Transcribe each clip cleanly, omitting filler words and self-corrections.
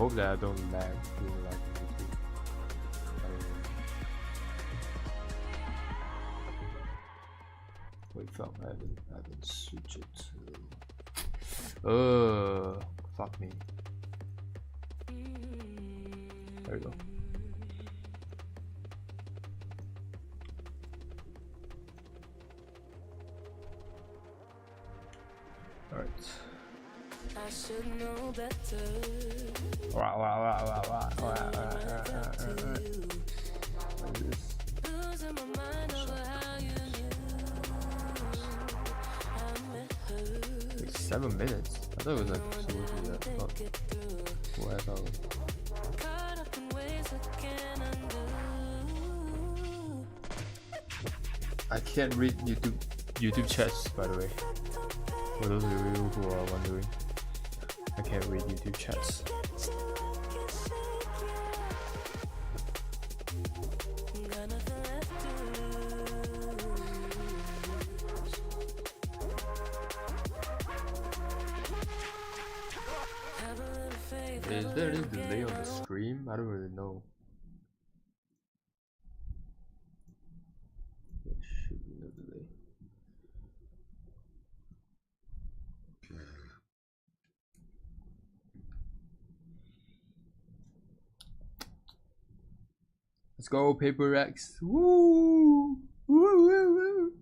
hope that I don't lag doing live on YouTube. Wait, fuck, I haven't switched it to... fuck me. There we go. Alright. I should know better. What is this? 7 minutes? I thought it was like supposed to be that. Oh, what I thought it was. I can't read YouTube chats, by the way. For those of you who are wondering, I can't read YouTube chats. Is there any delay on the stream? I don't really know. There should be no delay. Let's go, PRX. Woo! Woo woo woo!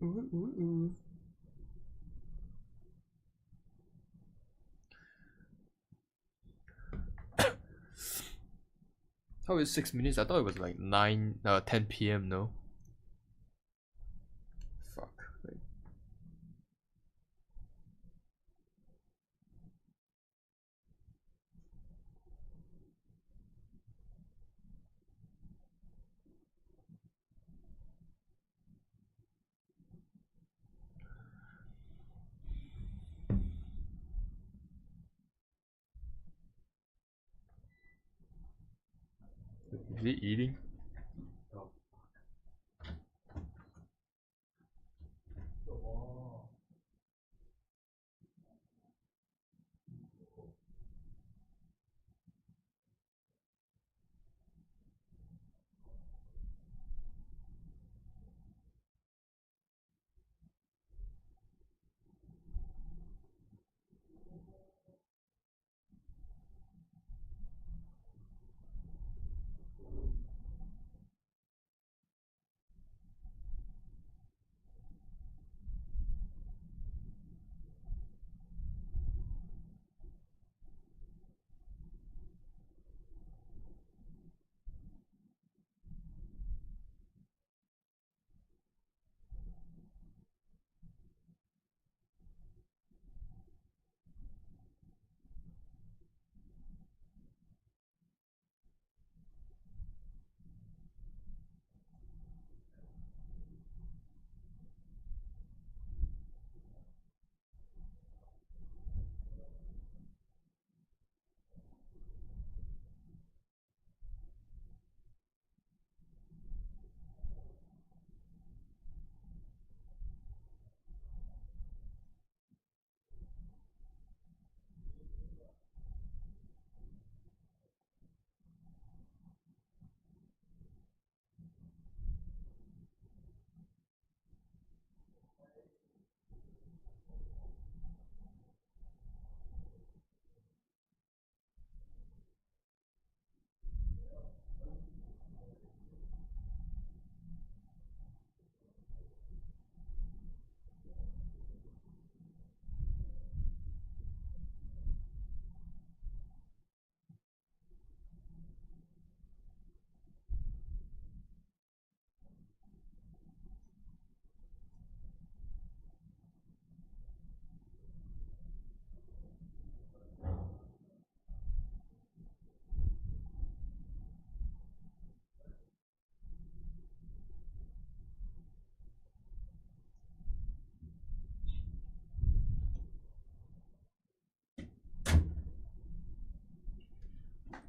Ooh, ooh, ooh. How is 6 minutes? I thought it was like 10 p.m. No. Fuck. Wait. Is he eating?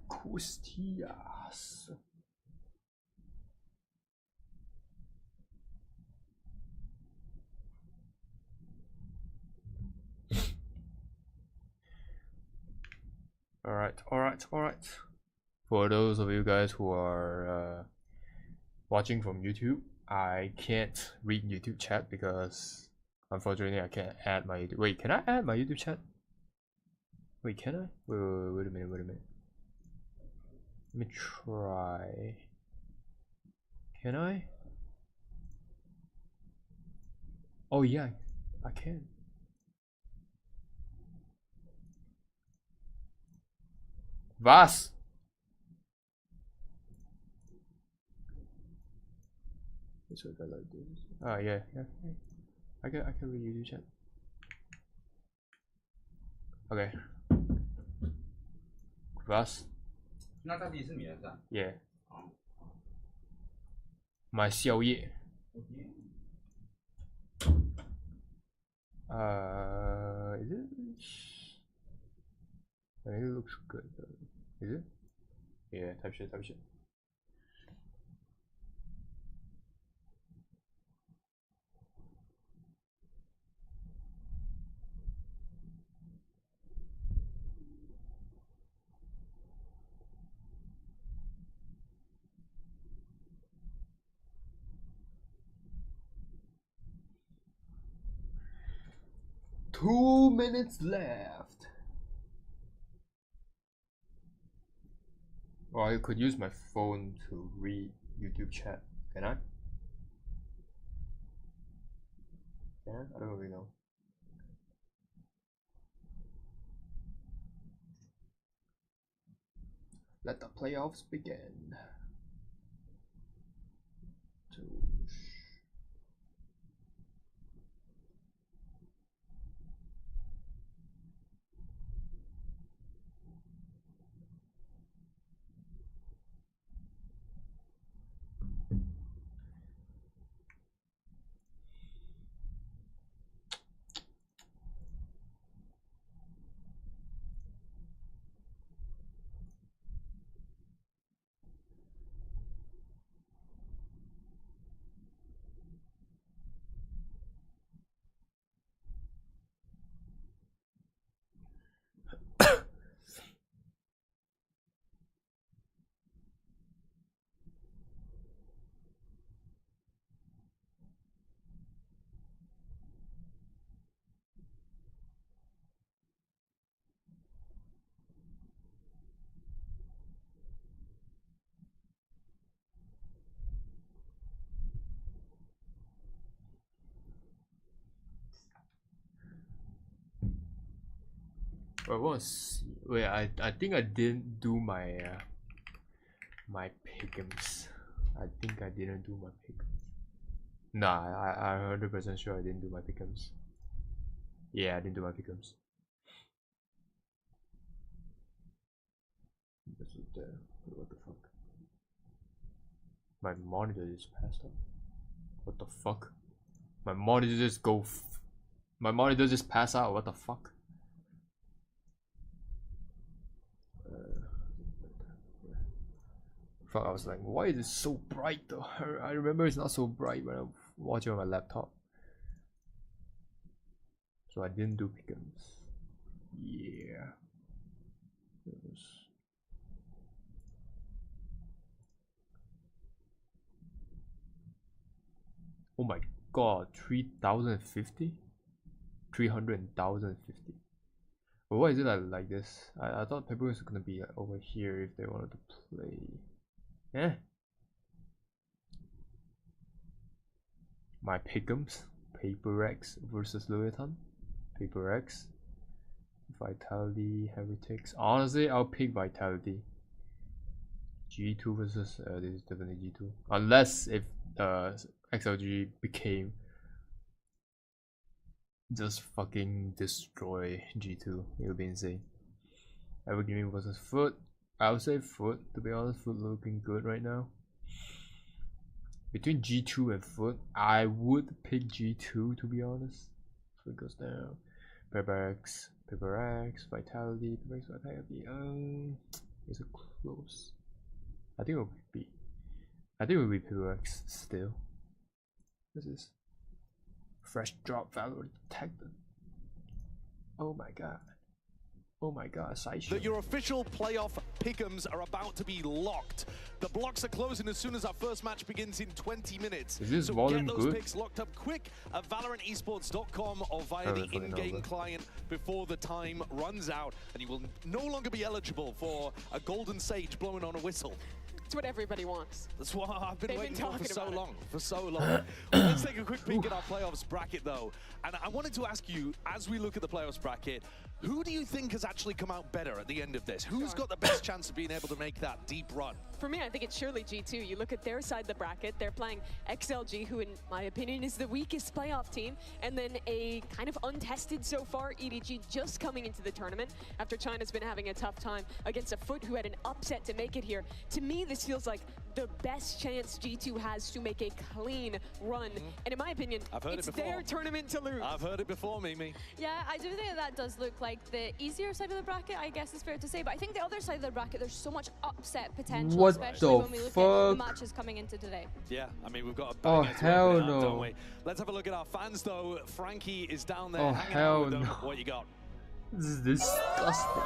Costillas. Alright. For those of you guys who are watching from YouTube, I can't read YouTube chat because unfortunately I can't add my YouTube. Wait, can I add my YouTube chat? Wait, can I? Wait a minute. Let me try. Can I? Oh yeah, I can. Was? So if I like this. Oh yeah. I can read YouTube chat. Okay. Was? 那到底是你的是吧 Yeah. 买宵夜。Is it? I think it looks good though. Is it? Yeah, type shit. 2 minutes left. Or I could use my phone to read YouTube chat. Can I? Can I? I don't really know. Let the playoffs begin. I want to see. Wait, I think I didn't do my my pick'ems. I think I didn't do my pick'ems. Nah, I 100% sure I didn't do my pick'ems. Yeah, I didn't do my pick'ems. What the fuck? My monitor just passed up. What the fuck? My monitor just my monitor just passed out. What the fuck? Fuck, I was like, why is it so bright though? I remember it's not so bright when I'm watching on my laptop. So I didn't do pick'ems. Yeah. Oh my god, 3,050? 300,050. But why is it like this? I thought paper was gonna be like over here if they wanted to play. Eh? My pick'ems. PRX versus Louiston. PRX. Vitality, Heretics. Honestly, I'll pick Vitality. G2 versus this is definitely G2. Unless if XLG became just fucking destroy G2, it would be insane. Evergaming versus Foot. I would say Foot, to be honest. Foot looking good right now. Between G2 and Foot, I would pick G2 to be honest. Foot goes down. PRX, Vitality, is it close? I think it will be PRX still. This is fresh drop value detected. Oh my god. Oh my god, sideshow. That your official playoff pick'ems are about to be locked. The blocks are closing as soon as our first match begins in 20 minutes. Is this so volume get those good? picks locked up quick at ValorantEsports.com or via the in-game client before the time runs out, and you will no longer be eligible for a golden sage blowing on a whistle. It's what everybody wants. That's what I've been waiting for so about long. For so long. Let's take a quick peek at our playoffs bracket, though. And I wanted to ask you, as we look at the playoffs bracket, who do you think has actually come out better at the end of this? Who's got the best chance of being able to make that deep run? For me, I think it's surely G2. You look at their side of the bracket, they're playing XLG, who in my opinion is the weakest playoff team, and then a kind of untested so far EDG just coming into the tournament after China's been having a tough time against a Foot who had an upset to make it here. To me, this feels like the best chance G2 has to make a clean run. And in my opinion, it's their tournament to lose. I've heard it before, Mimi. Yeah, I do think that does look like the easier side of the bracket, I guess is fair to say. But I think the other side of the bracket, there's so much upset potential, What especially the when we look at fuck? matches coming into today. Yeah, I mean, we've got a Oh, banger to hell open it up, no. don't we? Let's have a look at our fans, though. Frankie is down there Oh, hanging hell out with them. no. What you got? This is disgusting.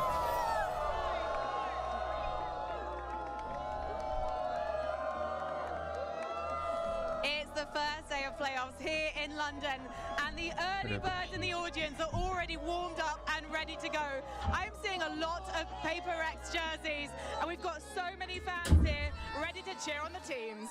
It's the first day of playoffs here in London, and the early birds in the audience are already warmed up and ready to go. I'm seeing a lot of PRX jerseys, and we've got so many fans here ready to cheer on the teams.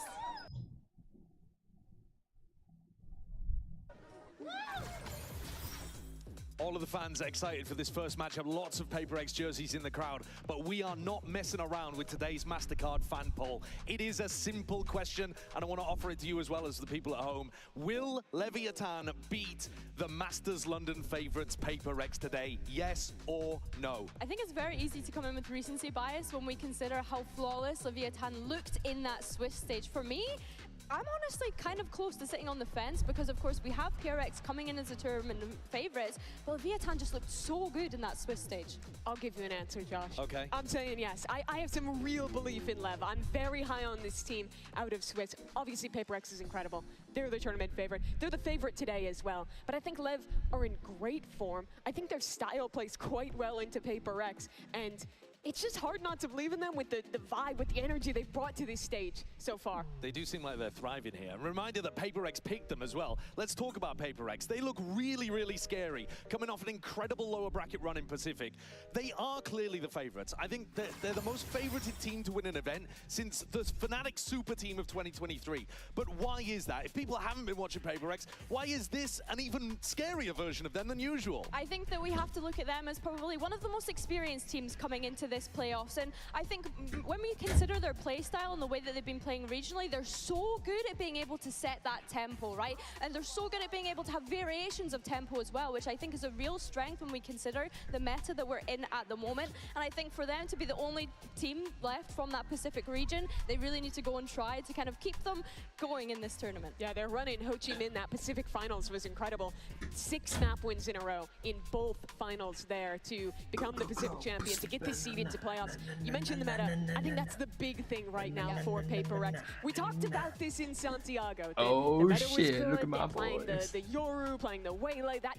All of the fans excited for this first matchup. Lots of PRX jerseys in the crowd, but we are not messing around with today's MasterCard fan poll. It is a simple question, and I want to offer it to you as well as the people at home. Will Leviathan beat the Masters London favourites PRX today? Yes or no? I think it's very easy to come in with recency bias when we consider how flawless Leviathan looked in that Swiss stage. For me, I'm honestly kind of close to sitting on the fence because, of course, we have PRX coming in as a tournament favourites, but Leviathan just looked so good in that Swiss stage. I'll give you an answer, Josh. Okay. I'm saying yes. I have some real belief in Lev. I'm very high on this team out of Swiss. Obviously, PRX is incredible. They're the tournament favorite. They're the favorite today as well. But I think Lev are in great form. I think their style plays quite well into PRX, and it's just hard not to believe in them with the vibe, with the energy they've brought to this stage so far. They do seem like they're thriving here. And reminder that PRX picked them as well. Let's talk about PRX. They look really, really scary, coming off an incredible lower bracket run in Pacific. They are clearly the favorites. I think they're the most favorited team to win an event since the Fnatic Super Team of 2023. But why is that? If people haven't been watching PRX, why is this an even scarier version of them than usual? I think that we have to look at them as probably one of the most experienced teams coming into this playoffs, and I think when we consider their play style and the way that they've been playing regionally, they're so good at being able to set that tempo, right? And they're so good at being able to have variations of tempo as well, which I think is a real strength when we consider the meta that we're in at the moment. And I think for them to be the only team left from that Pacific region, they really need to go and try to kind of keep them going in this tournament. Yeah, their run in Ho Chi Minh, that Pacific Finals was incredible. 6 map wins in a row in both finals there to become the Pacific champion, to get this seed into playoffs. You mentioned the meta. I think that's the big thing right now for PRX. We talked about this in Santiago. Oh, the meta was shit, good. look at my They're playing boys. the Yoru, playing the Waylay. That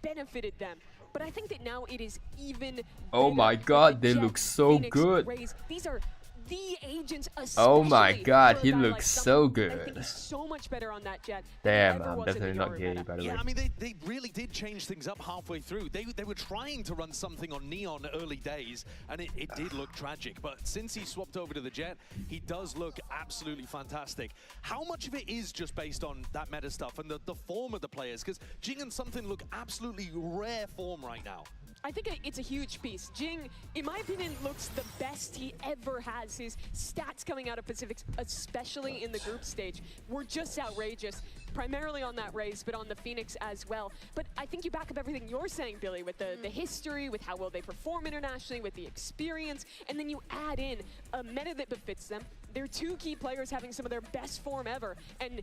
benefited them. But I think that now it is even Oh better my with god, the they Jet, look so Phoenix, good. Raze. These are the agents, Oh my especially god, for a he guy looks like so Summer. I good. think he's so much better on that Jet. Damn, than he ever I'm was in the definitely not Yoru gay, meta. by the way. Yeah, I mean, they really did change things up halfway through. They were trying to run something on Neon early days, and it did look tragic. But since he swapped over to the Jet, he does look absolutely fantastic. How much of it is just based on that meta stuff and the form of the players? Because Jing and Something look absolutely rare form right now. I think it's a huge piece. Jing, in my opinion, looks the best he ever has. His stats coming out of Pacific, especially in the group stage, were just outrageous. Primarily on that Raze, but on the Phoenix as well. But I think you back up everything you're saying, Billy, with the history, with how well they perform internationally, with the experience, and then you add in a meta that befits them. They're 2 key players having some of their best form ever. And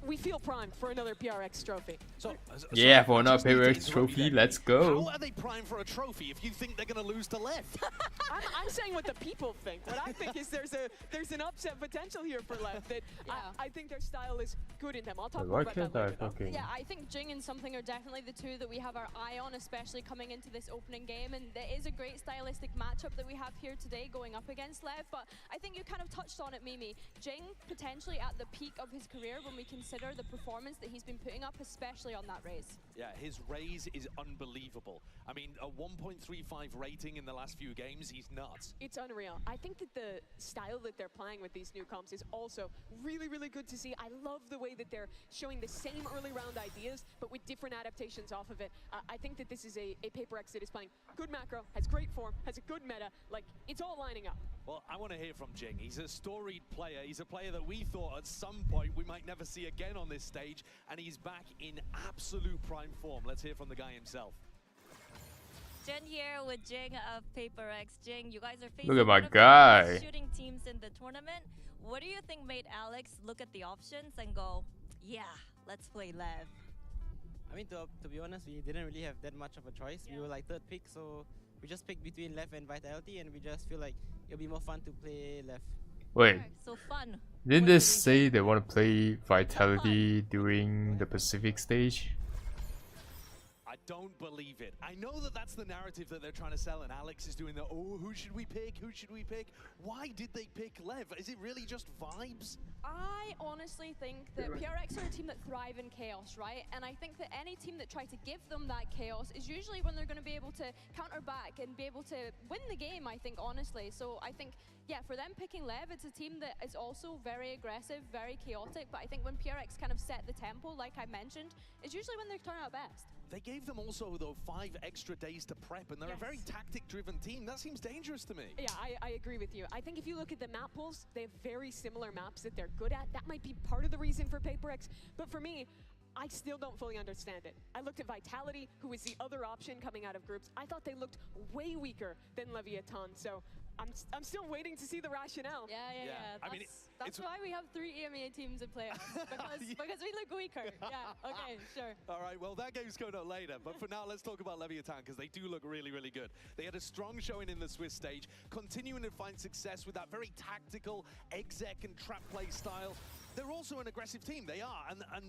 we feel primed for another PRX trophy. Yeah, for I another just need to PRX interrupt you trophy, there. let's go. How are they primed for a trophy if you think they're going to lose to LEV? I'm saying what the people think. What I think is there's an upset potential here for LEV. That I think their style is good in them. I'll talk more Why about can't that I later, though. fucking... Yeah, I think Jing and Something are definitely the two that we have our eye on, especially coming into this opening game. And it is a great stylistic matchup that we have here today going up against LEV. But I think you kind of touched on it, Mimi. Jing potentially at the peak of his career when we consider the performance that he's been putting up, especially on that raise. Yeah, his raise is unbelievable. I mean, a 1.35 rating in the last few games, he's nuts. It's unreal. I think that the style that they're playing with these new comps is also really, really good to see. I love the way that they're showing the same early round ideas, but with different adaptations off of it. I think that this is a PRX that is playing good macro, has great form, has a good meta. Like, it's all lining up. Well, I want to hear from Jing. He's a storied player. He's a player that we thought at some point we might never see again on this stage, and he's back in absolute prime form. Let's hear from the guy himself. Jen here with Jing of PaperX. Jing, you guys are facing Look at my one of the guy. best shooting teams in the tournament. What do you think made Alex look at the options and go, yeah, let's play LEV? I mean, to be honest, we didn't really have that much of a choice. We were like third pick, so we just picked between LEV and Vitality, and we just feel like it'll be more fun to play LEV. Wait, So fun. didn't What they do you say think? they want to play Vitality during the Pacific stage? I don't believe it. I know that that's the narrative that they're trying to sell, and Alex is doing the, oh, who should we pick? Who should we pick? Why did they pick LEV? Is it really just vibes? I honestly think that PRX are a team that thrive in chaos, right? And I think that any team that try to give them that chaos is usually when they're going to be able to counter back and be able to win the game, I think, honestly. So I think, yeah, for them picking LEV, it's a team that is also very aggressive, very chaotic. But I think when PRX kind of set the tempo, like I mentioned, is usually when they turn out best. They gave them also, though, 5 extra days to prep, and they're a very tactic-driven team. That seems dangerous to me. Yeah, I agree with you. I think if you look at the map pools, they have very similar maps that they're good at. That might be part of the reason for PaperX. But for me, I still don't fully understand it. I looked at Vitality, who was the other option coming out of groups. I thought they looked way weaker than Leviathan, so I'm still waiting to see the rationale. Yeah. I mean, That's why we have 3 EMEA teams in playoffs, because we look weaker. Yeah, okay, sure. All right, well, that game's going up later. But for now, let's talk about Leviathan, because they do look really, really good. They had a strong showing in the Swiss stage, continuing to find success with that very tactical exec and trap play style. They're also an aggressive team, they are. And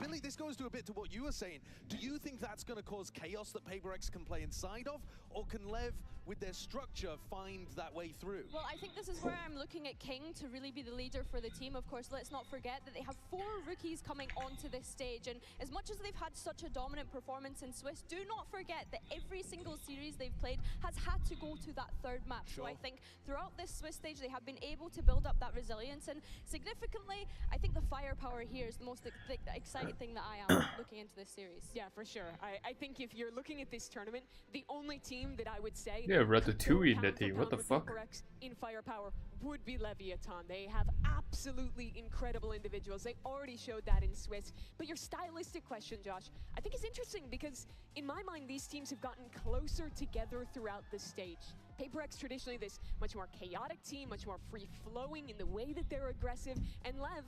Billy, this goes to a bit to what you were saying. Do you think that's going to cause chaos that PaperX can play inside of? Or can LEV, with their structure, find that way through? Well, I think this is where I'm looking at King to really be the leader for the team. Of course, let's not forget that they have 4 rookies coming onto this stage. And as much as they've had such a dominant performance in Swiss, do not forget that every single series they've played has had to go to that 3rd map. Sure. So I think throughout this Swiss stage, they have been able to build up that resilience. And significantly, I think the firepower here is the most exciting thing that I am looking into this series. Yeah, for sure. I think if you're looking at this tournament, the only team that I would say Yeah, Ratatouille in pound that for team. What pound the with fuck? PaperX in firepower would be Leviathan. They have absolutely incredible individuals. They already showed that in Swiss. But your stylistic question, Josh, I think is interesting because in my mind, these teams have gotten closer together throughout the stage. PaperX traditionally this much more chaotic team, much more free-flowing in the way that they're aggressive, and LEV,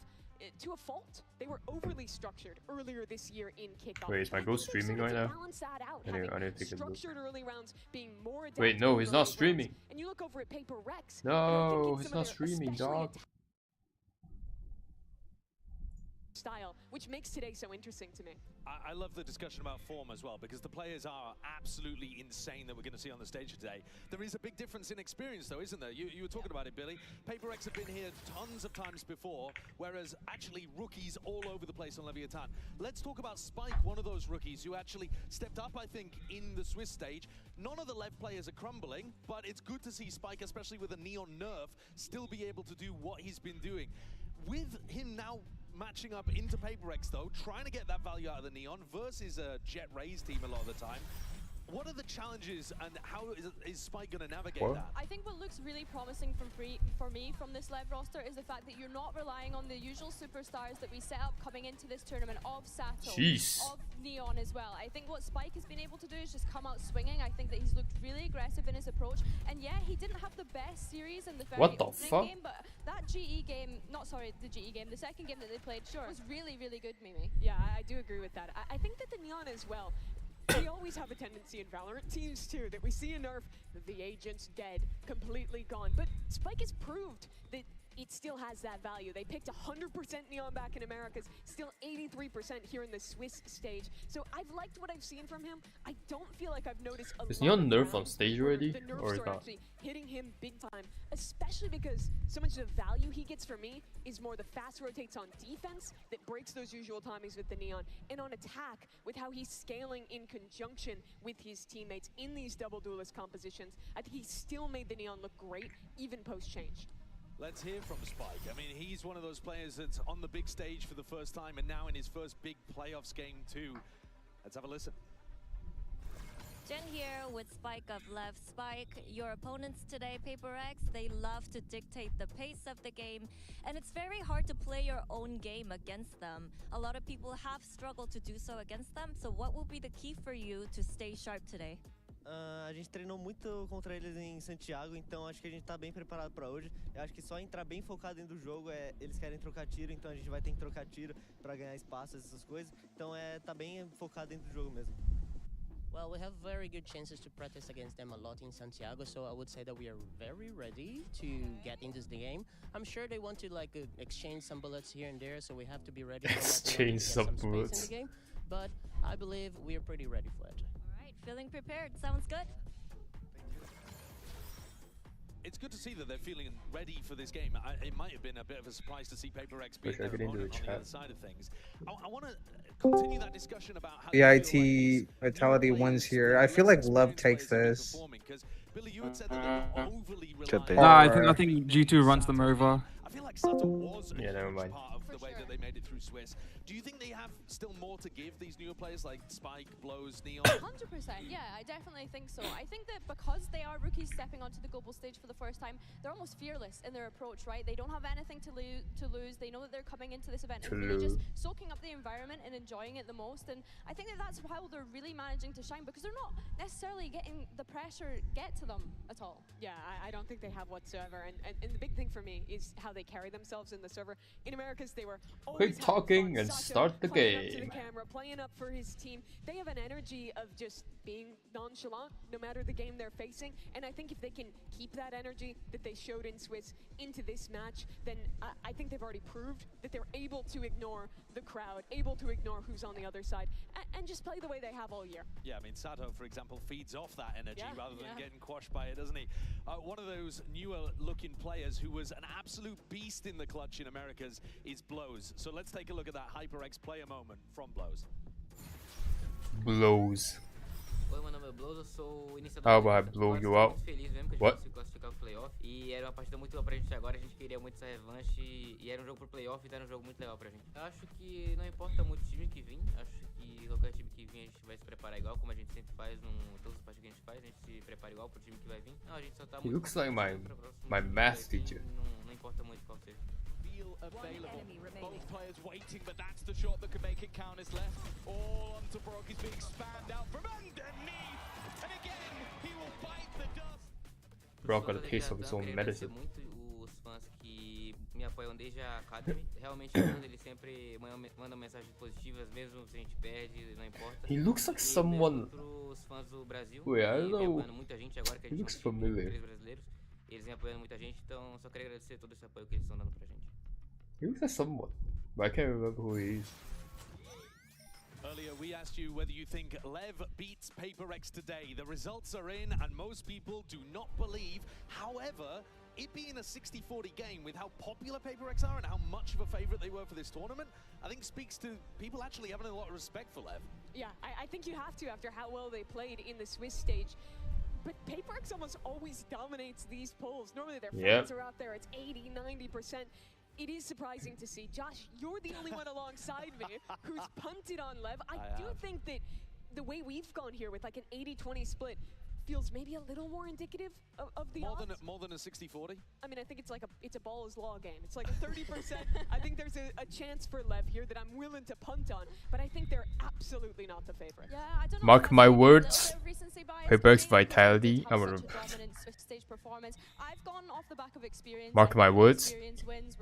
to a fault, they were overly structured earlier this year in kickoff. Wait, is my I ghost think they've streaming started right to now? balance that out, I need having to take a look. structured early rounds, being more Wait, adaptable no, in he's the not late rounds. streaming. And you look over at PaperX. No, he's not streaming, dog. Style, which makes today so interesting to me. I love the discussion about form as well, because the players are absolutely insane that we're going to see on the stage today. There is a big difference in experience, though, isn't there? You were talking about it, Billy. PaperX have been here tons of times before, whereas actually rookies all over the place on Leviathan. Let's talk about Spike, one of those rookies who actually stepped up, I think, in the Swiss stage. None of the LEV players are crumbling, but it's good to see Spike, especially with a Neon nerf, still be able to do what he's been doing. With him now matching up into PaperX, though, trying to get that value out of the Neon versus a Jet Rays team a lot of the time. What are the challenges and how is Spike going to navigate What? that? I think what looks really promising for me from this LEV roster is the fact that you're not relying on the usual superstars that we set up coming into this tournament of Sato, Jeez. of Neon as well. I think what Spike has been able to do is just come out swinging. I think that he's looked really aggressive in his approach. And yeah, he didn't have the best series in the very What the opening fuck? game, but that GE game, the second game that they played was really, really good, Mimi. Yeah, I do agree with that. I think that the Neon as well, we always have a tendency in Valorant teams too, that we see a nerf, the agent's dead, completely gone. But Spike has proved that it still has that value. They picked 100% Neon back in Americas, still 83% here in the Swiss stage. So I've liked what I've seen from him. I don't feel like I've noticed a Is lot Neon of nerfed on rounds stage where already, the nerfs or is are not? actually hitting him big time, especially because so much of the value he gets for me is more the fast rotates on defense that breaks those usual timings with the Neon, and on attack with how he's scaling in conjunction with his teammates in these double duelist compositions. I think he still made the Neon look great, even post-change. Let's hear from Spike. I mean, he's one of those players that's on the big stage for the first time and now in his first big playoffs game too. Let's have a listen. Jen here with Spike of LEV. Spike, your opponents today, PRX, they love to dictate the pace of the game, and it's very hard to play your own game against them. A lot of people have struggled to do so against them, so what will be the key for you to stay sharp today? A gente treinou muito contra eles em Santiago, então acho que a gente tá bem preparado para hoje. Eu acho que só entrar bem focado dentro do jogo, eles querem trocar tiro, então a gente vai ter que trocar tiro para ganhar espaço, essas coisas. Então tá bem focado dentro do jogo mesmo. Well, we have very good chances to practice against them a lot in Santiago, so I would say that we are very ready to get into the game. I'm sure they want to exchange some bullets here and there, so we have to be ready. Exchange some bullets. In the game, but I believe we are pretty ready for it. Feeling prepared. Sounds good. It's good to see that they're feeling ready for this game. It might have been a bit of a surprise to see PRX beat their opponent on the other side of things. I want to continue that discussion about how VIT Vitality wins here. I feel like LEV takes this. Billy, you had said that they're not overly reliant. No, I think G2 runs them over. I feel like Sato was a never mind. part of the way that they made it through Swiss. Do you think they have still more to give, these newer players like Spike, Blows, Neon? 100%, yeah, I definitely think so. I think that because they are rookies stepping onto the global stage for the first time, they're almost fearless in their approach, right? They don't have anything to lose. They know that they're coming into this event and really just soaking up the environment and enjoying it the most. And I think that that's how they're really managing to shine, because they're not necessarily getting the pressure get to them at all. Yeah, I don't think they have whatsoever. And the big thing for me is how they carry themselves in the server. In Americas, they were always Quick talking fun. and Sato start the playing up to game. the camera, playing up for his team. They have an energy of just being nonchalant no matter the game they're facing. And I think if they can keep that energy that they showed in Swiss into this match, then I think they've already proved that they're able to ignore the crowd, able to ignore who's on the other side, and just play the way they have all year. Yeah, I mean, Sato, for example, feeds off that energy rather than getting quashed by it, doesn't he? One of those newer-looking players who was an absolute beast in the clutch in Americas is Blows. So let's take a look at that HyperX player moment from Blows. Blows. Oi, meu nome é Blows, eu sou o iniciador. How about I blow you out? Muito feliz mesmo que a gente conseguiu classificar pro playoff. E era uma partida muito boa pra gente agora, a gente queria muito essa revanche. E era um jogo pro playoff, então era um jogo muito legal pra gente. Eu acho que não importa muito o time que vir, acho que qualquer time que vir a gente vai se preparar igual, como a gente sempre faz em todas as partidas que a gente faz, a gente se prepara igual pro time que vai vir. Não, a gente só tá muito... He looks like my math teacher. Não importa muito qual seja. Available. Both players waiting, but that's the shot that could make it count. Is left all onto Brock. He's being spammed out from underneath, and again he will bite the dust. Brock got a taste of his own medicine. Muito os fãs que me apoiam desde a Academy. Realmente eles sempre mandam mensagens positivas, mesmo se a gente perde, não importa. He looks like someone. Os fãs do Brasil. Wait, I don't know. Muita gente agora que a He gente looks familiar. brasileiros. Eles vêm apoiando muita gente, então só queria agradecer todo esse apoio que eles estão dando pra gente. He looks like someone, but I can't remember who he is. Earlier we asked you whether you think LEV beats PRX today. The results are in and most people do not believe. However, it being a 60-40 game with how popular PRX are and how much of a favorite they were for this tournament, I think speaks to people actually having a lot of respect for LEV. Yeah, I think you have to after how well they played in the Swiss stage. But PRX almost always dominates these polls. Normally their fans are out there, it's 80-90%. It is surprising to see. Josh, you're the only one alongside me who's punted on LEV. I do think that the way we've gone here with like an 80-20 split feels maybe a little more indicative of the odds. More than a 60-40? I mean, I think it's a Ball's Law game. It's like a 30%. I think there's a chance for LEV here that I'm willing to punt on, but I think they're absolutely not the favorite. Yeah, I don't know. Mark my words. PRX Vitality. I'm gonna mark my words.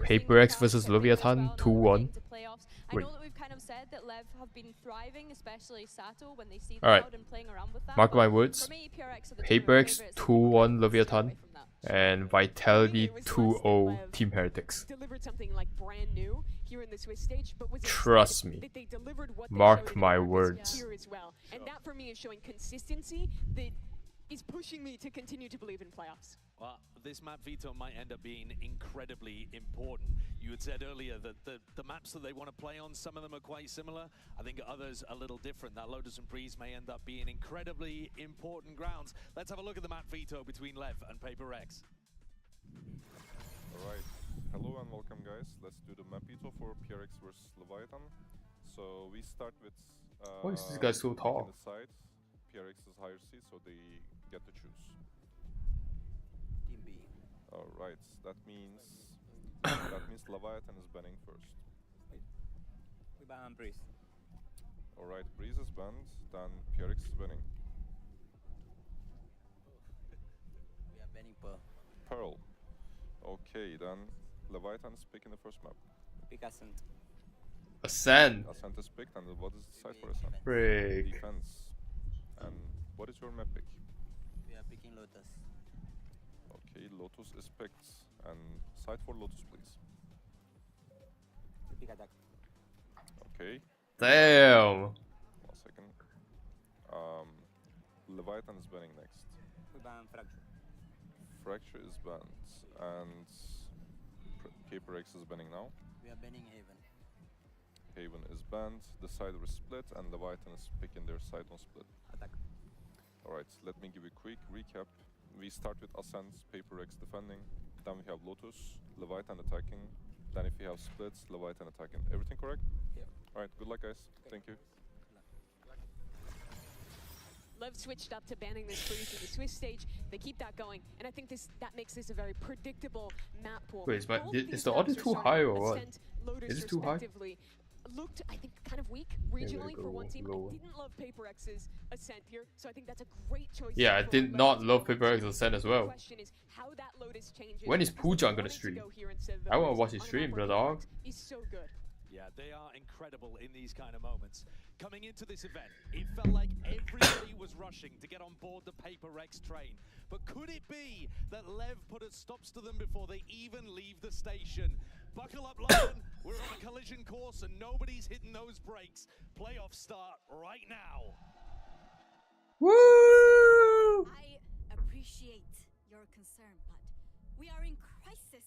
PRX versus Leviathan 2-1. I know that we've kind of said that LEV have been thriving, especially Sato, when they see the Alright. crowd and playing around with that. Mark but my words. For me, PRX are the PRX favorites. 2-1 Leviathan and Vitality For me, it was 2-0 less that Team Heretics. Delivered something like brand new here in the Swiss stage, but was Trust me. that they delivered what they Mark showed in my the Olympics words. here as well. And that for me is showing consistency that is pushing me to continue to believe in playoffs. Well, this map veto might end up being incredibly important. You had said earlier that the maps that they want to play on, some of them are quite similar. I think others a little different. That Lotus and Breeze may end up being incredibly important grounds. Let's have a look at the map veto between LEV and PRX. Alright, hello and welcome guys. Let's do the map veto for PRX versus Leviathan. So we start with Why is this guy so tall? the side. PRX is higher seed, so they get to choose. Team B. Alright, that means Leviathan is banning first. We ban Breeze. Alright, Breeze is banned, then PRX is banning. We are banning Pearl. Pearl. Okay, then Leviathan is picking the first map. Pick Ascent. Ascend. Ascent is picked, and what is the side for Ascent? Frick. Defense. And what is your map pick? We are picking Lotus. Okay, Lotus is picked. And side for Lotus, please. We pick Attack. Okay, Damn. 1 second. Leviathan is banning next. We ban Fracture. Fracture is banned. And PRX is banning now. We are banning Haven. Haven is banned. The side was split, and Leviathan is picking their side on split. Attack. Alright, let me give you a quick recap. We start with Ascent, PRX defending. Then we have Lotus, Leviathan attacking. Then if we have splits, Leviathan attacking. Everything correct? Yeah. Alright, good luck guys. Thank you. LEV switched up to banning this Breeze in the Swiss stage. They keep that going, and I think that makes this a very predictable map pool. Wait, is Both is these the maps audio are too starting high or what? Ascent, Lotus Is it too high? respectively. Looked, I think, kind of weak regionally for one team. lower. I didn't love PRX's Ascent here, so I think that's a great choice. Yeah, I for did LEV not to love go. PRX Ascent as The well. question is how that Lotus changes. When is as they Poojan gonna wanted to stream? go here instead of the I wanna Breeze watch his on a stream, map where bro, dog. PRX is so good. Yeah, they are incredible in these kind of moments. Coming into this event, it felt like everybody was rushing to get on board the PRX train. But could it be that LEV put a stops to them before they even leave the station? Buckle up, London. We're on a collision course and nobody's hitting those brakes. Playoffs start right now. Woo! I appreciate your concern, but we are in crisis.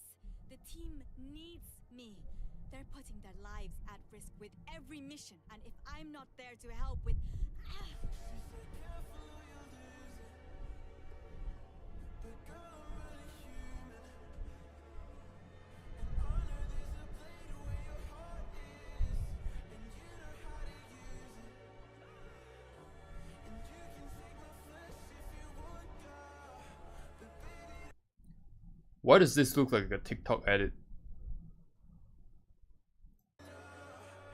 The team needs me. They're putting their lives at risk with every mission, and if I'm not there to help with... Why does this look like a TikTok edit?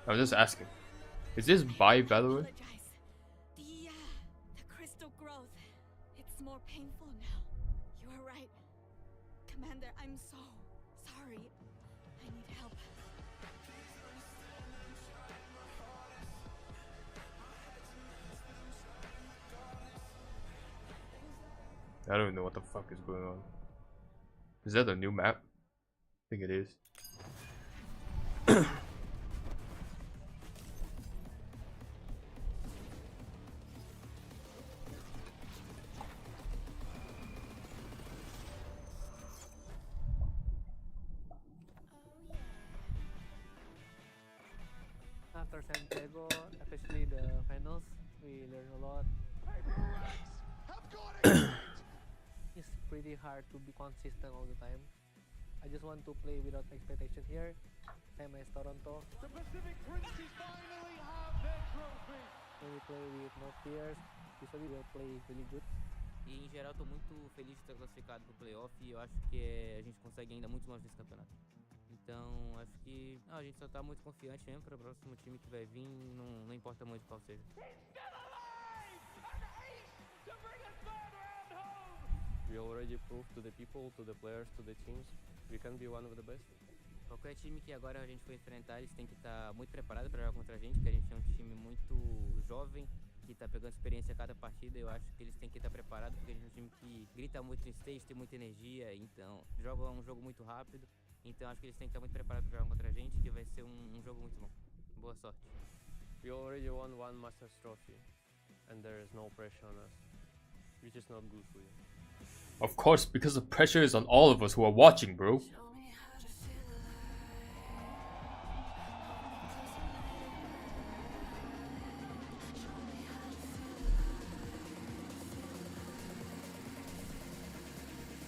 I'm just asking. Is this by Valorant? The crystal growth. It's more painful now. You are right. Commander, I'm so sorry. I need help. I don't even know what the fuck is going on. Is that a new map? I think it is. After Santiago, especially the finals, we learn a lot. It's pretty hard to be consistent all the time. I just want to play without expectation here. Same as Toronto. The Pacific Princes finally have their trophy. when we play with more players, usually we'll play really good. E em geral, tô muito feliz de estar classificado pro playoff e eu acho que a gente consegue ainda muito longe desse campeonato. Então, acho que a gente só tá muito confiante mesmo para o próximo time que vai vir, não importa muito qual seja. We already proved to the people, to the players, to the teams, we can be one of the best. Qualquer time que agora a gente for enfrentar, eles têm que estar muito preparados para jogar contra a gente, porque a gente é um time muito jovem, que tá pegando experiência a cada partida. Eu acho que eles têm que estar preparados, porque a gente é um time que grita muito no stage, tem muita energia, então joga um jogo muito rápido. Então acho que eles têm que estar muito preparados para jogar contra a gente, que vai ser um jogo muito bom. Boa sorte. We already won one Masters Trophy, and there is no pressure on us, which is not good for you. Of course, because the pressure is on all of us who are watching, bro.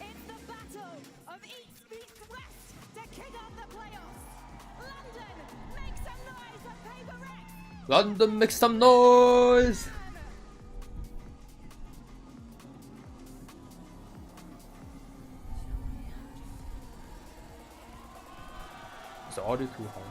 It's the battle of East meets West to kick off the playoffs. London, make some noise for PRX. London, make some noise! Is the audio too high?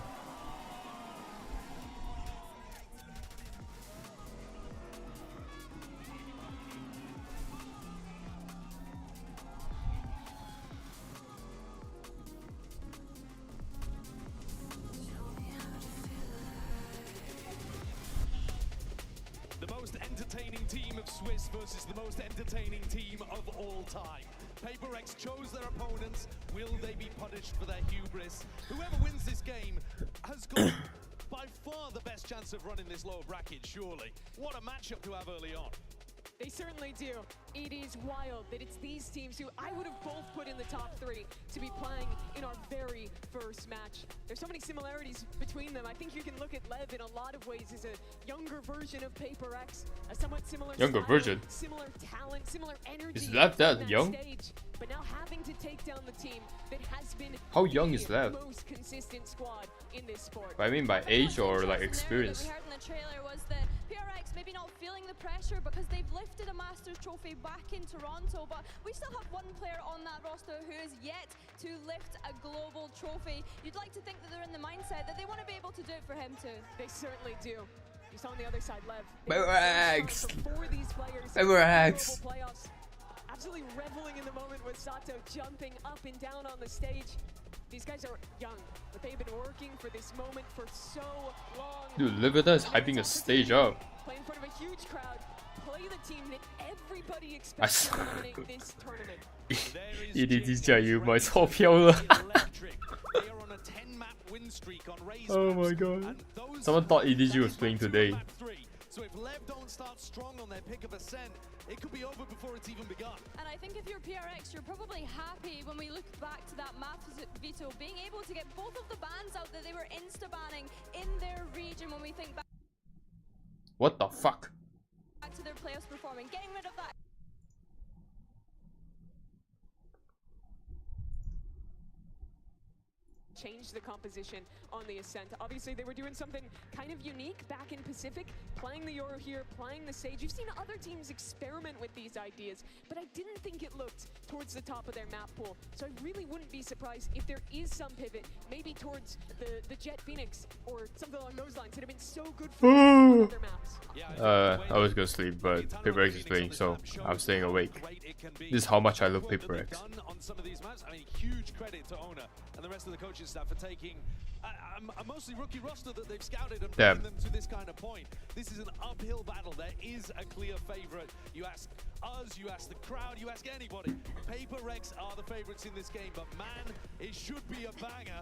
The most entertaining team of Swiss versus the most entertaining team of all time. PRX chose their opponents. Will they be punished for their hubris? Whoever wins this game has got by far the best chance of running this lower bracket, surely. What a matchup to have early on. They certainly do. It is wild that it's these teams who I would have both put in the top 3 to be playing in our very first match. There's so many similarities between them. I think you can look at LEV in a lot of ways as a younger version of PRX, a somewhat similar Younger style, version? similar talent, similar energy. Is LEV that on young? Stage, but now having to take down the team that has been How young is the LEV? most consistent squad in this sport. I mean by age or like experience? What we heard in the trailer was that PRX maybe not feeling the pressure because they've lifted a Masters trophy back in Toronto, but we still have one player on that roster who is yet to lift a global trophy. You'd like to think that they're in the mindset that they want to be able to do it for him too. They certainly do. Just on the other side, LEV. PRX! For these players, PRX! global playoffs. Absolutely reveling in the moment with Sato jumping up and down on the stage. These guys are young, but they've been working for this moment for so long. Dude, Livida is hyping a stage up. Play in front of a huge crowd. Play the team that everybody expects to dominate this tournament. EDT 加油买钞票了 Oh my god. Someone thought EDG was playing today. So if LEV don't start strong on their pick of ascent, it could be over before it's even begun. And I think if you're PRX, you're probably happy when we look back to that map veto, being able to get both of the bans out that they were insta-banning in their region when we think back What the fuck? to their playoffs performing, getting rid of that. Change the composition on the Ascent. Obviously, they were doing something kind of unique back in Pacific, playing the Euro here, playing the Sage. You've seen other teams experiment with these ideas, but I didn't think it looked towards the top of their map pool. So I really wouldn't be surprised if there is some pivot, maybe towards the Jet Phoenix or something along those lines that have been so good for them on other maps. I was gonna sleep, but PRX is playing, so I'm staying awake. This is how much I love PRX. On some of these maps, I mean, huge credit to Ona and the rest of the coaching staff for taking a mostly rookie roster that they've scouted and bringing them to this kind of point. This is an uphill battle. There is a clear favorite. You ask us, you ask the crowd, you ask anybody. PRX are the favorites in this game, but man, it should be a banger.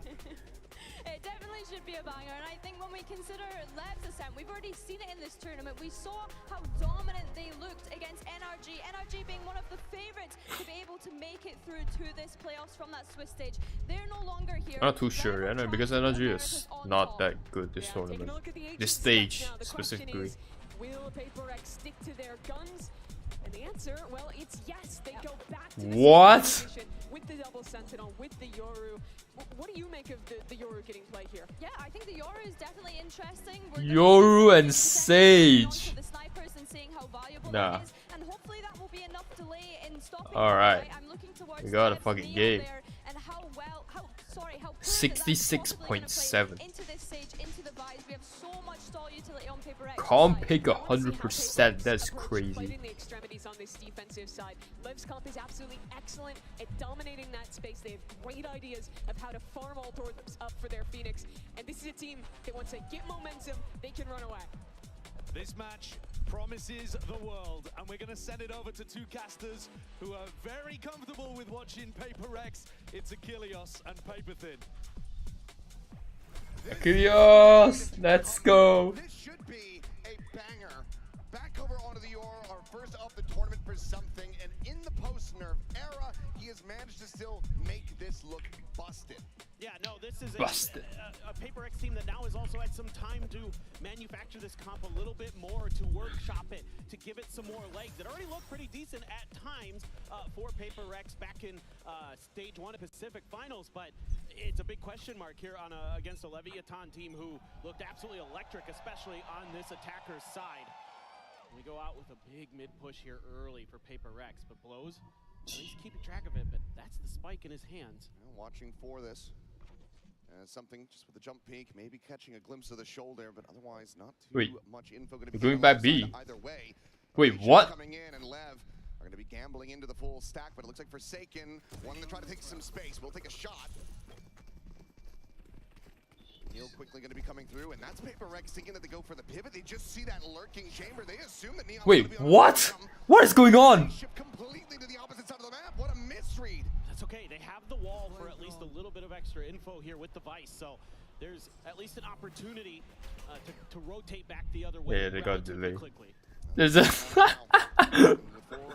It definitely should be a banger, and I think when we consider LEV's Ascent, we've already seen it in this tournament. We saw how dominant they looked against NRG. NRG being one of the favorites to be able to make it through to this playoffs from that Swiss stage. They're no longer here. I'm not too sure, because energy is not that good this tournament. This stage specifically. Will PRX stick to their guns? And the answer, well, it's yes. They go back to the What? with the double Sentinel with the Yoru. What do you make of the Yoru getting played here? Yeah, I think the Yoru is definitely interesting. Yoru and Sage. The snipers and seeing how valuable Nah. it is, and hopefully that will be enough delay in stopping. Alright. I'm looking towards We got a Lev's fucking Neo game. there, and how 66.7. into this stage, into the buys. We have so much stall utility on Paper X. Comp pick 100%. That's crazy. Fighting the extremities on this defensive side. Lev's comp is absolutely excellent at dominating that space. They have great ideas of how to farm all doors up for their Phoenix. And this is a team that once they get momentum, they can run away. This match promises the world, and we're going to send it over to two casters who are very comfortable with watching Paper X. It's Achilles and Paperthin. Achilles, let's go. This should be a banger. Back over onto the Yoru, our first of the tournament for something, and in the post-nerf era, he has managed to still make this look busted. Yeah, no, this is a Paper X team that now has also had some time to manufacture this comp a little bit more, to workshop it, to give it some more legs. It already looked pretty decent at times for Paper X back in Stage 1 of Pacific Finals, but it's a big question mark here on against a Leviathan team who looked absolutely electric, especially on this attacker's side. We go out with a big mid-push here early for Paper X, but blows. He's keeping track of it, but that's the spike in his hands. Watching for this. Something just with the jump peak, maybe catching a glimpse of the shoulder, but otherwise not too much info going to be going by B. Either way. Wait, what? Coming in, and Lev are going to be gambling into the full stack, but it looks like Forsaken wanting to try to take some space. We'll take a shot. Neil quickly going to be coming through, and that's Paper X thinking that they go for the pivot. They just see that lurking chamber. They assume that Neon. Wait, what? What is going on? Shift completely to the opposite side of the map. What a misread. That's okay. They have the wall for at least a little bit of extra info here with the Vice, so there's at least an opportunity to rotate back the other way. Yeah, they got delay. Quickly. There's a.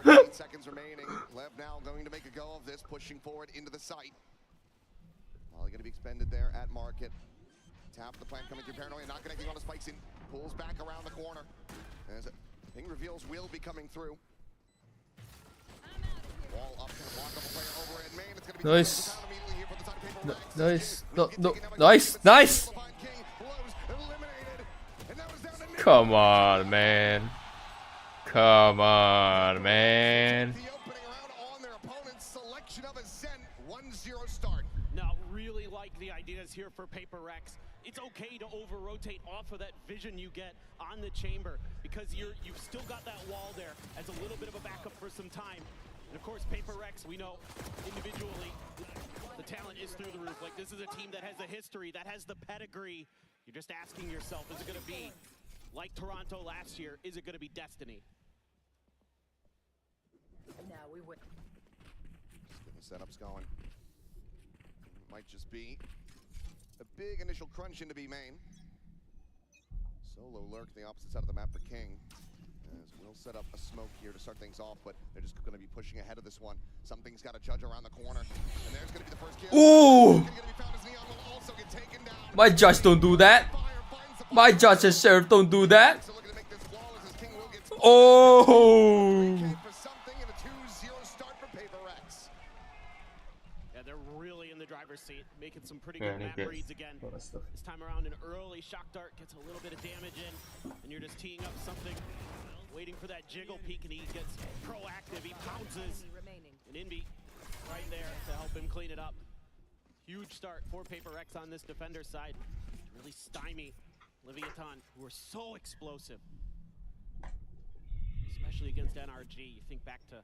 With 8 seconds remaining, Lev now going to make a go of this, pushing forward into the site. Probably going to be expended there at market. Tap the plant coming through Paranoia, not connecting on the spikes in. Pulls back around the corner. As Ping reveals will be coming through. Wall up, gonna block up a player over in main. It's gonna be Nice. immediately here for the side of Paper X. Nice. No. Nice. Come on, man. Come on, man. The opening round on their opponent's selection of Ascent. 1-0 start. Now, really like the ideas here for Paper X. It's okay to over-rotate off of that vision you get on the chamber because you've still got that wall there as a little bit of a backup for some time. And of course, Paper X, we know individually the talent is through the roof. Like, this is a team that has the history, that has the pedigree. You're just asking yourself, is it going to be like Toronto last year? Is it going to be destiny? Now we win. Just get the setups going. Might just be a big initial crunch into B main. Solo lurk the opposite side of the map for King. As we'll set up a smoke here to start things off, but they're just going to be pushing ahead of this one. Something's got to judge around the corner, and there's going to be the first kill. Ooh! My judge don't do that. My judge and sheriff don't do that. Oh! Yeah, they're really in the driver's seat, making some pretty good map reads again. This time around, an early shock dart gets a little bit of damage in, and you're just teeing up something, waiting for that jiggle peek, and he gets proactive. He pounces an Invi right there to help him clean it up. Huge start for Paper X on this defender side. Really stymie Leviathan, who are so explosive, especially against NRG. You think back to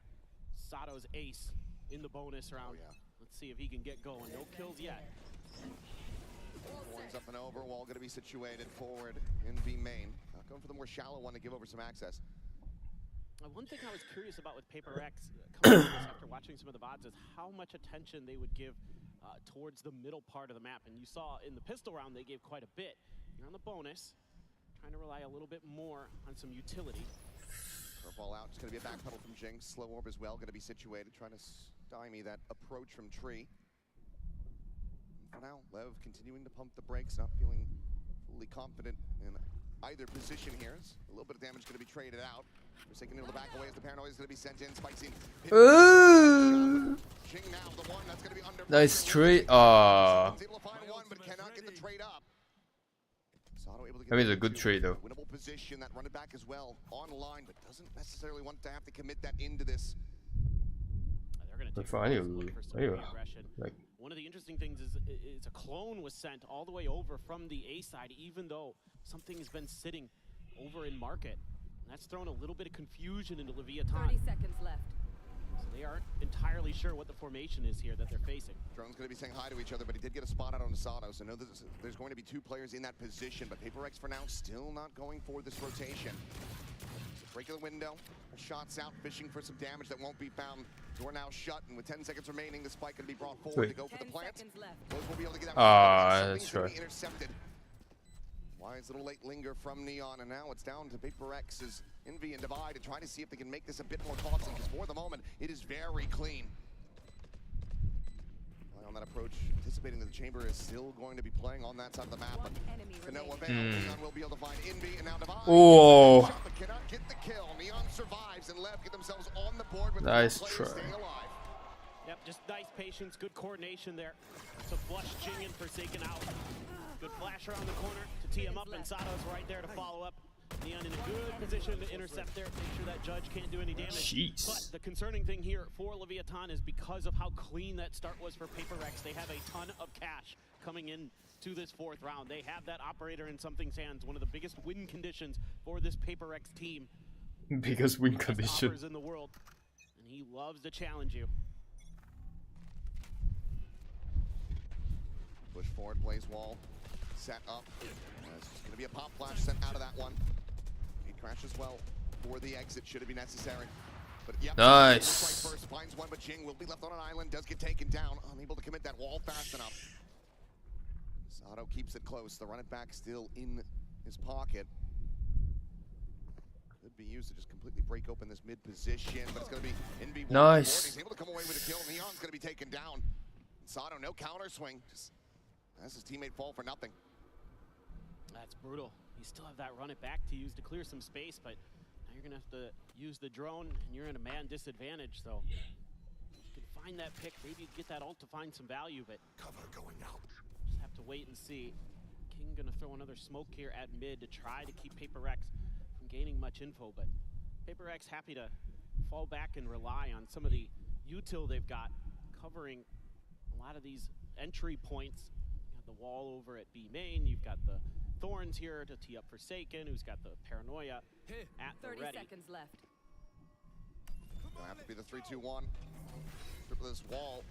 Sato's ace in the bonus round. Let's see if he can get going. No kills yet. Horns up and over. Wall going to be situated forward in B main. Going for the more shallow one to give over some access. One thing I was curious about with Paper X coming into this after watching some of the VODs is how much attention they would give towards the middle part of the map. And you saw in the pistol round they gave quite a bit. You're on the bonus, trying to rely a little bit more on some utility. Curveball out. It's going to be a backpedal from Jinx. Slow orb as well. Going to be situated, trying to stymie that approach from Tree. For now, Lev continuing to pump the brakes, not feeling fully confident in either position here. It's a little bit of damage going to be traded out. Forsaken into the back away as the Paranoia is going to be sent in. Spikes in. Jing now, the one that's going to be under Nice trade. He's able to find one, but cannot get the trade up. Sato able to get I mean, it's a the good two. trade though. Winnable position, that run it back as well, online, but doesn't necessarily want to have to commit that into this. They're going to But take fine, like one of the interesting things is a clone was sent all the way over from the A side, even though something has been sitting over in market. And that's thrown a little bit of confusion into Leviathan. 30 seconds left. So they aren't entirely sure what the formation is here that they're facing. Drone's going to be saying hi to each other, but he did get a spot out on Sato, so know that there's going to be two players in that position, but PRX for now still not going for this rotation. Regular window, shots out, fishing for some damage that won't be found. Door now shut, and with 10 seconds remaining, the spike going to be brought forward to go for the plant. Both will be able to get that. That's right. Intercepted. Wise little late linger from Neon, and now it's down to PRX as Envy and Divide to try to see if they can make this a bit more costly, because for the moment, it is very clean. On that approach, anticipating that the chamber is still going to be playing on that side of the map, but to no avail. Neon will be able to find Envy, and now Divide. Oh, But cannot get the kill. Neon survives, and LEV get themselves on the board with nice players try. staying alive. Yep, just nice patience, good coordination there. So flush Jing and Forsaken out. Good flash around the corner to tee him up, and Sato's right there to follow up. Neon in a good position to intercept there, make sure that Judge can't do any damage. Jeez. But the concerning thing here for Leviathan is because of how clean that start was for PRX, they have a ton of cash coming in to this fourth round. They have that operator in something's hands, one of the biggest win conditions for this PRX team. Biggest win condition in the world, and he loves to challenge you. Push forward, Blaze Wall, set up. It's going to be a pop flash sent out of that one. He crashes well for the exit, should it be necessary. But yeah, nice. First finds one, but Jing will be left on an island, does get taken down, unable to commit that wall fast enough. Sato keeps it close, the run it back still in his pocket. Could be used to just completely break open this mid position, but it's going to be Envy. Nice. He's able to come away with a kill. Neon's going to be taken down. Sato, no counter swing. Just has his teammate fall for nothing. That's brutal. You still have that run it back to use to clear some space, but now you're gonna have to use the drone, and you're in a man disadvantage. So you can find that pick, maybe you get that ult to find some value, but cover going out. Just have to wait and see. King gonna throw another smoke here at mid to try to keep PRX from gaining much info, but PRX happy to fall back and rely on some of the util they've got covering a lot of these entry points. You have the wall over at B main, you've got the Thorns here to tee up Forsaken, who's got the Paranoia at the 30 ready. seconds left. Gonna have to be the 3-2-1. Strip of this wall.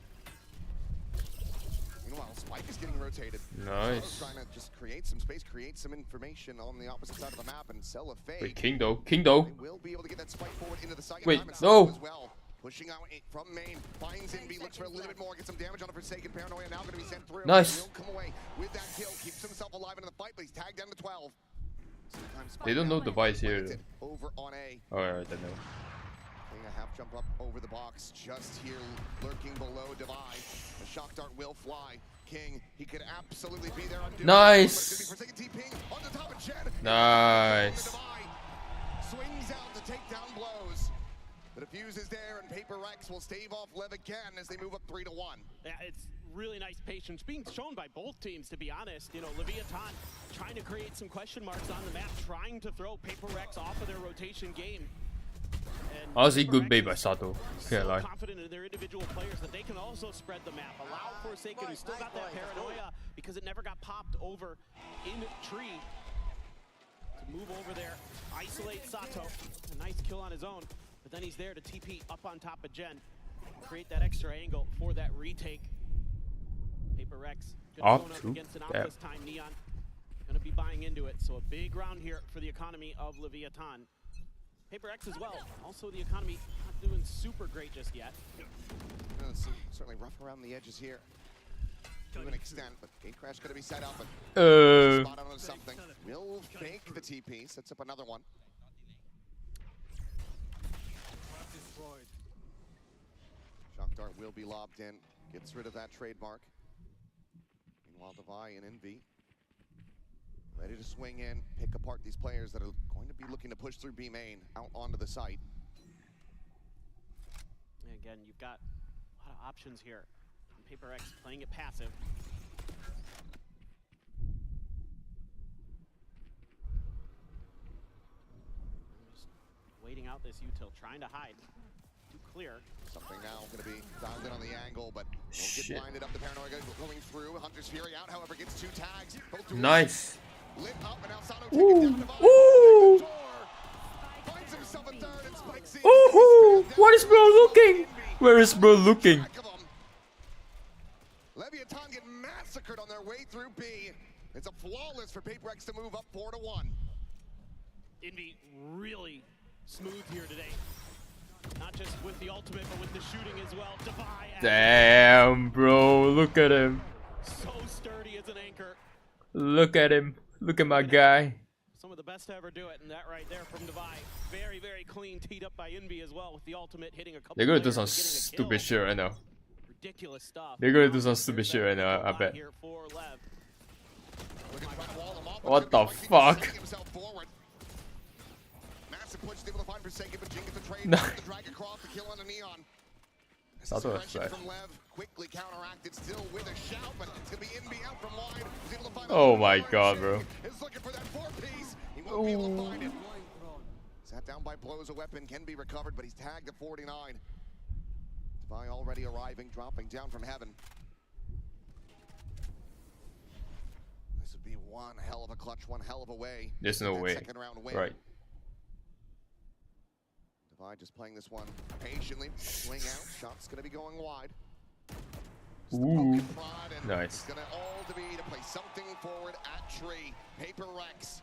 Meanwhile, Spike is getting rotated. Nice. Trying to just create some space, create some information on the opposite side of the map and sell a fade. Wait, King though. King though. They will be able to get that Spike forward into the site. Wait, no. no. As well. Pushing out from main, finds Envy, looks for a little bit more, gets some damage on the Forsaken. Paranoia now going to be sent through. Nice. He'll come away with that kill, keeps himself alive into the fight, but he's tagged down to 12. They don't know device here. Over on A. Alright, I know. Taking a half jump up over the box, just here lurking below Divide. The shock dart will fly. King, he could absolutely be there. Nice. On the top of Jen. Nice. Swings out to take down blows. The defuse is there, and PRX will stave off LEV again as they move up 3-1. Yeah, it's really nice patience being shown by both teams, to be honest. You know, Leviathan trying to create some question marks on the map, trying to throw PRX off of their rotation game. And Honestly, good bait by Sato. Can't lie. Confident in their individual players that they can also spread the map. Allow Forsaken, who still got that Paranoia because it never got popped over in tree, to move over there, isolate Sato. A nice kill on his own. But then he's there to TP up on top of Jen, create that extra angle for that retake. PRX going up against an op this time. Neon gonna be buying into it. So a big round here for the economy of Leviathan. PRX as well. Also the economy not doing super great just yet. It's certainly rough around the edges here to an extent, but gate crash gonna be set up. And spot on something. Will fake the TP, sets up another one. Shock dart will be lobbed in, gets rid of that trademark. Meanwhile, Devi and Envy ready to swing in, pick apart these players that are going to be looking to push through B main out onto the site. And again, you've got A lot of options here. And Paper X playing it passive. Just waiting out this util, trying to hide. Too clear. Something now going to be dialed in on the angle, but won't get blinded up. The Paranoia going through. Hunter's Fury out, however, gets 2 tags. Nice. Lit up, and now Sano Ooh. taking down Ooh. finds himself a third, and Spike sees Ooh. What is bro looking? Where is bro looking? Leviathan get massacred on their way through B. It's a flawless for Paper X to move up 4-1. Envy really smooth here today. Not just with the ultimate, but with the shooting as well. Devi. Damn, bro. Look at him. So sturdy as an anchor. Look at him. Look at my guy. Some of the best to ever do it, and that right there from Devi. Very, very clean, teed up by Envy as well with the ultimate hitting a couple. They're gonna do players some and getting a stupid kill. shit right now. Ridiculous stuff. They're gonna do some stupid shit right now, I bet. Here for Lev. What the fuck? Massive push, able to find Forsaken, but Jing gets the trade. No. The drag across the kill on the Neon. That's what I Aggression said. from Lev, quickly counteracted, still with a shout, but it's gonna be Envy out from wide. He's able to find Oh my god, bro. Is looking for that 4-piece. He won't be able to find it. Sat down by blows, a weapon can be recovered, but he's tagged at 49. Devi already arriving, dropping down from heaven. This would be one hell of a clutch, one hell of a way. There's no way. Second round win. Right. Devi just playing this one patiently. Swing out, shot's gonna be going wide. Ooh. And Nice. it's gonna all to be to play something forward at tree. Paper Rex.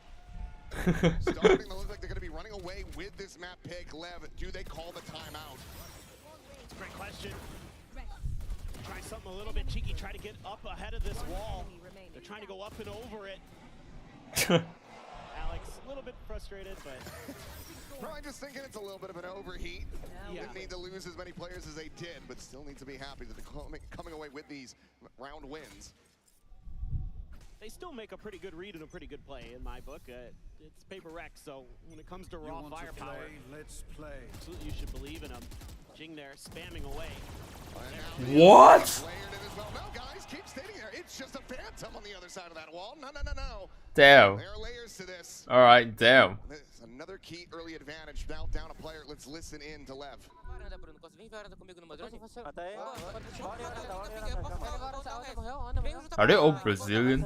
Starting to look like they're gonna be running away with this map pick. Lev, do they call the timeout? It's a great question. Try something a little bit cheeky, try to get up ahead of this wall. They're trying to go up and over it. Alex, a little bit frustrated, but... Probably just thinking it's a little bit of an overheat. Yeah. Didn't need to lose as many players as they did, but still need to be happy that they're coming away with these round wins. They still make a pretty good read and a pretty good play in my book. It's Paper Rex, so when it comes to raw firepower, let's play. absolutely you should believe in them. Jing there, spamming away. What? No, guys, keep standing there. It's just a phantom on the other side of that wall. No. Damn. There are layers to this. Alright, damn. This is another key early advantage. Now down a player. Let's listen in to Lev. Are they all Brazilian?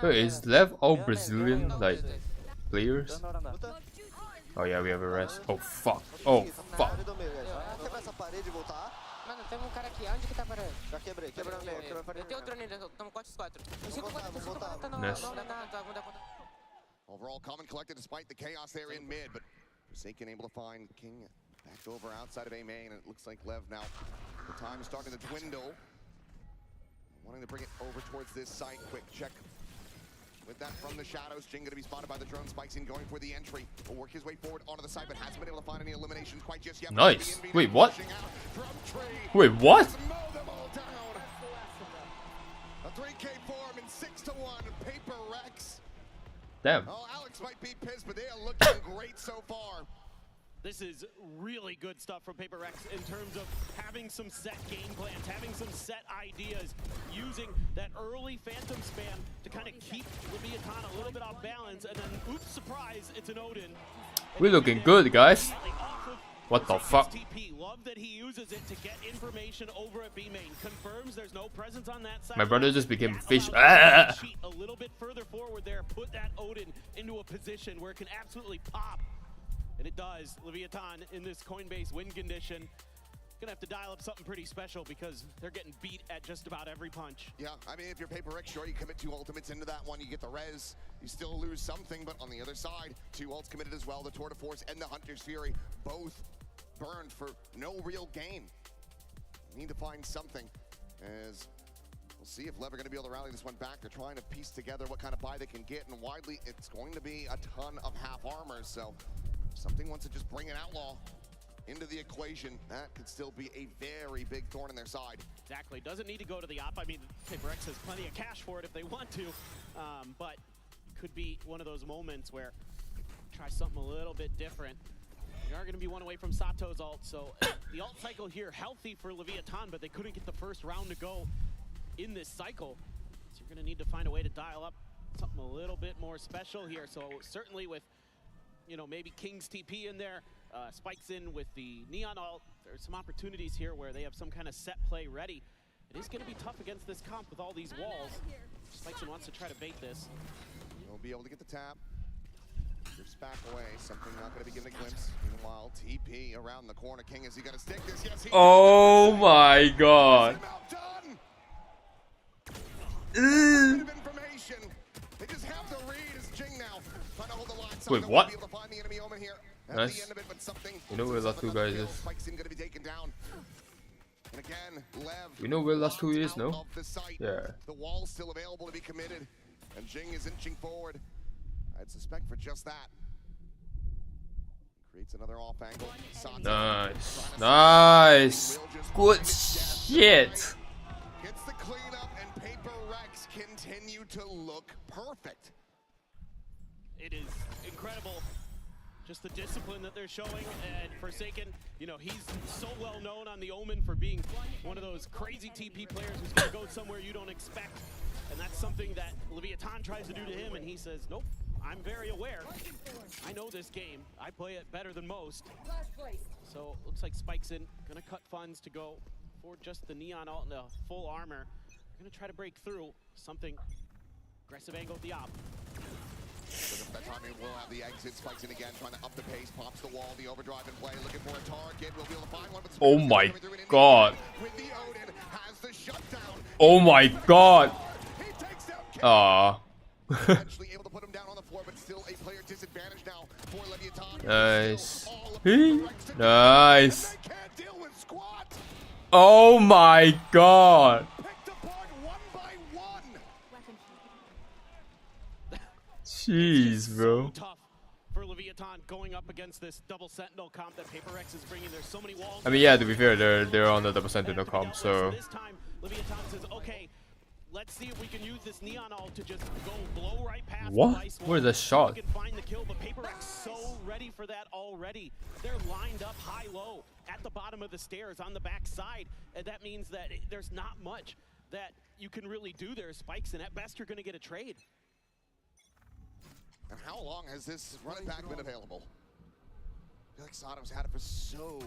Wait, is Lev all Brazilian, like, players? Oh yeah, we have a rest. Oh fuck. Oh fuck. Mano, tem cara aqui. Onde que tá parando? Já quebrei. Quebrando meio. Eu tenho outro ainda, estamos 4x4. Overall, calm and collected despite the chaos there in mid, but Forsaken able to find King back over outside of A main, and it looks like Lev now. The time is starting to dwindle. Wanting to bring it over towards this site. Quick check. With that from the shadows, Jing going to be spotted by the drone. Spikes in, going for the entry. Will work his way forward onto the side, but hasn't been able to find any eliminations quite just yet. Nice. Wait, what? Wait, what? A 3K form in 6-1. Paper Rex. Damn. Oh, Alex might be pissed, but they are looking great so far. This is really good stuff from Paper Rex in terms of having some set game plans, having some set ideas, using that early Phantom spam to kind of keep Leviathan a little bit off balance, and then, oops, surprise, it's an Odin. We're looking good, guys. What the fuck? Love that he uses it to get information over at B main. Confirms there's no presence on that side. My brother just became a fish. A little bit further forward there, put that Odin into a position where it can absolutely pop. And it does. Leviathan in this Coinbase win condition. Gonna have to dial up something pretty special because they're getting beat at just about every punch. Yeah, I mean, if you're Paper X, sure, you commit 2 ultimates into that one, you get the res, you still lose something, but on the other side, 2 ults committed as well, the Tour de Force and the Hunter's Fury, both burned for no real gain. Need to find something, as we'll see if Lev are gonna be able to rally this one back. They're trying to piece together what kind of buy they can get, and widely, it's going to be a ton of half armors, so something wants to just bring an outlaw into the equation. That could still be a very big thorn in their side. Exactly. Doesn't need to go to the op. I mean, Paper X has plenty of cash for it if they want to, but could be one of those moments where try something a little bit different. We are going to be one away from Sato's ult, so the ult cycle here healthy for Leviathan, but they couldn't get the first round to go in this cycle. So you're going to need to find a way to dial up something a little bit more special here. So certainly with, you know, maybe King's TP in there, Spikes in with the Neon ult, there's some opportunities here where they have some kind of set play ready. It is going to be tough against this comp with all these walls. Spikeson wants to try to bait this. He'll be able to get the tap. Drifts back away, something not going to be given a glimpse. Meanwhile, TP around the corner. King, is he going to stick this? Yes, he Oh my god. information. They just have to read as Jing now. Trying to hold the line. Wait, what? Be able to find the enemy omen here. At Nice. the end of it, but something. You know where last two guys is. Spikeson going to be taken down. And again, Lev. We know where last two is, no? Of the site. Yeah. The wall's still available to be committed. And Jing is inching forward. I'd suspect for just that. Creates another off angle. Nice. Nice. Good shit. Gets the cleanup and PRX continue to look perfect. It is incredible, just the discipline that they're showing. And Forsaken, you know, he's so well known on the Omen for being one of those crazy TP players who's going to go somewhere you don't expect. And that's something that Leviathan tries to do to him, and he says, nope, I'm very aware. I know this game. I play it better than most. So looks like Spikeson going to cut funds to go for just the Neon ult and the full armor. Going to try to break through something. Aggressive angle at the op. That time he will have the exit. Spikes in again, trying to up the pace, pops the wall, the overdrive in play, looking for a target. We'll be able to find one. Oh my god. With the Odin, has the shutdown. Oh my god. Ah. Eventually able to put him down on the floor, but still a player disadvantage now for Leviathan. Nice. Nice. Oh my god. Jeez, bro. Tough for Leviathan going up against this double sentinel comp that PRX is bringing. There's so many walls. I mean, yeah, to be fair, they're on the double sentinel comp, so. This time, Leviathan says, okay, let's see if we can use this Neon ult to just go blow right past What? the ice wall. Where's the shot? We can find the kill, but PRX so ready for that already. They're lined up high-low at the bottom of the stairs on the back side, and that means that there's not much that you can really do there, Spikes, and at best you're going to get a trade. And how long has this running back been available? I feel like Sato's had it for so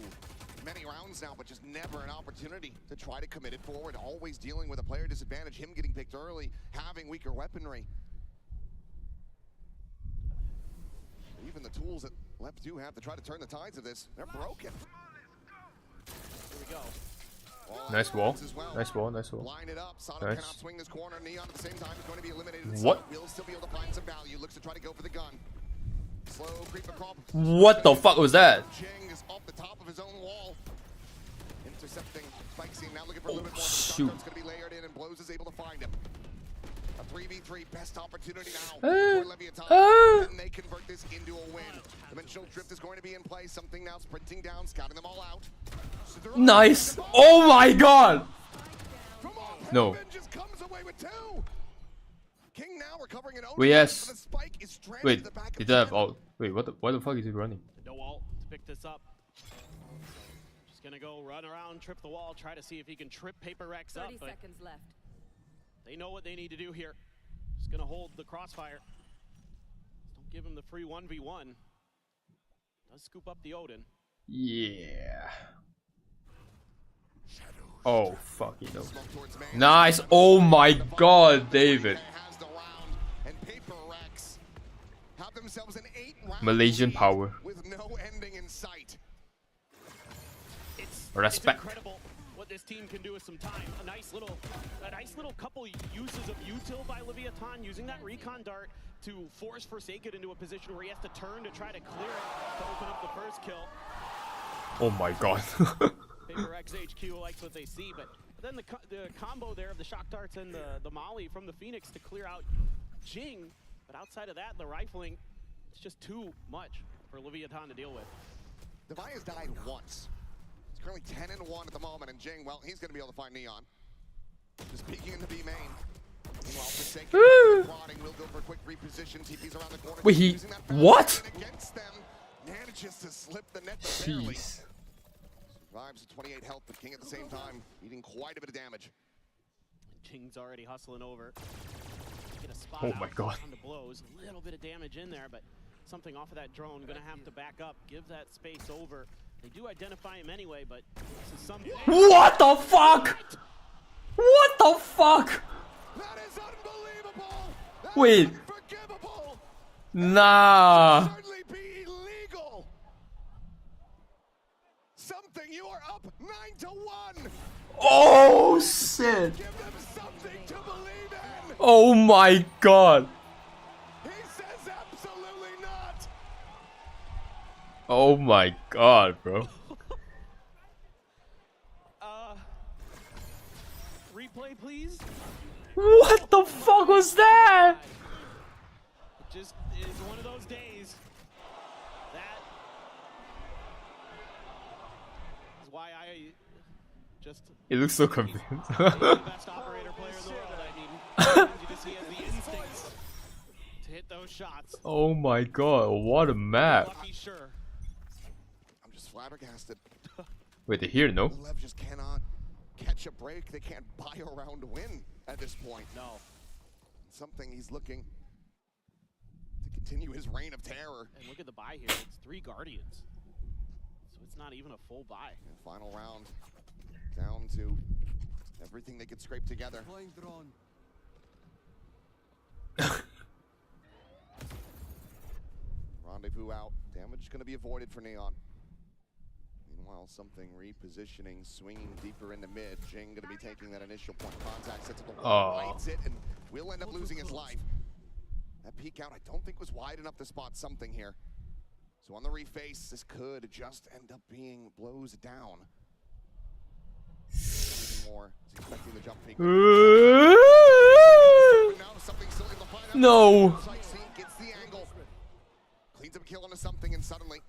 many rounds now, but just never an opportunity to try to commit it forward. Always dealing with a player disadvantage, him getting picked early, having weaker weaponry. Even the tools that LEV do have to try to turn the tides of this, they're broken. Here we go. Nice wall. Nice wall. Nice wall. Line it up. Sato Nice. cannot swing this corner. Neon at the same time is going to be eliminated. What? Will still be able to find some value. Looks to try to go for the gun. Slow creep across. What the fuck was that? Jing is off the top of his own wall. Intercepting. Spikesy now looking for a little bit more. shoot. It's going to be layered in, and Blows is able to find him. A 3v3, best opportunity now for Leviathan. Can they convert this into a win? Dimensional Drift is going to be in play. Something now sprinting down, scouting them all out. Nice. Oh my god. No. Just comes away with two. King now recovering an own. Wait, yes. Spike is stranded Wait, at the back of did the that have net. ult? Wait, what the? Why the fuck is he running? No ult to pick this up. Just gonna go run around, trip the wall, try to see if he can trip PRX up. 30 but seconds left. they know what they need to do here. Just gonna hold the crossfire. Don't give him the free 1v1. Does scoop up the Odin. Yeah. Oh fucking no. Nice. Oh my god, David. And PRX have themselves an 8-round Malaysian power. with no ending in sight. Respect. It's incredible what this team can do with some time. A nice little couple uses of util by Leviathan, using that recon dart to force Forsaken into a position where he has to turn to try to clear it to open up the first kill. Oh my god. PRX HQ likes what they see, but then the combo there of the shock darts and the molly from the Phoenix to clear out Jing. But outside of that, the rifling, it's just too much for Leviathan to deal with. Devi has died once. He's currently 10-1 at the moment, and Jing, well, he's going to be able to find Neon. Just peeking in the B main. Meanwhile, Forsaken prodding will go for a quick reposition. TP's around the corner. Wait, he what? manages to slip the net, but barely. Jeez. Survives at 28 health, but King at the same time eating quite a bit of damage. King's already hustling over. Get a spot Oh my God. on the blows. A little bit of damage in there, but something off of that drone. Gonna have to back up, give that space over. They do identify him anyway, but this is something. What the fuck? What the fuck? That is unbelievable. That Wait. is unforgivable. Nah. Certainly be illegal. Something, you are up 9-1. Oh shit. Give them something to believe in. Oh my God. He says absolutely not. Oh my God, bro. Replay, please. What the fuck was that? It just is one of those days. That is why I just. It looks so confused. the best operator player in the world. I mean, you just see has the instincts to hit those shots. Oh my God, what a map. Lucky, sure. I'm just flabbergasted. Wait, they're here, no? The LEV just cannot catch a break. They can't buy a round win at this point. No. Something he's looking to continue his reign of terror. And look at the buy here. It's 3 Guardians. So it's not even a full buy. And final round down to everything they could scrape together. Rendezvous out. Damage going to be avoided for Neon. Meanwhile, something repositioning, swinging deeper into mid. Jing going to be taking that initial point of contact, sets up the wall, lights it, and will end up losing his life. That peek out, I don't think was wide enough to spot something here. So on the reface, this could just end up being blows down. More. He's expecting the jump peek. No. Gets the angle. Cleans up a kill onto something, and suddenly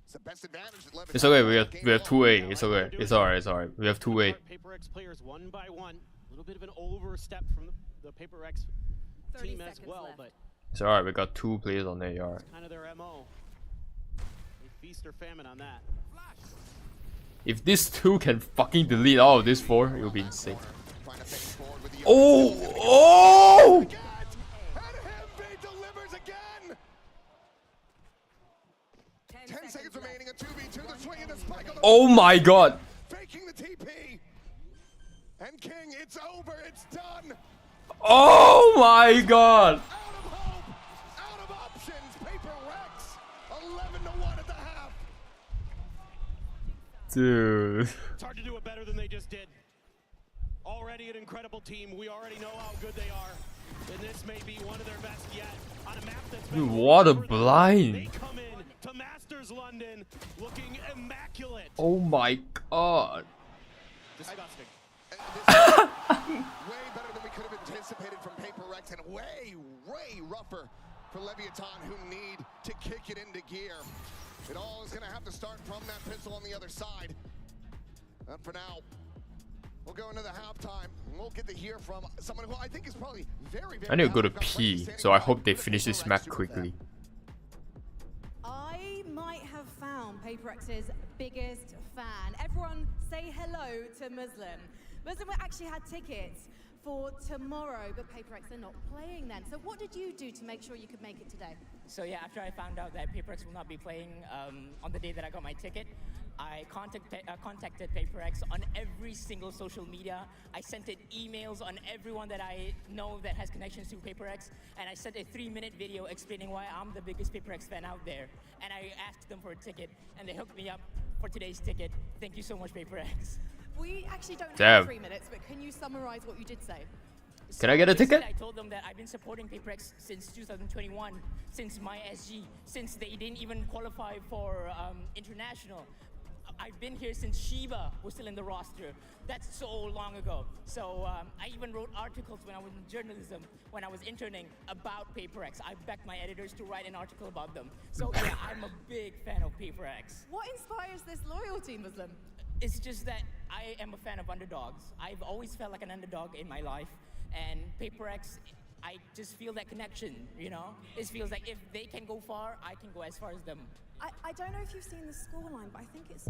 it's the best advantage that LEV It's okay, we have 2A. It's okay. It's alright. We have 2A. PaperX players one by one. A little bit of an overstep from the PaperX team as well, but It's alright, we got 2 players on AR. it's kind of their MO. They feast or famine on that. If this 2 can fucking delete all of this 4, it will be insane. Oh! Oh! delivers again. 10 seconds remaining. A 2v2. The swing and the spike on the Oh my God! faking the TP. And King, it's over. It's done. Oh my God! Out of hope. Out of options. PaperX 11-1 at the half. Dude. It's hard to do it better than they just did. Already an incredible team. We already know how good they are. And this may be one of their best yet. On a map that's been Dude, what a blind. They come in to Masters London looking immaculate. Oh my God. Disgusting. Way better than we could have anticipated from PaperX, and way rougher for Leviathan, who need to kick it into gear. It all is going to have to start from that pistol on the other side. And for now, we'll go into the halftime, and we'll get to hear from someone who I think is probably very I need to go to P, so I hope they finish this map quickly. I might have found PaperX's biggest fan. Everyone say hello to Muslim. Muslim actually had tickets for tomorrow, but PaperX are not playing then. So what did you do to make sure you could make it today? So yeah, after I found out that PaperX will not be playing on the day that I got my ticket, I contacted PaperX on every single social media. I sent it emails on everyone that I know that has connections to PaperX, and I sent a 3-minute video explaining why I'm the biggest PaperX fan out there. And I asked them for a ticket, and they hooked me up for today's ticket. Thank you so much, PaperX. We actually don't Damn. have 3 minutes, but can you summarize what you did say? Can I get a ticket? I told them that I've been supporting PaperX since 2021, since my SG, since they didn't even qualify for international. I've been here since Shiba was still in the roster. That's so long ago. So I even wrote articles when I was in journalism, when I was interning, about PaperX. I begged my editors to write an article about them. So yeah, I'm a big fan of PaperX. What inspires this loyalty, Muslim? It's just that I am a fan of underdogs. I've always felt like an underdog in my life, and PaperX I just feel that connection, you know? It feels like if they can go far, I can go as far as them. I don't know if you've seen the scoreline, but I think it's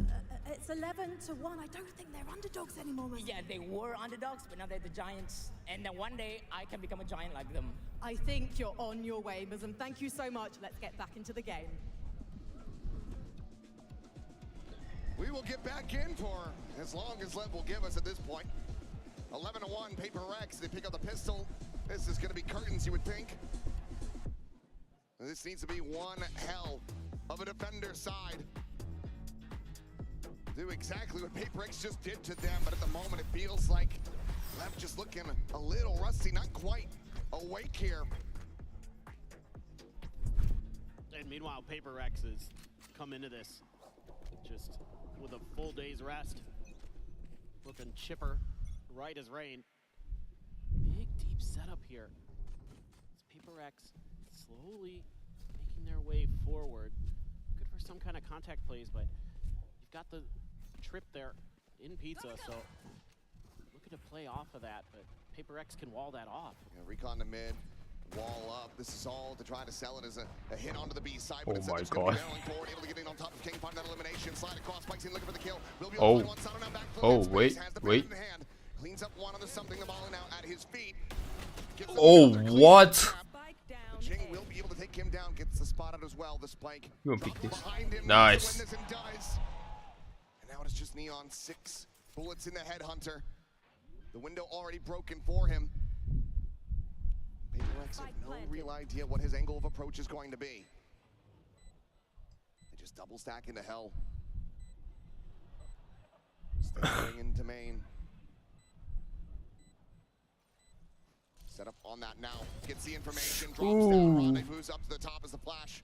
11-1. I don't think they're underdogs anymore. Yeah, they were underdogs, but now they're the giants. And then one day, I can become a giant like them. I think you're on your way, Muslim. Thank you so much. Let's get back into the game. We will get back in for as long as LEV will give us at this point. 11-1, PRX. They pick up the pistol. This is going to be curtains, you would think. This needs to be one hell of a defender side. Do exactly what PRX just did to them, but at the moment it feels like LEV just looking a little rusty, not quite awake here. And meanwhile, PRX has come into this just with a full day's rest. Looking chipper, right as rain. Big deep setup here. It's PRX slowly making their way forward. Good for some kind of contact plays, but you've got the trip there in pizza, so looking to play off of that, but PRX can wall that off. Yeah, recon to mid, wall up. This is all to try to sell it as a hit onto the B side. Oh But my it's god. forward, able to get in on top of King, find that elimination, slide across, spikes in, looking for the kill. Will be Oh. able to find one, Sano now back to the Oh, mid space, wait, has the wait. in hand, cleans up one onto something, the ball now at his feet. Gets Oh, another clean what? trap. Jing will be able to take him down, gets the spot out as well, the spike. You won't pick this. Behind him, Nice. wins and does. And now it's just Neon, 6 bullets in the headhunter. The window already broken for him. PRX have no real idea what his angle of approach is going to be. They just double stack into hell. Staying into main. Set up on that now. Gets the information, drops down. Rendezvous up to the top as the flash.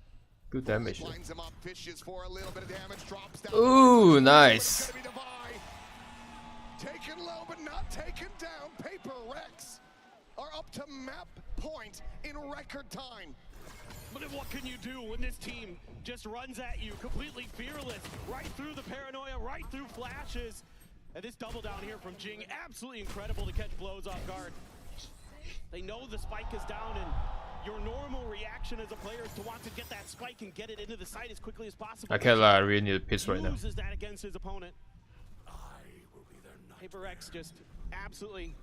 Good damage. Blinds him up, fishes for a little bit of damage, drops down. Ooh, nice. Taken low but not taken down. PRX are up to map point in record time. But then what can you do when this team just runs at you completely fearless, right through the paranoia, right through flashes? And this double down here from Jing, absolutely incredible to catch blows off guard. They know the spike is down, and your normal reaction as a player is to want to get that spike and get it into the site as quickly as possible. I can't lie, I really need a piss right now. Uses that against his opponent. PRX just absolutely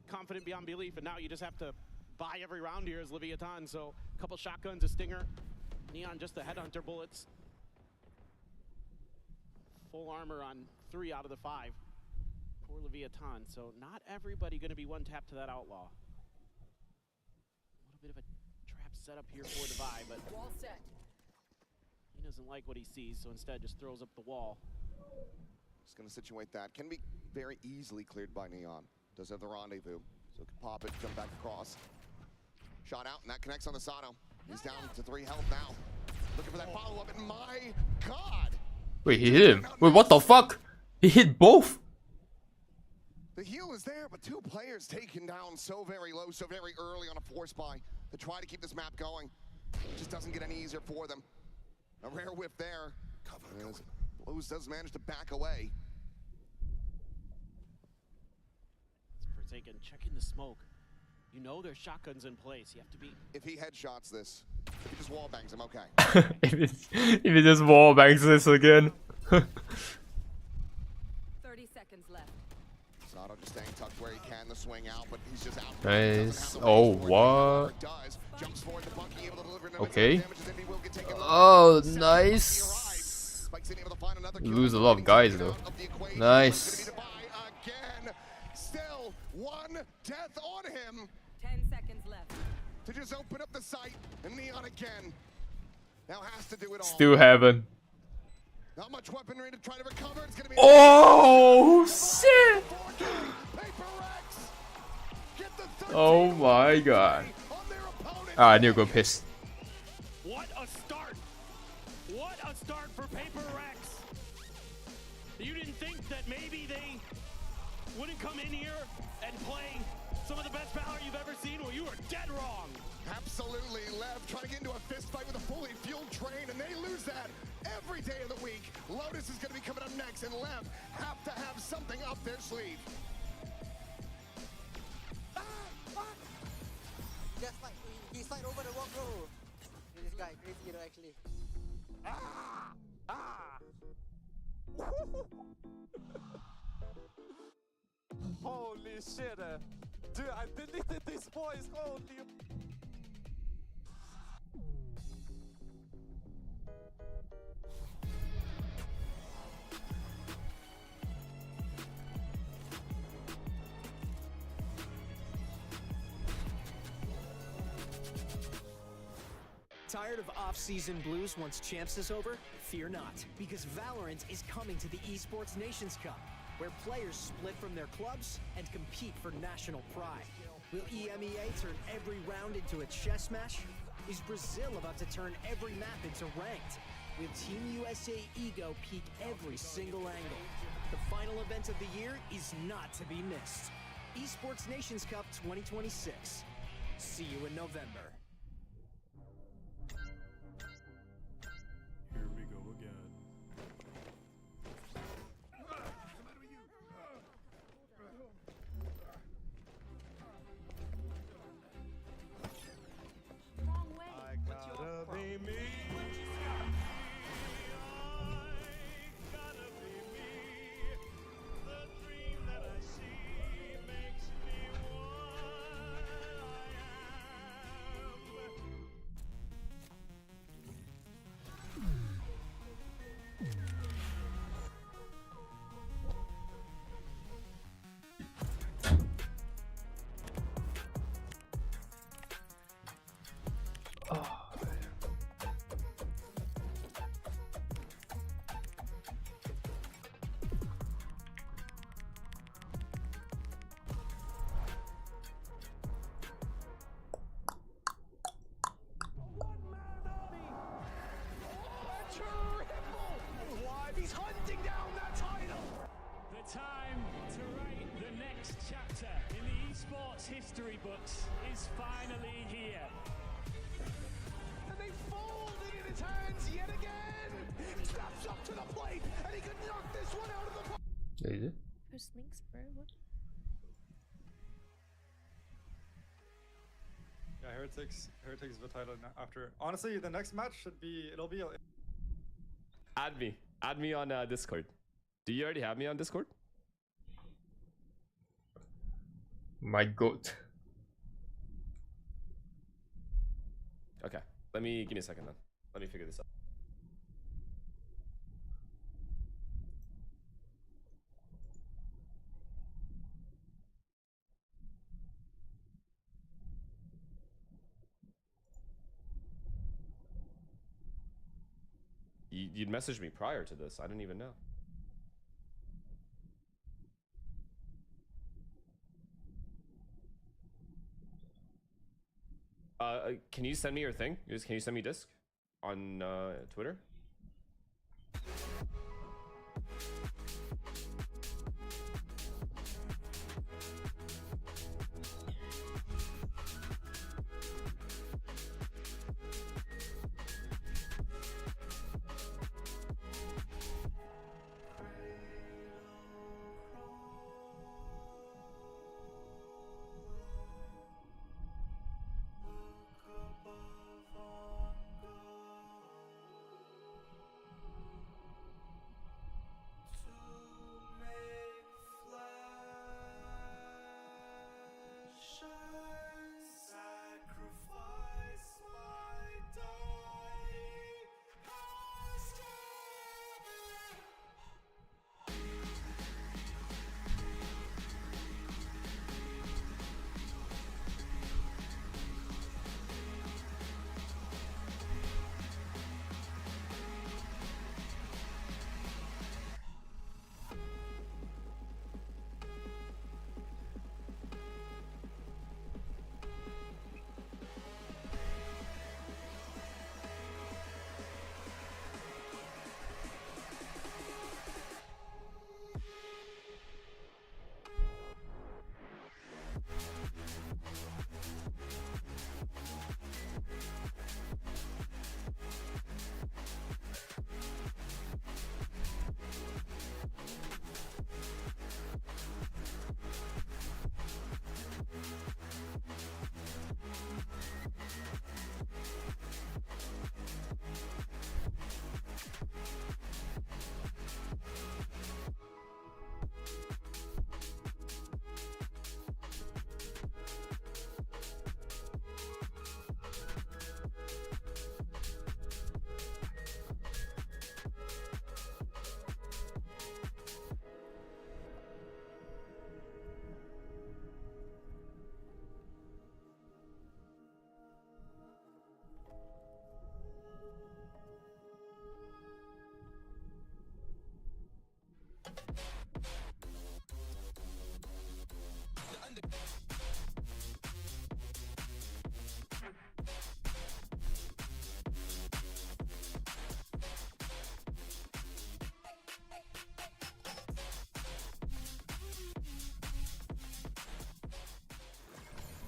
confident beyond belief, and now you just have to buy every round here as Leviathan. So a couple shotguns, a stinger, Neon just the headhunter bullets. Full armor on 3 out of the 5 for Leviathan. So not everybody going to be one tap to that outlaw. A little bit of a trap setup here for the Vi, but he doesn't like what he sees, so instead just throws up the wall. Just gonna situate that. Can be very easily cleared by Neon. Does have the rendezvous, so can pop it, jump back across. Shot out, and that connects on the Sano. He's down to 3 health now. Looking for that follow-up, and my god! Wait, he hit him. Wait, what the fuck? He hit both? The heal is there, but 2 players taken down so very low, so very early on a force buy to try to keep this map going. It just doesn't get any easier for them. A rare whiff there. As Blues does manage to back away. It's Forsaken checking the smoke. You know there's shotguns in place. You have to be. If he headshots this, if he just wall bangs him, okay. if he just wall bangs this again. 30 seconds left. Sato just staying tucked where he can, the swing out, but he's just out. Nice. Oh, what? Okay. Oh, nice. Lose a lot of guys though. Nice. Still 1 death on him. 10 seconds left. To just open up the site, and Neon again. Now has to do it all. Still haven't. Not much weaponry to try to recover. It's gonna be Oh shit! Oh my god. Ah, I need to go piss. What a start! What a start for PRX! You didn't think that maybe they wouldn't come in here and play some of the best Valor you've ever seen? Well, you are dead wrong. Absolutely. LEV trying to get into a fist fight with a fully fueled train, and they lose that every day of the week. Lotus is going to be coming up next, and LEV have to have something up their sleeve. just like he slide over the wrong row. This guy, crazy hero actually. Holy shit, dude, I deleted this voice, holy. Tired of off-season blues once Champs is over? Fear not, because Valorant is coming to the Esports Nations Cup, where players split from their clubs and compete for national pride. Will EMEA turn every round into a chess match? Is Brazil about to turn every map into ranked? Will Team USA ego peak every single angle? The final event of the year is not to be missed. Esports Nations Cup 2026. See you in November. Here we go again. I gotta be me. He's hunting down that title! The time to write the next chapter in the esports history books is finally here. And they fold it in his hands yet again! He steps up to the plate and he can knock this one out of the park! Easy. Who's links, bro? What? Yeah, Heretics the title after. Honestly, the next match should be. It'll be. Add me on Discord. Do you already have me on Discord? My goat. Okay, give me a second then. Let me figure this out. You'd messaged me prior to this. I didn't even know. Can you send me your thing? Can you send me disc on Twitter?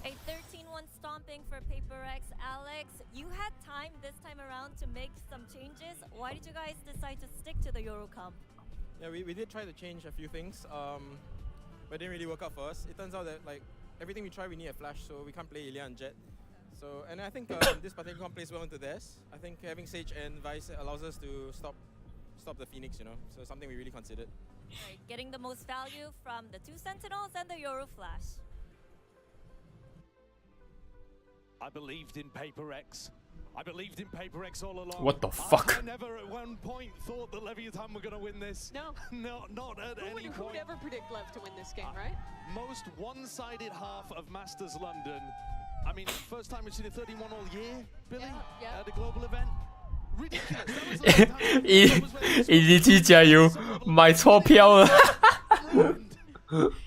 A 13-1 stomping for PaperX. Alex, you had time this time around to make some changes. Why did you guys decide to stick to the Eurocomp? Yeah, we did try to change a few things, but it didn't really work out for us. It turns out that like everything we try, we need a flash, so we can't play Ilya and Jet. So, and I think this particular comp plays well into theirs. I think having Sage and Vice allows us to stop the Phoenix, you know. So something we really considered. Right, getting the most value from the 2 Sentinels and the Euro Flash. I believed in PaperX. I believed in PaperX all along. What the fuck? I never at one point thought that Leviathan were going to win this. No. Not at any point. Who would ever predict Lev to win this game, right? Most one-sided half of Masters London. I mean, first time we've seen a 31 all year, Billy, at a global event. Ridiculous. That was EDT 加油，买错票了。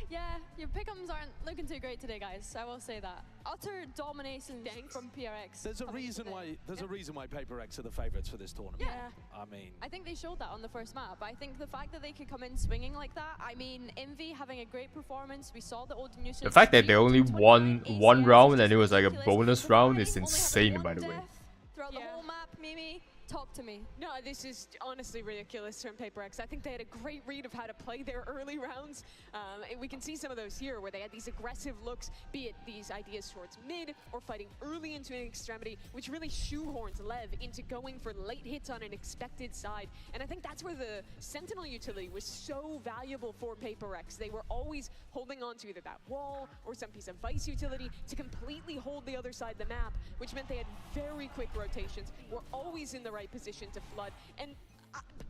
Yeah, your pick'ems aren't looking too great today, guys. I will say that. Utter domination from PRX. There's a reason why PaperX are the favourites for this tournament. Yeah. I mean, I think they showed that on the first map. I think the fact that they could come in swinging like that, I mean, Envy having a great performance. We saw the Odin usage. The fact that they only won one round and it was like a bonus round is insane, by the way. Throughout the whole map, Mimi, talk to me. No, this is honestly ridiculous from PaperX. I think they had a great read of how to play their early rounds. And we can see some of those here where they had these aggressive looks, be it these ideas towards mid or fighting early into an extremity, which really shoehorns Lev into going for late hits on an expected side. And I think that's where the Sentinel utility was so valuable for PaperX. They were always holding on to either that wall or some piece of Vice utility to completely hold the other side of the map, which meant they had very quick rotations, were always in the right position to flood, and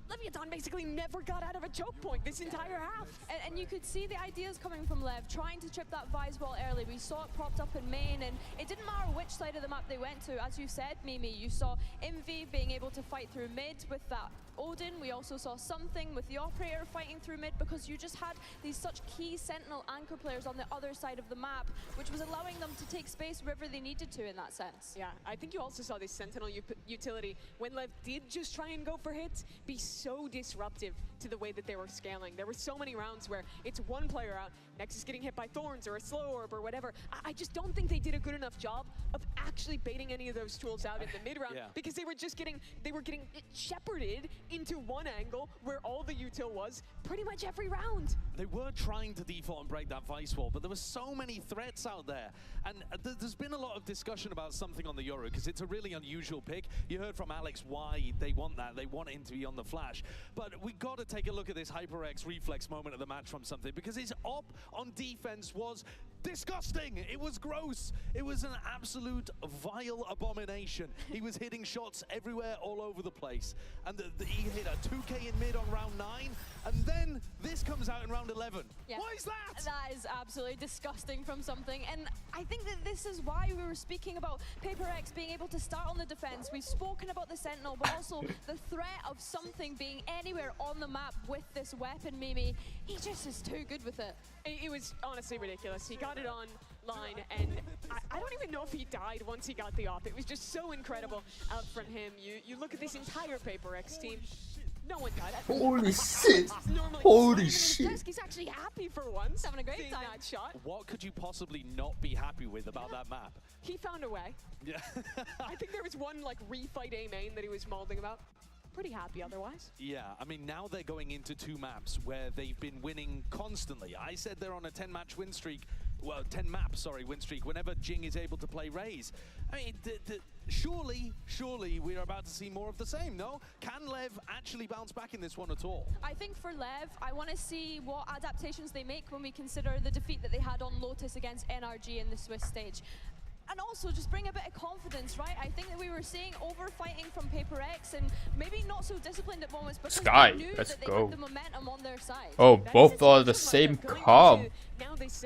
Leviathan basically never got out of a choke point this entire half. And you could see the ideas coming from Lev, trying to trip that Vise wall early. We saw it propped up in main, and it didn't matter which side of the map they went to. As you said, Mimi, you saw Envy being able to fight through mid with that Odin. We also saw something with the Operator fighting through mid, because you just had these such key Sentinel anchor players on the other side of the map, which was allowing them to take space wherever they needed to in that sense. Yeah, I think you also saw this Sentinel utility, when Lev did just try and go for hits, be so disruptive to the way that they were scaling. There were so many rounds where it's one player out, Nexus getting hit by Thorns or a Slow Orb or whatever. I just don't think they did a good enough job of actually baiting any of those tools out in the mid round, because they were getting shepherded into one angle where all the util was pretty much every round. They were trying to default and break that Vice wall, but there were so many threats out there. And there's been a lot of discussion about something on the Euro, because it's a really unusual pick. You heard from Alex why they want that. They want him to be on the flash. But we got to take a look at this HyperX reflex moment of the match from something, because his op on defense was disgusting. It was gross. It was an absolute vile abomination. He was hitting shots everywhere, all over the place. And he hit a 2K in mid on round 9, and then this comes out in round 11. Yeah. Why is that? That is absolutely disgusting from something. And I think that this is why we were speaking about PaperX being able to start on the defense. We've spoken about the Sentinel, but also the threat of something being anywhere on the map with this weapon, Mimi. He just is too good with it. It was honestly ridiculous. He got it online, and I don't even know if he died once he got the op. It was just so incredible out from him. You look at this entire PaperX team, no one died. Holy shit! Holy shit! He's actually happy for once, having a great time. That shot. What could you possibly not be happy with about that map? He found a way. Yeah. I think there was one like refight A main that he was molding about. Pretty happy otherwise. Yeah, I mean, now they're going into 2 maps where they've been winning constantly. I said they're on a 10-match win streak, well, 10-map, sorry, win streak, whenever Jing is able to play Raze. I mean, surely we're about to see more of the same, no? Can Lev actually bounce back in this one at all? I think for Lev, I want to see what adaptations they make when we consider the defeat that they had on Lotus against NRG in the Swiss stage. And also just bring a bit of confidence, right? I think that we were seeing over-fighting from PaperX and maybe not so disciplined at moments, because Sky, they knew let's that they go. had the momentum on their side. Oh, both are the same comp. Now this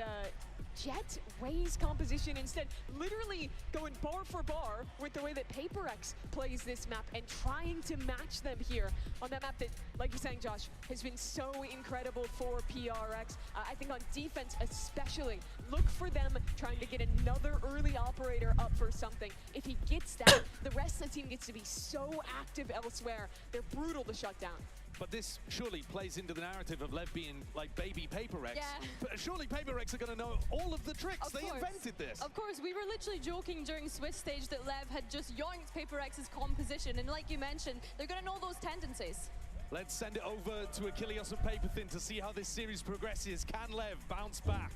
Jet Waze composition instead, literally going bar for bar with the way that PaperX plays this map and trying to match them here on that map that, like you're saying, Josh, has been so incredible for PRX. I think on defense especially, look for them trying to get another early operator up for something. If he gets that, the rest of the team gets to be so active elsewhere. They're brutal to shut down. but this surely plays into the narrative of LEV being like baby PaperX. Yeah. But surely PaperX are going to know all of the tricks. They invented this. Of course, we were literally joking during Swiss stage that LEV had just yoinked PaperX's composition, and like you mentioned, they're going to know those tendencies. Let's send it over to Achilles and Paperthin to see how this series progresses. Can LEV bounce back?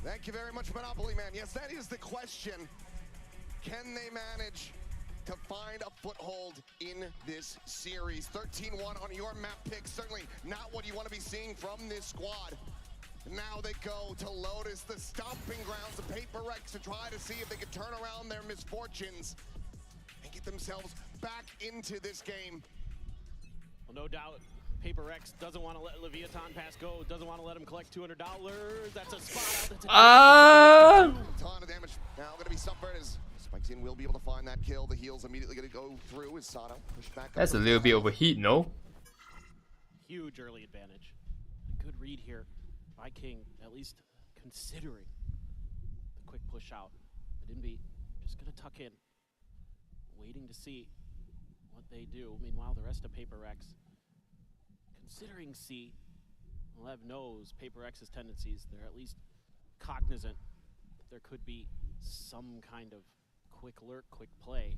Thank you very much, Monopoly Man. Yes, that is the question. Can they manage to find a foothold in this series? 13-1 on your map pick. Certainly not what you want to be seeing from this squad. Now they go to Lotus, the stomping grounds of PaperX, to try to see if they can turn around their misfortunes and get themselves back into this game. Well, no doubt, PaperX doesn't want to let Leviathan pass go, doesn't want to let him collect $200. That's a spot out. A ton of damage now going to be suffered as Spikezian will be able to find that kill. The heal's immediately going to go through as Sato pushed back. That's a little bit overheat, no? Huge early advantage. Good read here by King, at least considering the quick push out. But Invi just going to tuck in, waiting to see what they do. Meanwhile, the rest of PaperX, considering C, LEV knows PaperX's tendencies. They're at least cognizant that there could be some kind of quick lurk, quick play.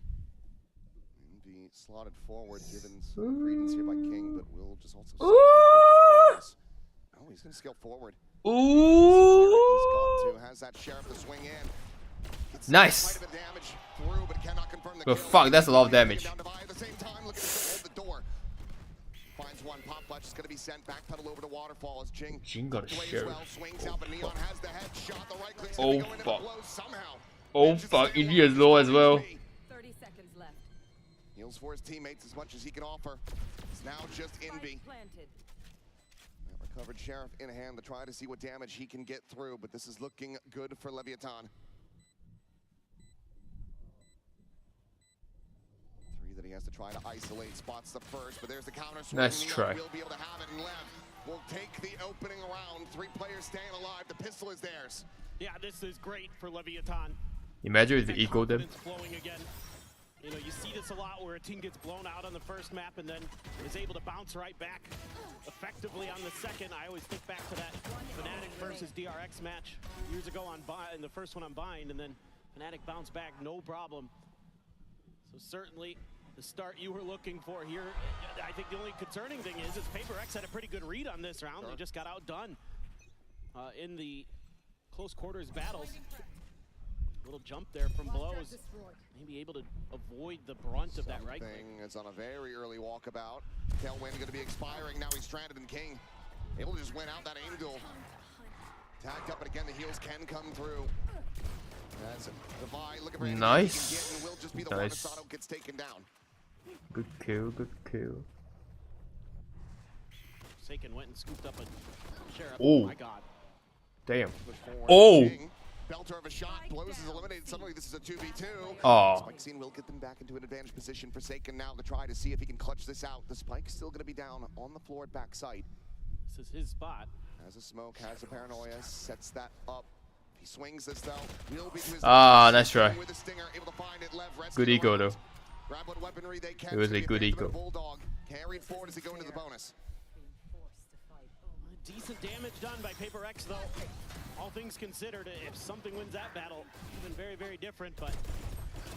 Envy slotted forward, given some credence here by King, but will just also. Oh, he's going to scale forward. Ooh! He's got to, has that Sheriff to swing in. Gets nice. quite a bit of damage through, but cannot confirm the But kill. fuck, that's a lot of damage. At the same time, looking to hold the door. Finds one, pop clutch is going to be sent back pedal over to Waterfall as Jing got a sheriff. well, swings out, but Neon has the headshot. The right click's Oh going to go into the fuck. blow somehow. Oh fuck, Indy is low as well. 30 seconds left. Heals for his teammates as much as he can offer. It's now just Envy. Planted. That recovered Sheriff in hand to try to see what damage he can get through, but this is looking good for Leviathan. Three that he has to try to isolate. Spots the first, but there's the counter swing. Nice Neon try. will be able to have it, and Lev will take the opening round. 3 players staying alive. The pistol is theirs. Yeah, this is great for Leviathan. Imagine if they equal them. Flowing again. You know, you see this a lot where a team gets blown out on the first map and then is able to bounce right back effectively on the second. I always think back to that Fnatic versus DRX match years ago in the first one on Bind, and then Fnatic bounced back, no problem. So certainly the start you were looking for here. I think the only concerning thing is PaperX had a pretty good read on this round. They just got outdone in the close quarters battles. Little jump there from blows. Maybe able to avoid the brunt of that right click. It's on a very early walkabout. Tailwind going to be expiring. Now he's stranded, and King able to just win out that aim duel. Tagged up, but again, the heals can come through. That's it. Devi looking for anything Nice. he can get, and will just be the one that Sato gets taken down. Good kill, good kill. Saken went and scooped up a Sheriff. Oh. My God. Damn. Push forward. Oh! King, Belter of a shot. Blows is eliminated. Suddenly this is a 2v2. Aw. Spikezian will get them back into an advantage position for Saken now to try to see if he can clutch this out. The Spike's still going to be down on the floor at backside. This is his spot. Has a smoke, has a paranoia, sets that up. He swings this though. Will be to his Nice try. with the stinger, able to find it. Lev Good eco though. Grab what weaponry they can. It was to a the good advancement eco. of Bulldog. Carried forward as he go into the bonus. Decent damage done by PaperX though. All things considered, if something wins that battle, even very, very different, but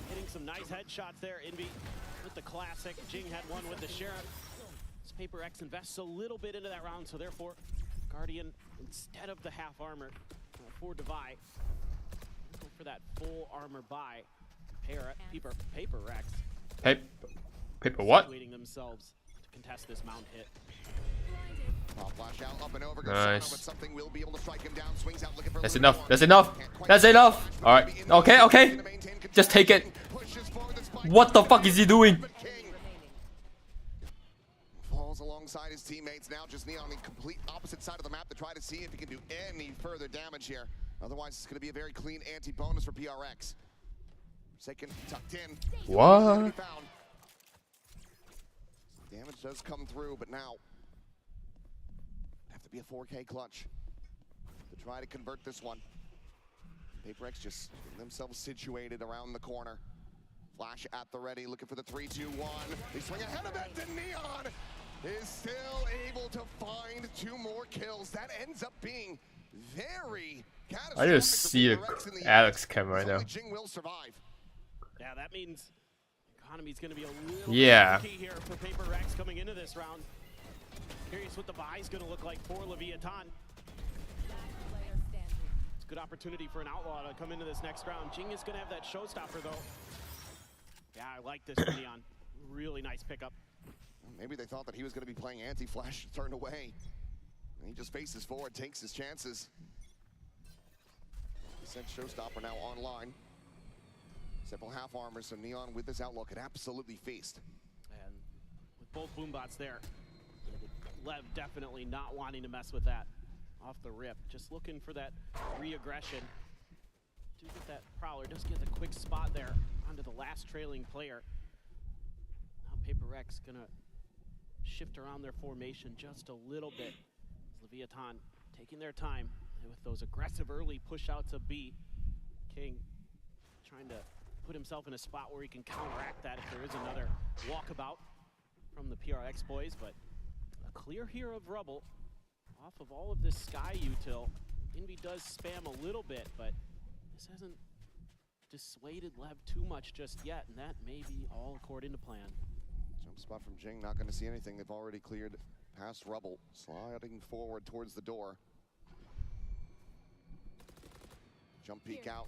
hitting some nice headshots there. Envy with the classic. Jing had one with the Sheriff. This PaperX invests a little bit into that round, so therefore, Guardian, instead of the half armor for Devi, go for that full armor buy. PaperX. Paper what? Situating themselves to contest this mount hit. Flash out, up and over, Nice. but something will be able to strike him down. Swings out looking for That's enough. That's enough. That's enough. Alright. Okay, okay. Just take it. What the fuck is he doing? Falls alongside his teammates now, just Neon on the complete opposite side of the map to try to see if he can do any further damage here. Otherwise, it's going to be a very clean anti-bonus for PRX. Second tucked in. What? Damage does come through, but now have to be a 4K clutch to try to convert this one. PaperX just getting themselves situated around the corner. Flash at the ready, looking for the 3-2-1. They swing ahead of it, and Neon is still able to find 2 more kills. That ends up being very catastrophic. I just see the Alex camera right now. Jing will survive. Yeah, that means economy's going to be a little tricky here for PaperX coming into this round. Curious what the buy's going to look like for Leviathan. It's a good opportunity for an outlaw to come into this next round. Jing is going to have that showstopper though. Yeah, I like this from Neon. Really nice pickup. Maybe they thought that he was going to be playing anti-flash, turned away. And he just faces forward, takes his chances. He sent showstopper now online. Several half armors, so Neon with this outlook could absolutely feast. And with both boombots there, Lev definitely not wanting to mess with that off the rip. Just looking for that re-aggression. Do get that Prowler, just get the quick spot there onto the last trailing player. Now PaperX gonna shift around their formation just a little bit. Leviathan taking their time and with those aggressive early push outs of B. King trying to put himself in a spot where he can counteract that if there is another walkabout from the PRX boys, but a clear here of rubble off of all of this sky util. Envy does spam a little bit, but this hasn't dissuaded Lev too much just yet, and that may be all according to plan. Jump spot from Jing, not going to see anything. They've already cleared past rubble, sliding forward towards the door. Jump peek out.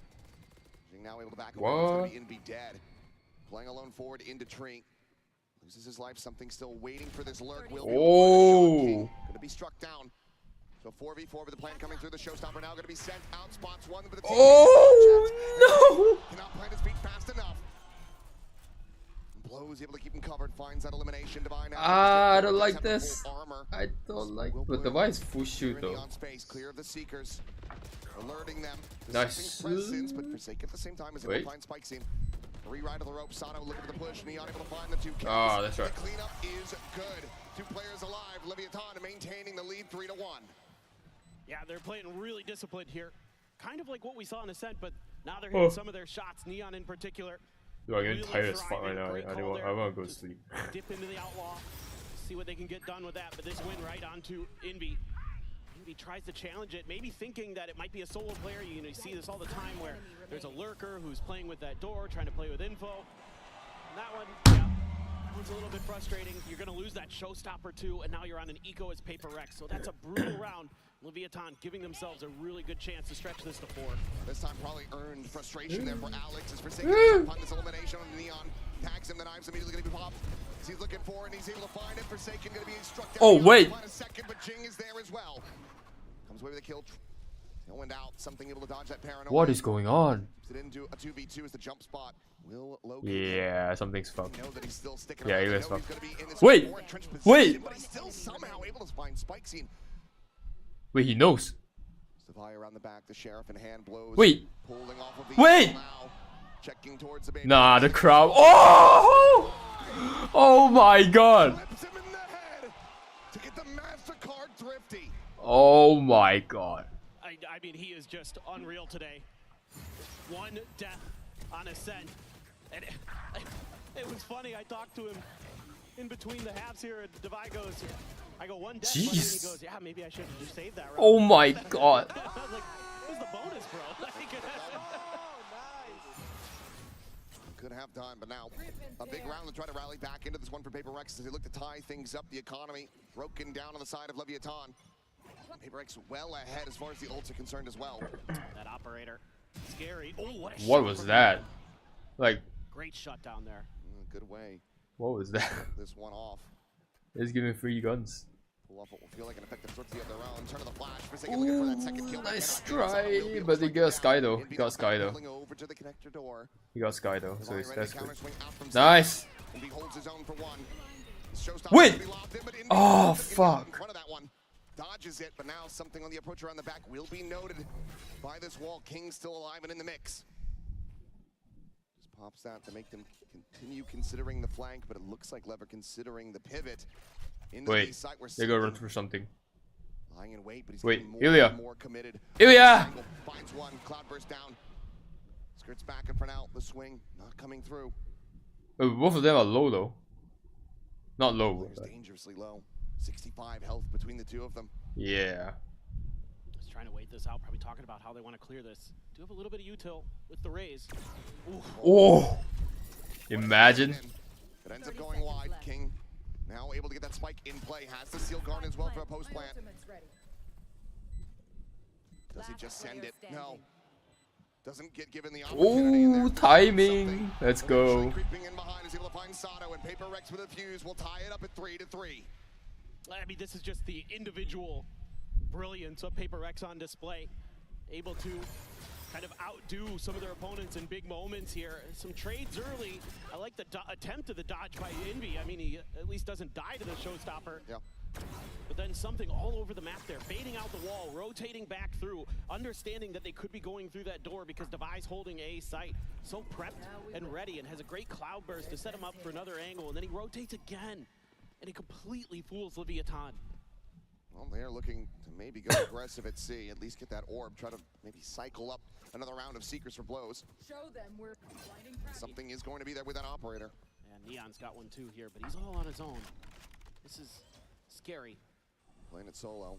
Jing now able to back away. It's going to be Envy dead. Playing alone forward into tree. Loses his life. Something still waiting for this lurk. Will be going to be struck down. So 4v4 with the plan coming through. The showstopper now going to be sent out. Spots one. But no! Cannot plant his feet fast enough. Blows able to keep him covered. Finds that elimination. Divine. I don't like this. I don't like. But the Divine is full shoot though. Space, clear of the seekers. Alerting them. Nice. Presence, but forsake at the same time as they will find Spike Scene. Re-ride of the rope. Sano looking for the push. Neon able to find the 2 kills. Oh, that's right. The cleanup is good. 2 players alive. Leviathan maintaining the lead 3-1. Yeah, they're playing really disciplined here. Kind of like what we saw in Ascent, but now they're hitting some of their shots. Neon in particular. Dude, I'm getting tired as fuck right now. I want to go to sleep. Dip into the outlaw. See what they can get done with that. But this win right onto Envy. Envy tries to challenge it, maybe thinking that it might be a solo player. You know, you see this all the time where there's a lurker who's playing with that door, trying to play with info. And that one, yeah, that one's a little bit frustrating. You're going to lose that showstopper too, and now you're on an eco as PaperX. So that's a brutal round. Leviathan giving themselves a really good chance to stretch this to 4. This time probably earned frustration there for Alex. As Forsaken upon this elimination on Neon. Tags him, the knives immediately going to be popped. He's looking for it, and he's able to find it. Forsaken going to be struck down. Oh, wait. A second, but Jing is there as well. Comes away with a kill. Tailwind out. Something able to dodge that paranoia. What is going on? It into a 2v2 as the jump spot. Will locate Yeah, something's fucked. know that he's still sticking Yeah, around. he They is know he's fucked. gonna be in this Wait! more entrenched Wait! position, but he's still somehow able to find Spike Scene. Wait, he knows. Savai around the back, the sheriff in hand blows. Wait! Pulling off of the Wait! now, checking towards the baby. Nah, the crowd. Oh! Oh my god! Flips him in the head to get the MasterCard thrifty. Oh my god. I mean, he is just unreal today. 1 death on Ascent. And it was funny, I talked to him in between the halves here, and Devi goes, I go 1 death, buddy, and he Jeez. goes, yeah, maybe I should have just saved that round. Oh my god. I was like, where's the bonus, bro? Could have done, but now a big round to try to rally back into this one for PaperX as they look to tie things up. The economy broken down on the side of Leviathan. PaperX well ahead as far as the ults are concerned as well. That operator, scary. Oh, What was that? Like, great shut down there. Good way. what was that? This one off. It's giving free guns. Pull off what will feel like an effective sortie of their own. Turn of the flash. Forsaken looking for that second kill. Nice try, but he got Sky though. He got Sky though. Over to the connector door. He got Sky though, so Ready that's to good. counterswing out from Nice! And he holds his own for one. Showstopper Wait! gonna be locked in, but Indy Oh, in fuck. front of that one. Dodges it, but now something on the approach around the back will be noted by this wall. King still alive and in the mix. Just pops that to make them continue considering the flank, but it looks like Lever considering the pivot into the Wait, site where they go run for something. lying in wait, but he's Wait, getting more Ilya. and more committed. Ilya! Finds one, Cloudburst down. Skirts back and for now, the swing not coming through. Both of them are low though. Not low. Players dangerously low. 65 health between the two of them. Yeah. Just trying to wait this out. Probably talking about how they want to clear this. Do have a little bit of util with the raise. Oh. Imagine. It ends up going wide. King now able to get that spike in play. Has the Steel Guard as well for a post plant. Does he just send it? No. Doesn't get given the opportunity. Oh, timing. Let's go. Creeping in behind is able to find Sato, and PaperX with a fuse will tie it up at 3-3. I mean, this is just the individual brilliance of PaperX on display. Able to kind of outdo some of their opponents in big moments here. Some trades early. I like the attempt of the dodge by Envy. I mean, he at least doesn't die to the showstopper. Yeah. But then something all over the map there, baiting out the wall, rotating back through, understanding that they could be going through that door because Devi's holding A site. So prepped and ready, and has a great cloudburst to set him up for another angle, and then he rotates again, and he completely fools Leviathan. Well, they're looking to maybe go aggressive at C, at least get that orb, try to maybe cycle up another round of Seekers for blows. Show them we're Something is going to be there with that operator. And Neon's got one too here, but he's all on his own. This is scary. Playing it solo.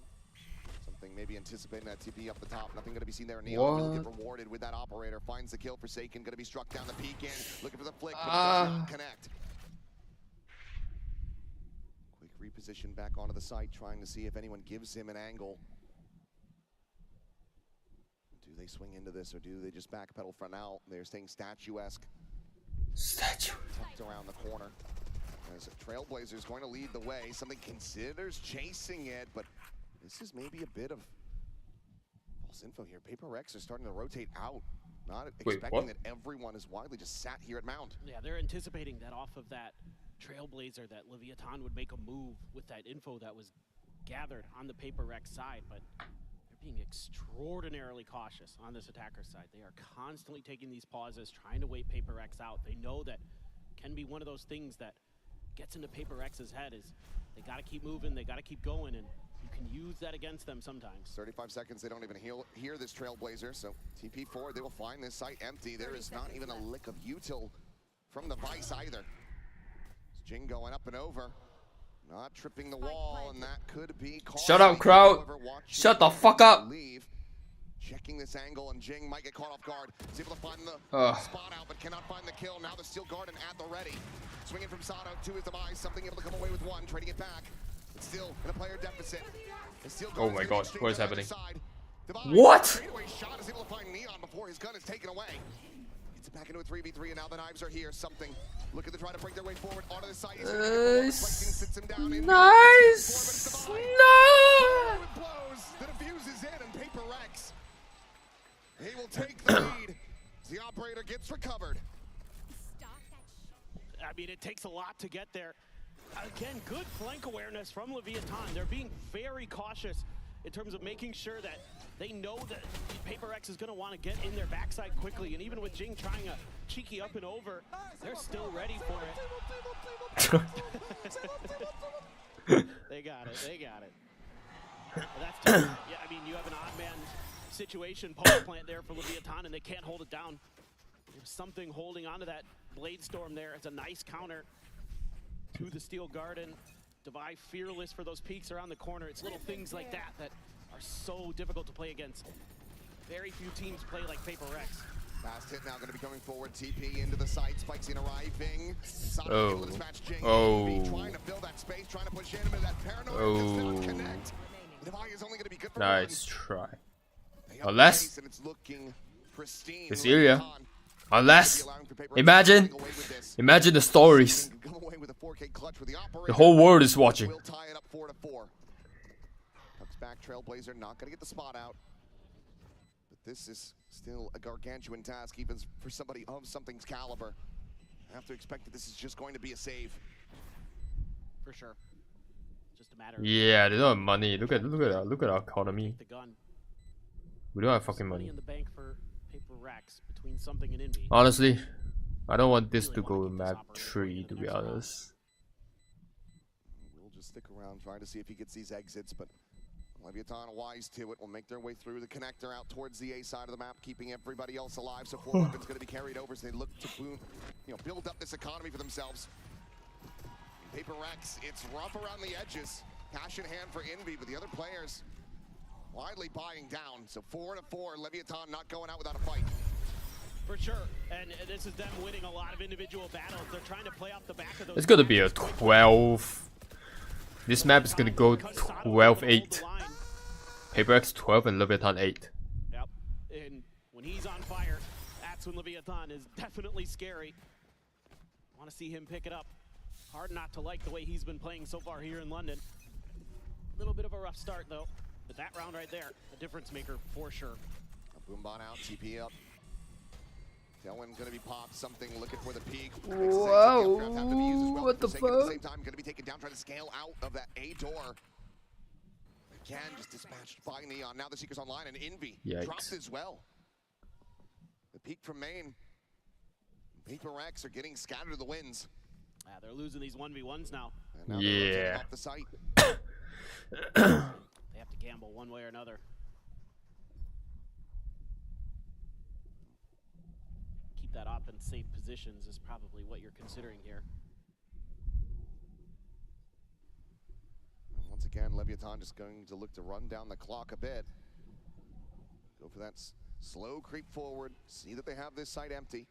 Something maybe anticipating that TP up the top. Nothing going to be seen there. Neon will get rewarded with that operator. Finds the kill. Forsaken going to be struck down the peak in. Looking for the flick, but it does not connect. Quick reposition back onto the site, trying to see if anyone gives him an angle. Do they swing into this, or do they just backpedal for now? They're staying statuesque. Tucked around the corner. As Trailblazers going to lead the way. Something considers chasing it, but this is maybe a bit of false info here. PaperX are starting to rotate out. Not expecting that everyone is widely just sat here at Mount. Yeah, they're anticipating that off of that Trailblazer that Leviathan would make a move with that info that was gathered on the PaperX side, but they're being extraordinarily cautious on this attacker side. They are constantly taking these pauses, trying to wait PaperX out. They know that can be one of those things that gets into PaperX's head is they got to keep moving, they got to keep going, and you can use that against them sometimes. 35 seconds, they don't even hear this Trailblazer, so TP forward, they will find this site empty. There is not even a lick of util from the Vice either. It's Jing going up and over, not tripping the wall, and that could be costly. Shut up, crowd. Shut the fuck up. Checking this angle, and Jing might get caught off guard. He's able to find the spot out, but cannot find the kill. Now the Steel Garden at the ready. Swinging from Sato to his demise. Something able to come away with one, trading it back. It's still in a player deficit. Oh my god, what is happening? What? Shot is able to find Neon before his gun is taken away. Gets it back into a 3v3, and now the knives are here. Something looking to try to break their way forward onto the site. Sits him down in Nice. No. Blows. The defuse is in, and PaperX. He will take the lead. The operator gets recovered. I mean, it takes a lot to get there. Again, good flank awareness from Leviathan. They're being very cautious in terms of making sure that they know that PaperX is going to want to get in their backside quickly. And even with Jing trying a cheeky up and over, they're still ready for it. They got it. They got it. That's tough. Yeah, I mean, you have an odd man situation post plant there for Leviathan, and they can't hold it down. There's something holding onto that Blade Storm there. It's a nice counter to the Steel Garden. Devi fearless for those peaks around the corner. It's little things like that that are so difficult to play against. Very few teams play like PaperX. Fast hit now going to be coming forward. TP into the site. Spikes in arriving. Oh. Trying to fill that space, trying to push in, but that paranoia does not connect. Devi is only going to be good for nice try. Unless it's Ilya. Unless imagine the stories. The whole world is watching. We'll tie it up 4-4. Tucks back, Trailblazer not gonna get the spot out. But this is still a gargantuan task, even for somebody of something's caliber. I have to expect that this is just going to be a save. For sure. Just a matter of yeah, they don't have money. Look at our economy. We don't have fucking money. In the bank for PaperX between something and Envy. Honestly, I don't want this to go map 3, to be honest. We'll just stick around, trying to see if he gets these exits, but Leviathan wise to it will make their way through the connector out towards the A side of the map, keeping everybody else alive. So 4 weapons going to be carried over as they look to build up this economy for themselves. PRX, it's rough around the edges. Cash in hand for Envy, but the other players widely buying down. So 4-4, Leviathan not going out without a fight. For sure, and this is them winning a lot of individual battles. They're trying to play off the back of those. It's gonna be a 12. This map is gonna go 12-8. PRX 12 and Leviathan 8. Yep, and when he's on fire, that's when Leviathan is definitely scary. Want to see him pick it up. Hard not to like the way he's been playing so far here in London. A little bit of a rough start though, but that round right there, a difference maker for sure. A Boombot out, TP up. Tailwind's gonna be popped, something looking for the peak. Whoa, what the fuck? At the same time, gonna be taken down, trying to scale out of that A door. Again, just dispatched by Neon. Now the Seeker's online, and Envy dropped as well. The peak from main. PRX are getting scattered to the winds. They're losing these 1v1s now. And now they're off the site. They have to gamble one way or another. Keep that up in safe positions is probably what you're considering here. Once again, Leviathan just going to look to run down the clock a bit. Go for that slow creep forward. See that they have this site empty.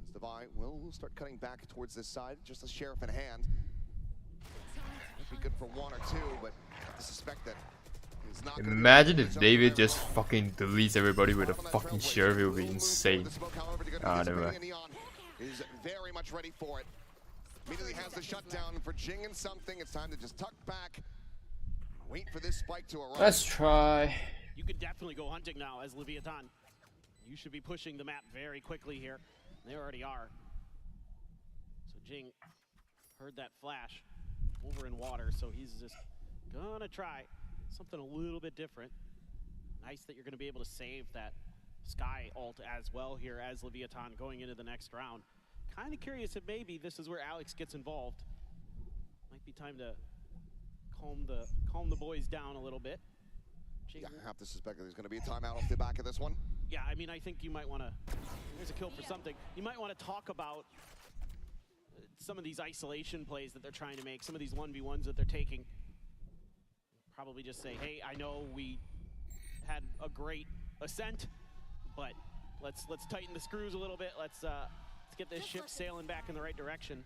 As Devi will start cutting back towards this side, just a sheriff in hand. Might be good for 1 or 2, but I suspect that he's not. Imagine if David just fucking deletes everybody with a fucking sheriff, it would be insane. Ah, never mind. Is very much ready for it. Immediately has the shutdown for Jing and something. It's time to just tuck back. Wait for this spike to arrive. Let's try. You could definitely go hunting now as Leviathan. You should be pushing the map very quickly here. They already are. So Jing heard that flash over in water, so he's just gonna try something a little bit different. Nice that you're gonna be able to save that Sky ult as well here as Leviathan going into the next round. Kind of curious if maybe this is where Alex gets involved. Might be time to calm the boys down a little bit. Yeah, I have to suspect that there's going to be a timeout off the back of this one. Yeah, I mean, I think you might want to. There's a kill for something. You might want to talk about some of these isolation plays that they're trying to make, some of these 1v1s that they're taking. Probably just say, hey, I know we had a great ascent, but let's tighten the screws a little bit. Let's get this ship sailing back in the right direction.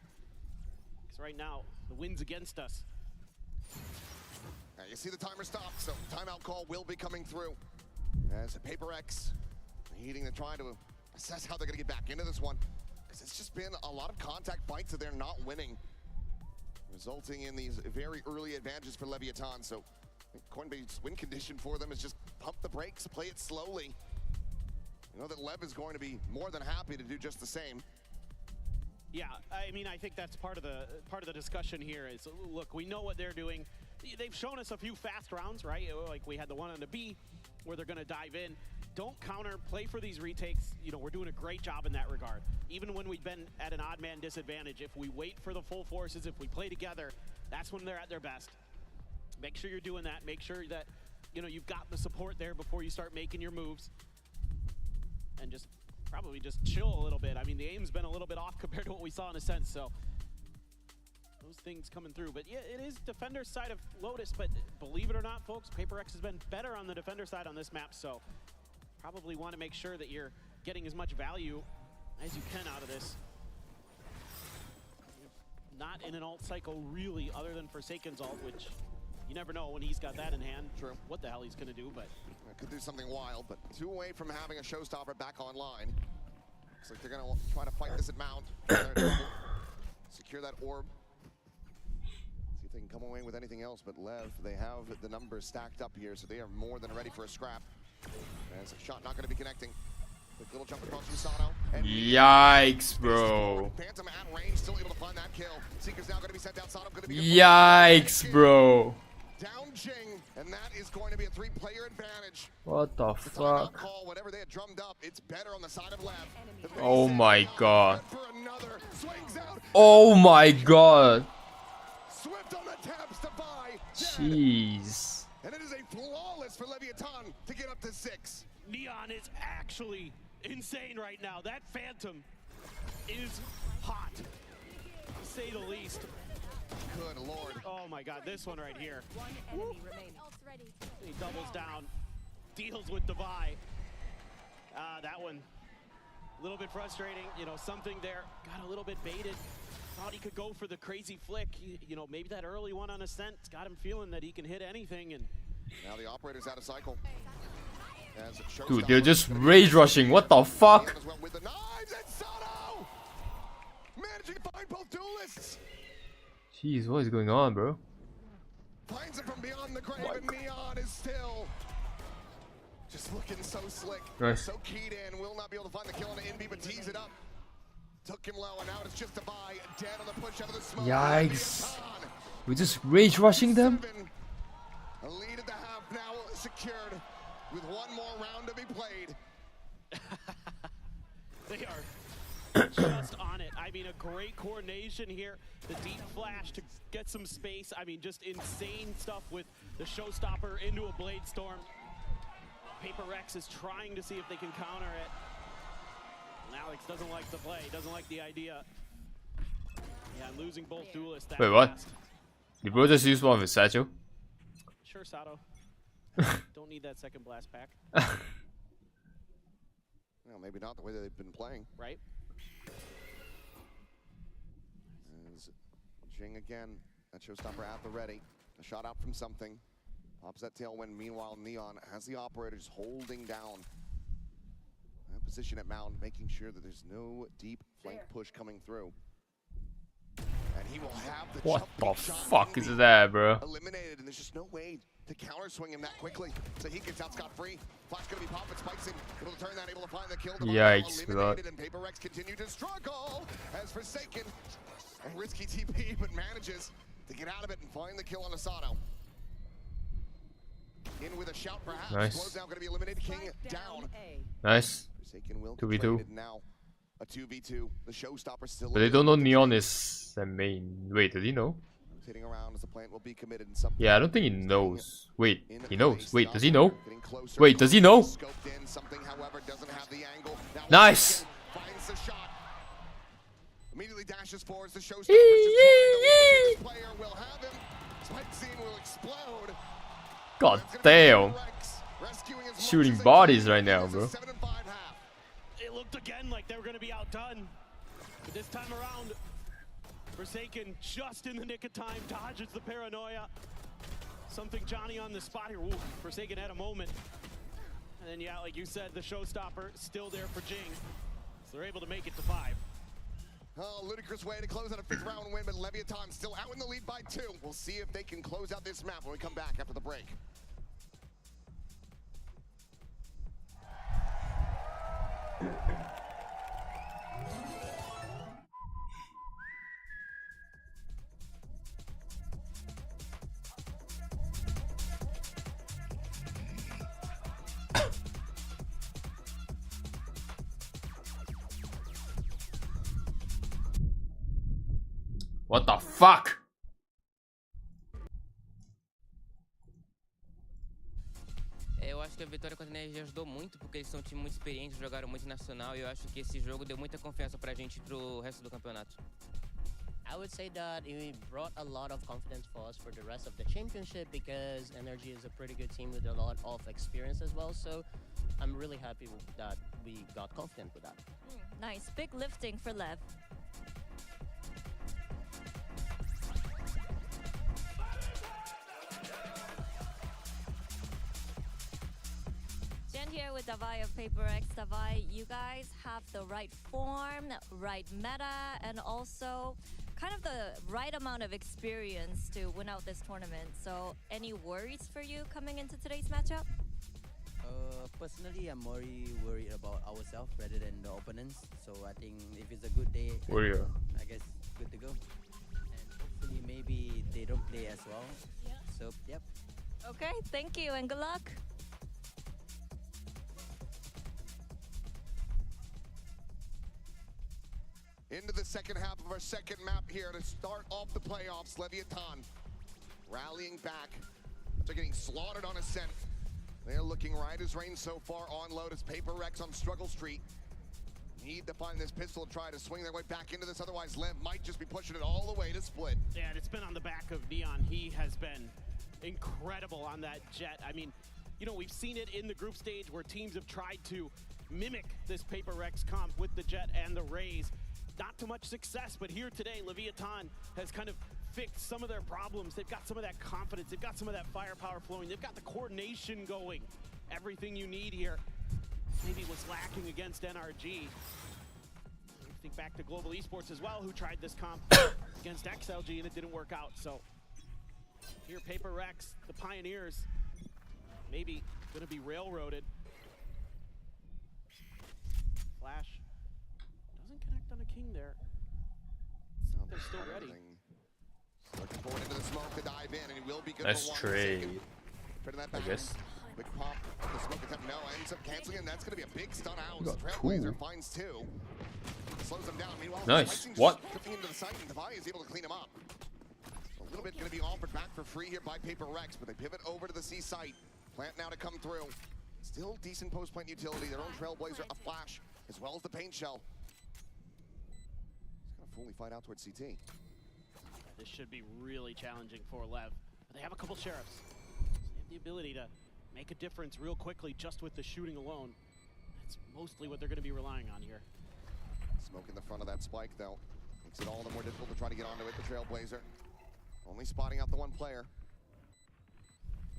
Because right now, the wind's against us. You see the timer stop, so timeout call will be coming through. As PRX needing to try to assess how they're going to get back into this one. Because it's just been a lot of contact fights that they're not winning, resulting in these very early advantages for Leviathan. So I think Coinbase's win condition for them is just pump the brakes, play it slowly. You know that Lev is going to be more than happy to do just the same. Yeah, I mean, I think that's part of the discussion here is, look, we know what they're doing. They've shown us a few fast rounds, right? Like we had the one on the B where they're going to dive in. Don't counter, play for these retakes. You know, we're doing a great job in that regard. Even when we've been at an odd man disadvantage, if we wait for the full forces, if we play together, that's when they're at their best. Make sure you're doing that. Make sure that, you know, you've got the support there before you start making your moves. And just probably just chill a little bit. I mean, the aim's been a little bit off compared to what we saw in Ascent, so those things coming through. But yeah, it is defender side of Lotus, but believe it or not, folks, PRX has been better on the defender side on this map, so probably want to make sure that you're getting as much value as you can out of this. Not in an ult cycle really, other than Forsaken's ult, which you never know when he's got that in hand. True. What the hell he's gonna do, but could do something wild. But 2 away from having a showstopper back online. Looks like they're gonna try to fight this at Mount. Secure that orb. See if they can come away with anything else. But Lev, they have the numbers stacked up here, so they are more than ready for a scrap. As a shot not gonna be connecting. Quick little jump across Usano. Yikes, bro. Phantom at range, still able to find that kill. Seeker's now gonna be sent outside. Yikes, bro. Down Jing, and that is going to be a 3-player advantage. What the fuck? Call, whatever they had drummed up, it's better on the side of Lev. Oh my god. Oh my god. Swift on the taps to buy. Jeez. And it is a actually insane right now. That Phantom is hot, to say the least. Good lord. Oh my god, this one right here. One enemy remaining. He doubles down, deals with Divide. That one, a little bit frustrating. You know, something there, got a little bit baited. Thought he could go for the crazy flick. You know, maybe that early one on Ascent got him feeling that he can hit anything. And now the operator's out of cycle. Dude, they're just rage rushing. What the fuck? With the knives and Sato managing to find both duelists. Jeez, what is going on, bro? Finds him from beyond the grave, and Neon is still just looking so slick. Nice. So keyed in, will not be able to find the kill on the Envy, but tees it up. Took him low, and now it's just Divide dead on the push out of the smoke. Yikes. We're just rage rushing them? A lead at the half now secured with one more round to be played. they are just on it. I mean, a great coordination here. The deep flash to get some space. I mean, just insane stuff with the showstopper into a Blade Storm. PRX is trying to see if they can counter it. And Alex doesn't like the play, doesn't like the idea. Yeah, losing both duelists that Wait, what? fast. Did bro just use one of his satchel? Sure, Sato. Don't need that second blast pack. Well, maybe not the way that they've been playing. Right. As Jing again, that showstopper at the ready. A shot out from something. Pops that tailwind. Meanwhile, Neon has the operators holding down that position at Mound, making sure that there's no deep flank push coming through. And he will have the What the fuck is that, bro? eliminated, and there's just no way to counter swing him that quickly. So he gets out scot-free. Flash gonna be popping, spikes him, able to turn that, able to find the kill. Yikes, Eliminated, and PRX continue to struggle as Forsaken, a risky TP, but manages to get out of it and find the kill on Asano. In with a shout, perhaps. Nice. Close down, gonna be eliminated. King down. Nice. Forsaken will 2v2. now. A 2v2. The showstopper still. But they don't know Neon is the main. Wait, does he know? Rotating around as the plant will be committed in something. Yeah, I don't think he knows. Wait, he knows. Wait, does he know? Wait, does he know? Scoped in, something, however, doesn't have the angle. Now Nice. finds the shot. Immediately dashes forwards. The showstopper. Player will have him. Spike scene will explode. God damn. Shooting bodies right now, bro. It looked again like they were going to be outdone. But this time around, Forsaken just in the nick of time, dodges the paranoia. Something Johnny on the spot here. Ooh, Forsaken had a moment. And then, yeah, like you said, the showstopper still there for Jing. So they're able to make it to 5. Oh, ludicrous way to close out a 5th round win, but Leviathan still out in the lead by 2. We'll see if they can close out this map when we come back after the break. What the fuck? Eu acho que a vitória contra a Energia ajudou muito, porque eles são um time muito experiente, jogaram muito nacional, e eu acho que esse jogo deu muita confiança pra gente pro resto do campeonato. I would say that it brought a lot of confidence for us for the rest of the championship because Energy is a pretty good team with a lot of experience as well. So I'm really happy that we got confident with that. Nice. Big lifting for Lev. Jen here with Davai of PRX. Davai, you guys have the right form, right meta, and also kind of the right amount of experience to win out this tournament. So any worries for you coming into today's matchup? Personally, I'm more worried about ourselves rather than the opponents. So I think if it's a good day, Warrior. I guess good to go. And hopefully maybe they don't play as well. Yeah. So, yep. Okay, thank you and good luck. Into the second half of our second map here to start off the playoffs. Leviathan rallying back after getting slaughtered on Ascent. They're looking right as rain so far on Lotus. PRX on struggle street. Need to find this pistol to try to swing their way back into this. Otherwise, LEV might just be pushing it all the way to split. Yeah, and it's been on the back of Neon. He has been incredible on that Jet. I mean, you know, we've seen it in the group stage where teams have tried to mimic this PRX comp with the Jet and the Raze. Not too much success, but here today, Leviathan has kind of fixed some of their problems. They've got some of that confidence. They've got some of that firepower flowing. They've got the coordination going. Everything you need here. Maybe was lacking against NRG. Think back to Global Esports as well, who tried this comp against XLG and it didn't work out. So here, PRX, the Pioneers, maybe going to be railroaded. Flash doesn't connect on a king there. So they're still ready. Looking forward into the smoke to dive in, and he will be good Nice for one trade, second. I guess. Quick pop of the smoke attempt. No, ends up canceling, and that's going to be a big stun out. Got Trailblazer two. finds two. Slows them down. Meanwhile, Nice. Slicing's What? drifting into the site, and Devi is able to clean him up. A little bit going to be offered back for free here by PRX, but they pivot over to the C site. Plant now to come through. Still decent post-plant utility. Their own Trailblazer, a flash, as well as the paint shell. He's going to fully fight out towards CT. This should be really challenging for LEV. But they have a couple sheriffs. So they have the ability to make a difference real quickly just with the shooting alone. That's mostly what they're going to be relying on here. Smoke in the front of that spike, though. Makes it all the more difficult to try to get onto it, the Trailblazer. Only spotting out the one player.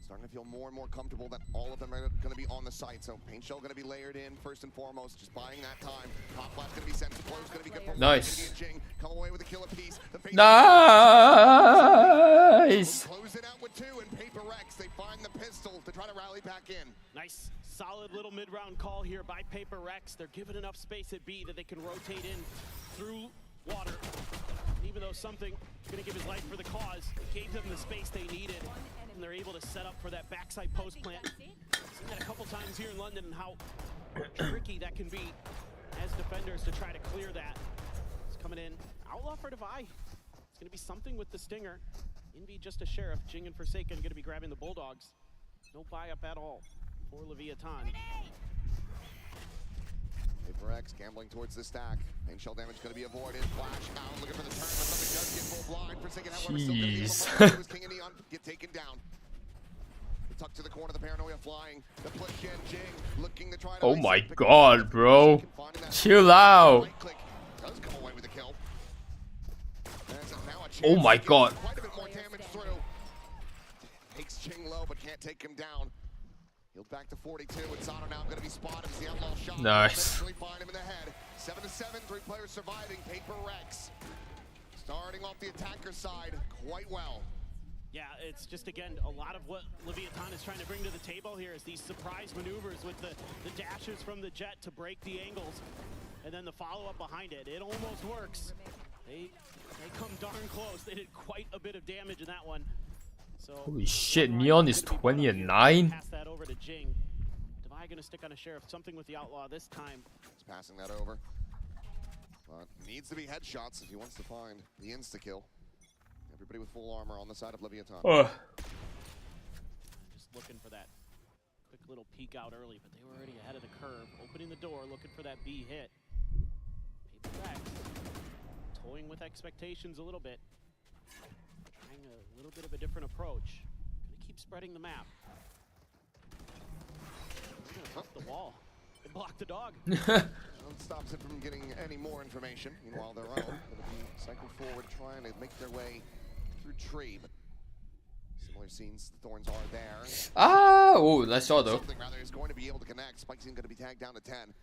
Starting to feel more and more comfortable that all of them are going to be on the site. So paint shell going to be layered in first and foremost, just buying that time. Pop flash going to be sent. Close going to be good for Nice. Jing. Come away with a killer piece. Nice. Close it out with two, and PRX, they find the pistol to try to rally back in. Nice, solid little mid-round call here by PRX. They're given enough space at B that they can rotate in through water. And even though something going to give his life for the cause, gave them the space they needed, and they're able to set up for that backside post plant. Seen that a couple times here in London and how tricky that can be as defenders to try to clear that. It's coming in. Outlaw for Devi. It's going to be something with the Stinger. Envy just a sheriff. Jing and Forsaken going to be grabbing the Bulldogs. No buy-up at all for Leviathan. PRX gambling towards the stack. Paint shell damage going to be avoided. Flash out, looking for the turn, but something does get full blind. Forsaken, however, still going to be able to hold on. King and Neon get taken down. The tuck to the corner, the paranoia flying. The push in, Jing looking to try to... Oh my god, bro. Chill out. Does come away with the kill. Oh my god. Quite a bit more damage through. Takes Jing low, but can't take him down. Healed back to 42, and Sato now going to be spotted as the outlaw shot. Nice. Eventually find him in the head. 7-7, 3 players surviving. PRX starting off the attacker side quite well. Yeah, it's just, again, a lot of what Leviathan is trying to bring to the table here is these surprise maneuvers with the dashes from the Jet to break the angles, and then the follow-up behind it. It almost works. They come darn close. They did quite a bit of damage in that one. So, holy shit, Neon is 20 and 9. Pass that over to Jing. Devi gonna stick on a sheriff. Something with the outlaw this time. He's passing that over. But needs to be headshots if he wants to find the insta-kill. Everybody with full armor on the side of Leviathan. Just looking for that quick little peek out early, but they were already ahead of the curve. Opening the door, looking for that B hit. PRX toying with expectations a little bit. Trying a little bit of a different approach. Gonna keep spreading the map. They're gonna flip the wall. They blocked the dog. Stops it from getting any more information. Meanwhile, their own going to be cycled forward, trying to make their way through tree. But similar scenes, the thorns are there. Ah, oh, nice shot though. Something rather is going to be able to connect. Spike's going to be tagged down to 10.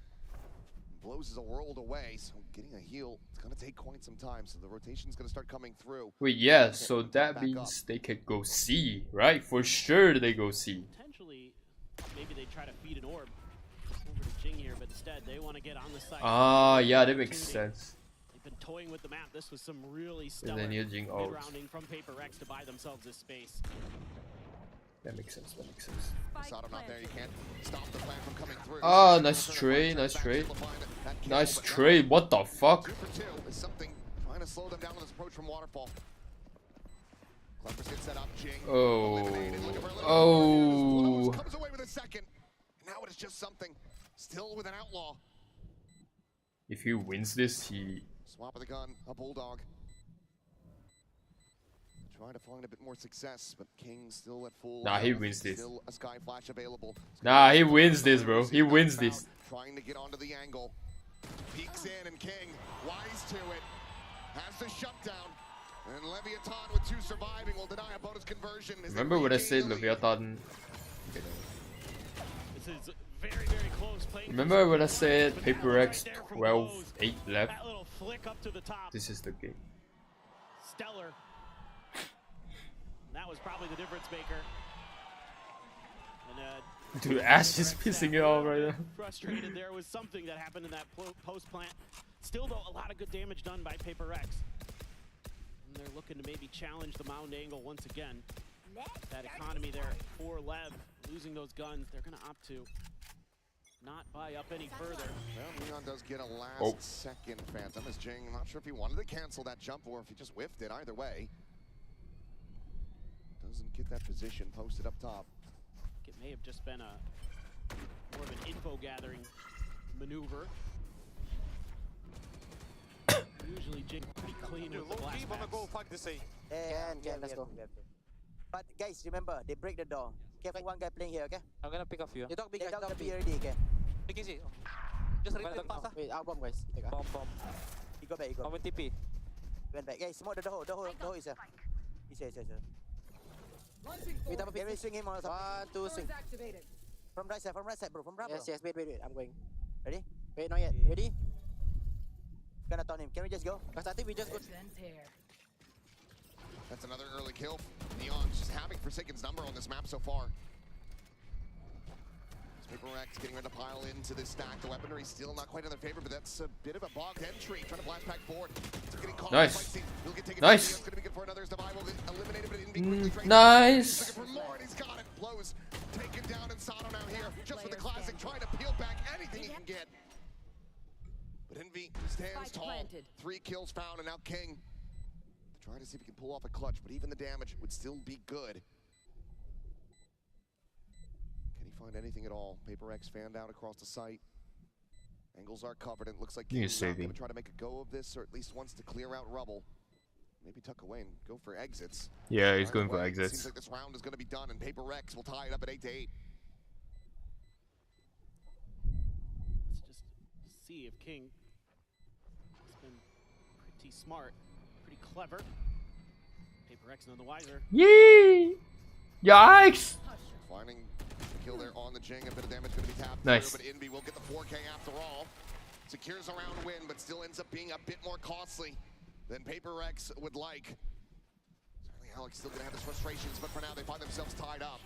Blows is a world away, so getting a heal, it's going to take quite some time. So the rotation's going to start coming through. Wait, yeah, so that means they could go C, right? For sure they go C. Potentially, maybe they try to feed an orb over to Jing here, but instead they want to get on the site. Ah, yeah, that makes sense. They've been toying with the map. This was some really stellar then using ult. mid-rounding from PRX to buy themselves this space. That makes sense, that makes sense. Sato not there, you can't stop the plan from coming through. Ah, nice trade, nice trade. Nice trade, what the fuck? 2 for 2 is something trying to slow them down on this approach from Waterfall. Clever's gets set up. Jing. Oh. Eliminated. Looking for a little Oh. comes away with a second. Now it is just something. Still with an outlaw. If he wins this, he. Swap of the gun. A bulldog. Trying to find a bit more success, but King still at full. Nah, he wins this. Still a sky flash available. Nah, he wins this, bro. He wins this. Trying to get onto the angle. Peeks in, and King, wise to it, has the shutdown. And Leviathan with 2 surviving will deny a bonus conversion. Remember what I said, Leviathan? This is very, very close. Remember what I said, PRX 12-8 left? That little flick up to the top. This is the game. Stellar. That was probably the difference maker. And, Dude, Ash is pissing it off right now. Frustrated there was something that happened in that post plant. Still though, a lot of good damage done by PRX. And they're looking to maybe challenge the mound angle once again. That economy there for LEV, losing those guns, they're gonna opt to not buy up any further. Well, Leon does get a last second Phantom as Jing. I'm not sure if he wanted to cancel that jump or if he just whiffed it. Either way, doesn't get that position posted up top. It may have just been more of an info gathering maneuver. Usually Jing pretty clean with the blast packs. Yeah, let's go. But guys, remember, they break the door. Careful, one guy playing here, okay? I'm gonna pick off you. They don't be ready, okay? Just return fast. Wait, I'll bomb, guys. Bomb. He go back, he go. I'm in TP. Went back. Guys, smoke the hole is here. He's here. We double pick. Can we swing him or something? 1, 2, swing. From right side, bro. From right, bro. Yes, wait. I'm going. Ready? Wait, not yet. Ready? Gonna turn him. Can we just go? Because I think we just go. That's another early kill. Neon just having Forsaken's number on this map so far. PRX getting ready to pile into this stack. The weaponry still not quite in their favor, but that's a bit of a bogged entry. Trying to blast back forward. Getting caught. Nice. Nice. It's going to be good for another survival. Eliminated, but it Nice. looking for more, and he's got it. Blows taken down in Sato now here. Just with the classic, trying to peel back anything he can get. But Envy stands tall. 3 kills found, and now King trying to see if he can pull off a clutch, but even the damage would still be good. Can he find anything at all? PRX fanned out across the site. Angles are covered, and it looks like King's going to try to make a go of this, or at least wants to clear out rubble. Maybe tuck away and go for exits. Yeah, he's going for exits. Seems like this round is going to be done, and PRX will tie it up at 8-8. Let's just see if King has been pretty smart, pretty clever. PRX none the wiser. Yee! Yikes! Finding the kill there on the Jing, a bit of damage going to be tapped Nice. through, but Envy will get the 4K after all. Secures a round win, but still ends up being a bit more costly than PRX would like. Certainly Alex still going to have his frustrations, but for now they find themselves tied up.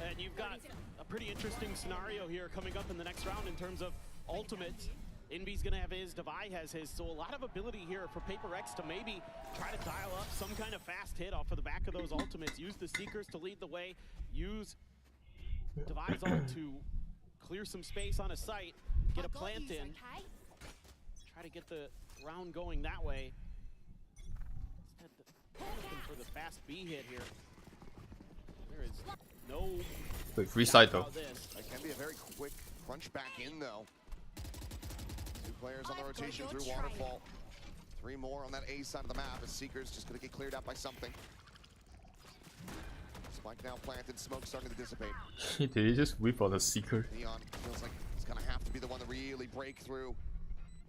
And you've got a pretty interesting scenario here coming up in the next round in terms of ultimates. Envy's gonna have his, Devi has his, so a lot of ability here for PRX to maybe try to dial up some kind of fast hit off of the back of those ultimates. Use the Seekers to lead the way, use Devi's ult to clear some space on a site, get a plant in, try to get the round going that way. Instead, looking for the fast B hit here. There is no... Wait, free side though. That can be a very quick crunch back in though. 2 players on the rotation through Waterfall. 3 more on that A side of the map as Seekers just gonna get cleared out by something. Spike now planted, smoke starting to dissipate. Did he just whip on the Seeker? Neon feels like he's gonna have to be the one to really break through.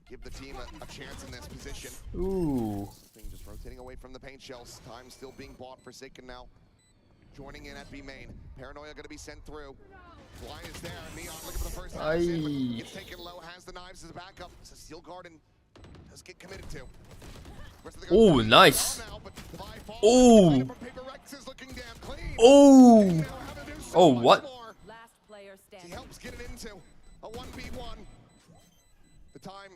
Give the team a chance in this position. Ooh. Thing just rotating away from the paint shells. Time still being bought. Forsaken now joining in at B main. Paranoia gonna be sent through. Fly is there. Neon looking for the first time. Gets taken low, has the knives as a backup. So Steel Garden does get committed to. Oh, nice. Oh. Oh. Oh, what? He helps get it into a 1v1. The time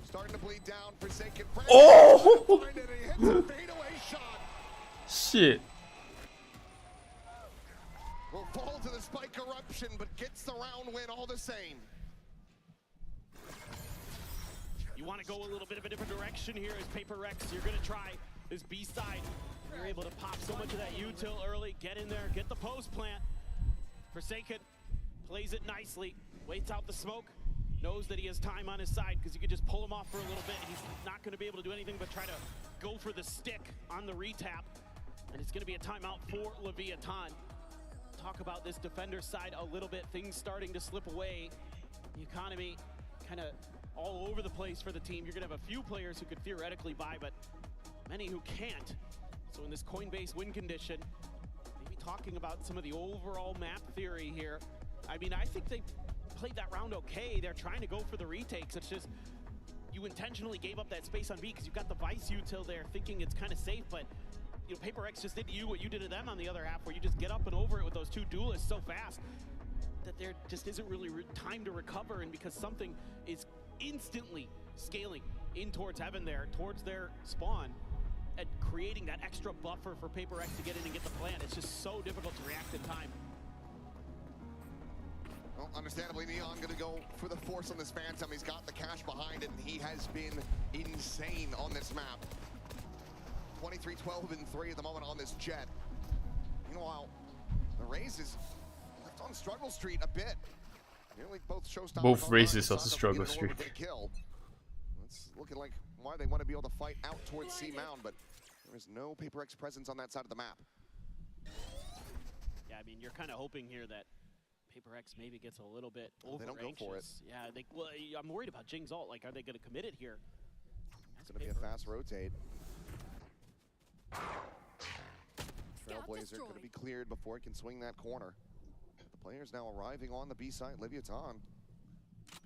starting to bleed down. Forsaken. Oh. He hits a fadeaway shot. Shit. Will fall to the spike eruption, but gets the round win all the same. You want to go a little bit of a different direction here as PRX. You're going to try this B side. You're able to pop so much of that util early, get in there, get the post plant. Forsaken plays it nicely, waits out the smoke, knows that he has time on his side because you could just pull him off for a little bit. He's not going to be able to do anything but try to go for the stick on the retap. And it's going to be a timeout for Leviathan. Talk about this defender side a little bit. Things starting to slip away. The economy kind of all over the place for the team. You're going to have a few players who could theoretically buy, but many who can't. So in this Coinbase win condition, maybe talking about some of the overall map theory here. I mean, I think they played that round okay. They're trying to go for the retakes. It's just you intentionally gave up that space on B because you've got the Vice util there thinking it's kind of safe, but you know, PaperX just did to you what you did to them on the other half, where you just get up and over it with those two duelists so fast that there just isn't really time to recover, and because something is instantly scaling in towards heaven there, towards their spawn, and creating that extra buffer for PaperX to get in and get the plant, it's just so difficult to react in time. Well, understandably, Neon going to go for the force on this Phantom. He's got the cash behind it, and he has been insane on this map. 23, 12, and 3 at the moment on this Jet. Meanwhile, the Raze is left on struggle street a bit. Nearly both races on the struggle street. Kill. It's looking like why they want to be able to fight out towards C Mound, but there is no PaperX presence on that side of the map. Yeah, I mean, you're kind of hoping here that PaperX maybe gets a little bit over They don't go for it. Yeah, well, I'm worried about Jing's ult. Like, are they going to commit it here? It's going to be a fast rotate. Trailblazer going to be cleared before it can swing that corner. The players now arriving on the B side. Leviathan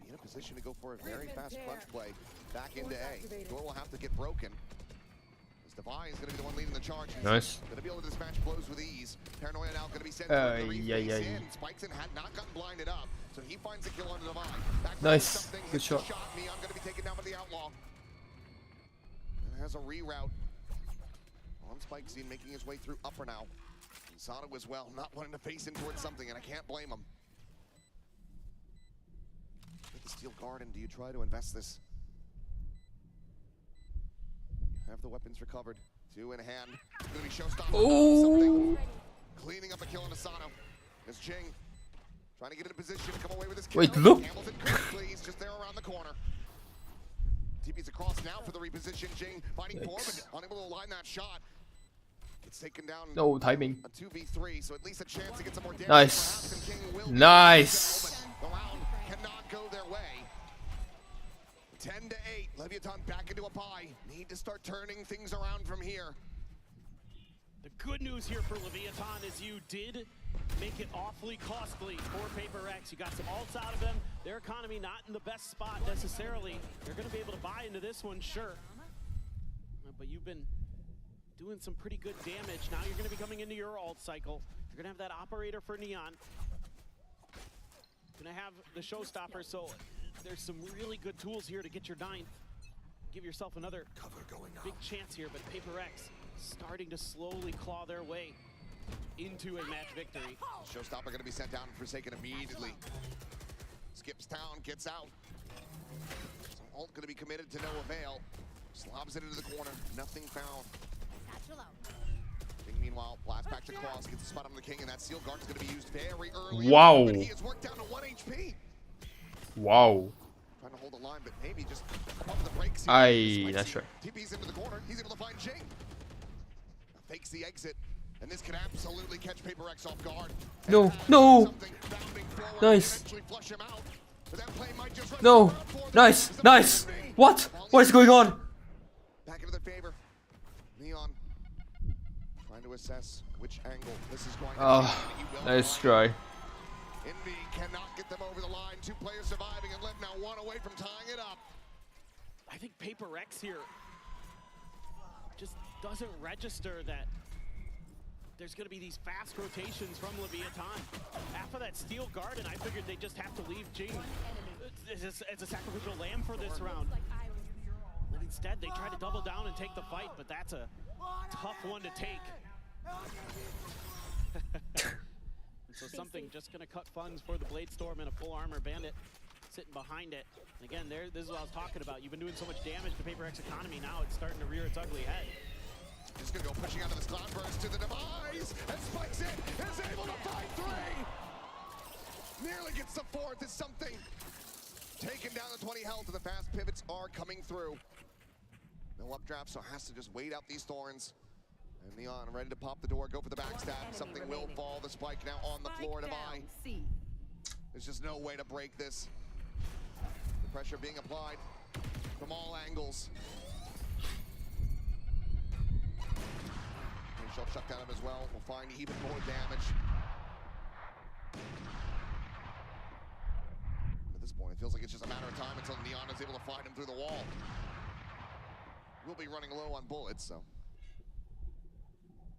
be in a position to go for a very fast crunch play back into A. Door will have to get broken. As Devi is going to be the one leading the charge. Nice. Going to be able to dispatch blows with ease. Paranoia now going to be sent to the reface in. Spikeson had not gotten blinded up, so he finds a kill on Devi. Nice. Good shot. Neon going to be taken down by the Outlaw. And has a reroute. On Spikeson making his way through upper now. Sato as well, not wanting to face in towards something, and I can't blame him. Get the steel guard, and do you try to invest this? Have the weapons recovered. 2 in hand. Gonna be showstopper. Oh! Cleaning up a kill on Asano. As Jing trying to get in a position to come away with this kill. Wait, look! Hamilton please, just there around the corner. TP's across now for the reposition. Jing fighting for him, but unable to line that shot. It's taken down. No timing. A 2v3, so at least a chance to get some more damage. Nice. Nice. The round cannot go their way. 10-8. Leviathan back into a bye. Need to start turning things around from here. The good news here for Leviathan is you did make it awfully costly for PaperX. You got some ults out of them. Their economy not in the best spot necessarily. They're going to be able to buy into this one, sure. But you've been doing some pretty good damage. Now you're going to be coming into your ult cycle. You're going to have that operator for Neon. Going to have the showstopper, so there's some really good tools here to get your 9th. Give yourself another big chance here, but PaperX starting to slowly claw their way into a match victory. Showstopper going to be sent down and Forsaken immediately. Skips town, gets out. Some ult going to be committed to no avail. Slobs it into the corner, nothing found. King, meanwhile, blast back to Cross, gets a spot on the King, and that Seal Guard is going to be used very early. Wow. But he has worked down to 1 HP. Wow. Trying to hold the line, but maybe just pump the brakes. That's right. TP's into the corner, he's able to find Jing. Fakes the exit, and this could absolutely catch PaperX off guard. No, no. Nice. No. Nice, nice. What? What is going on? Back into their favor. Neon trying to assess which angle this is going to be. Nice try. Envy cannot get them over the line. 2 players surviving and LEV now 1 away from tying it up. I think PaperX here just doesn't register that there's going to be these fast rotations from Leviathan. After that steel guard, and I figured they just have to leave Jing as a sacrificial lamb for this round. And instead, they try to double down and take the fight, but that's a tough one to take. And so something just going to cut funds for the Bladestorm and a full armor bandit sitting behind it. And again, this is what I was talking about. You've been doing so much damage to PaperX economy, now it's starting to rear its ugly head. Just gonna go pushing out of this cloudburst to the demise, and spikes it, is able to find 3! Nearly gets the 4th, is something. Taking down the 20 health, and the fast pivots are coming through. No updraft, so has to just wait out these thorns. And Neon ready to pop the door, go for the backstab. Something will fall, the spike now on the floor to buy. There's just no way to break this. The pressure being applied from all angles. Shell shut down him as well. We'll find even more damage. At this point, it feels like it's just a matter of time until Neon is able to find him through the wall. We'll be running low on bullets, so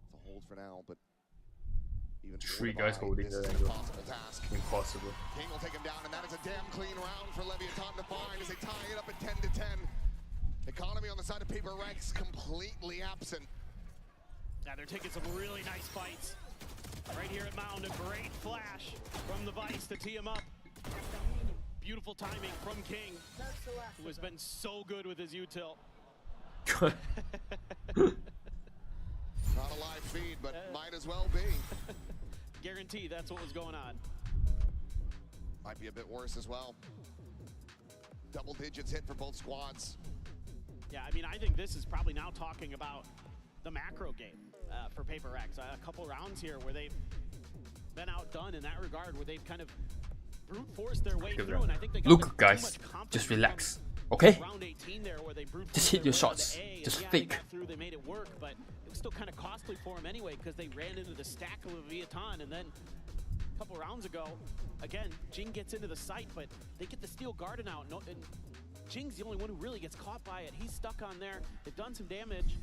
it's a hold for now, but even 3 guys holding the angle. Impossible task. Impossible. King will take him down, and that is a damn clean round for Leviathan to find as they tie it up at 10-10. Economy on the side of PRX completely absent. Yeah, they're taking some really nice fights. Right here at Mound, a great flash from the Vice to tee him up. Beautiful timing from King, who has been so good with his util. Not a live feed, but might as well be. Guarantee that's what was going on. Might be a bit worse as well. Double digits hit for both squads. Yeah, I mean, I think this is probably now talking about the macro game for PRX. A couple rounds here where they've been outdone in that regard, where they've kind of brute forced their way through, and I think they got Look, guys, just relax, okay? Round 18 there, where they brute just hit your shots, just fake. They made it work, but it was still kind of costly for them anyway because they ran into the stack of Leviathan, and then a couple rounds ago, again, Jing gets into the site, but they get the steel garden out, and Jing's the only one who really gets caught by it. He's stuck on there. They've done some damage,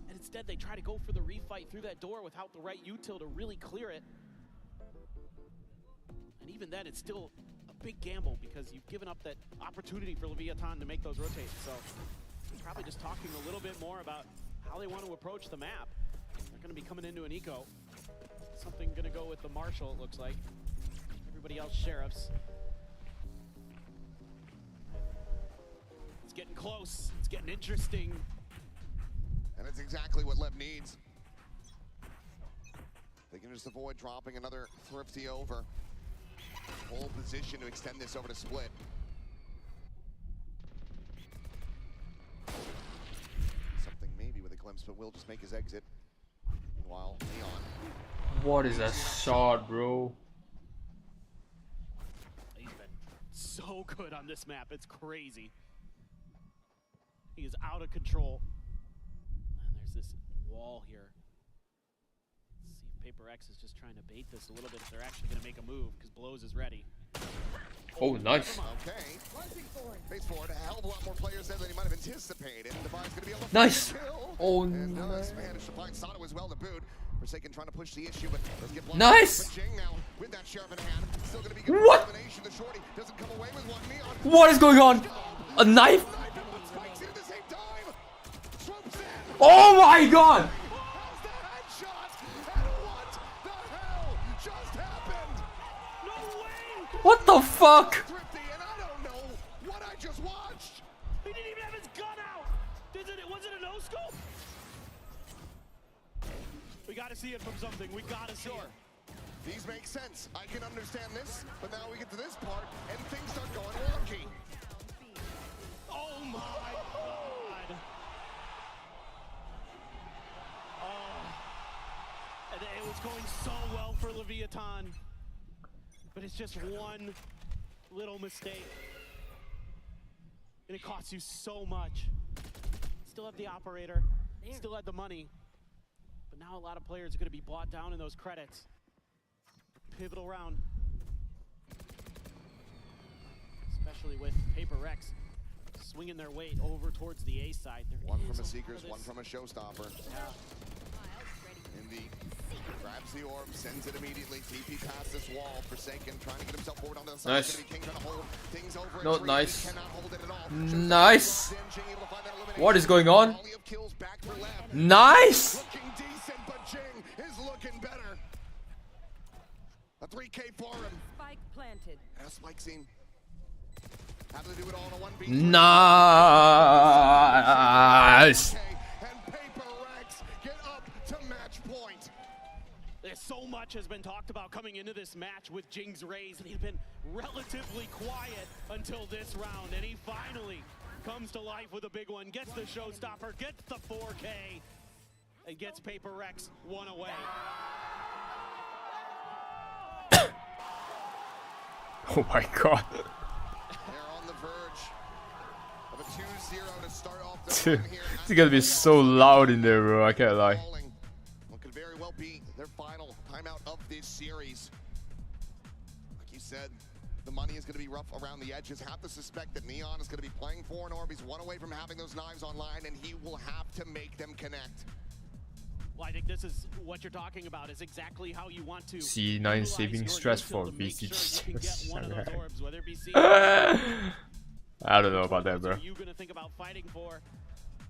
and instead they try to go for the refight through that door without the right util to really clear it. And even then, it's still a big gamble because you've given up that opportunity for Leviathan to make those rotates. So probably just talking a little bit more about how they want to approach the map. They're going to be coming into an eco. Something going to go with the Marshal, it looks like. Everybody else, Sheriffs. It's getting close. It's getting interesting. And it's exactly what LEV needs. They can just avoid dropping another thrifty over. Full position to extend this over to split. Something maybe with a glimpse, but will just make his exit. Meanwhile, Neon. What is that shot, bro? He's been so good on this map. It's crazy. He is out of control. And there's this wall here. Let's see if PRX is just trying to bait this a little bit, if they're actually going to make a move, because Blows is ready. Oh, nice. Okay. Face forward, a hell of a lot more players there than he might have anticipated. Devi's going to be able to nice. Kill. Oh, and nice. Managed to find Sato as well to boot. Forsaken trying to push the issue, but let's get nice. Jing now with that sheriff in hand. Still going to be good what? The shorty doesn't come away with one. Neon. What is going on? A knife? Oh my god! What the fuck? And I don't know what I just watched. He didn't even have his gun out. Was it a no scope? We got to see it from something. We got to see it. These make sense. I can understand this, but now we get to this part and things start going wonky. Oh my god. And it was going so well for Leviathan. But it's just one little mistake. And it costs you so much. Still have the operator, still had the money. But now a lot of players are going to be bought down in those credits. Pivotal round. Especially with PRX swinging their weight over towards the A side. There one from a Seekers, one from a Showstopper. Yeah. Indeed. Grabs the orb, sends it immediately. TP past this wall. Forsaken trying to get himself forward onto the side. Nice. King trying to hold things over. No, nice. Nice. What is going on? Nice. Looking decent, but Jing is looking better. A 3K for him. Spike planted. And a spike scene. Have to do it all in a 1v3. Nice. And PRX get much has been talked about coming into this match with Jing's Rays, and he's been relatively quiet until this round, and he finally comes to life with a big one, gets the showstopper, gets the 4K, and gets PaperX one away. Oh my god. They're on the verge of a 2-0 to start off the Dude, run here. it's gonna be so loud in there, bro. I can't lie. What could very well be their final timeout of this series. Like you said, the money is going to be rough around the edges. Have to suspect that Neon is going to be playing for an orb. He's one away from having those knives online, and he will have to make them connect. Well, I think this is what you're talking about, is exactly how you want to C9 saving stress for VCT. I don't know about that, bro. What are you going to think about fighting for?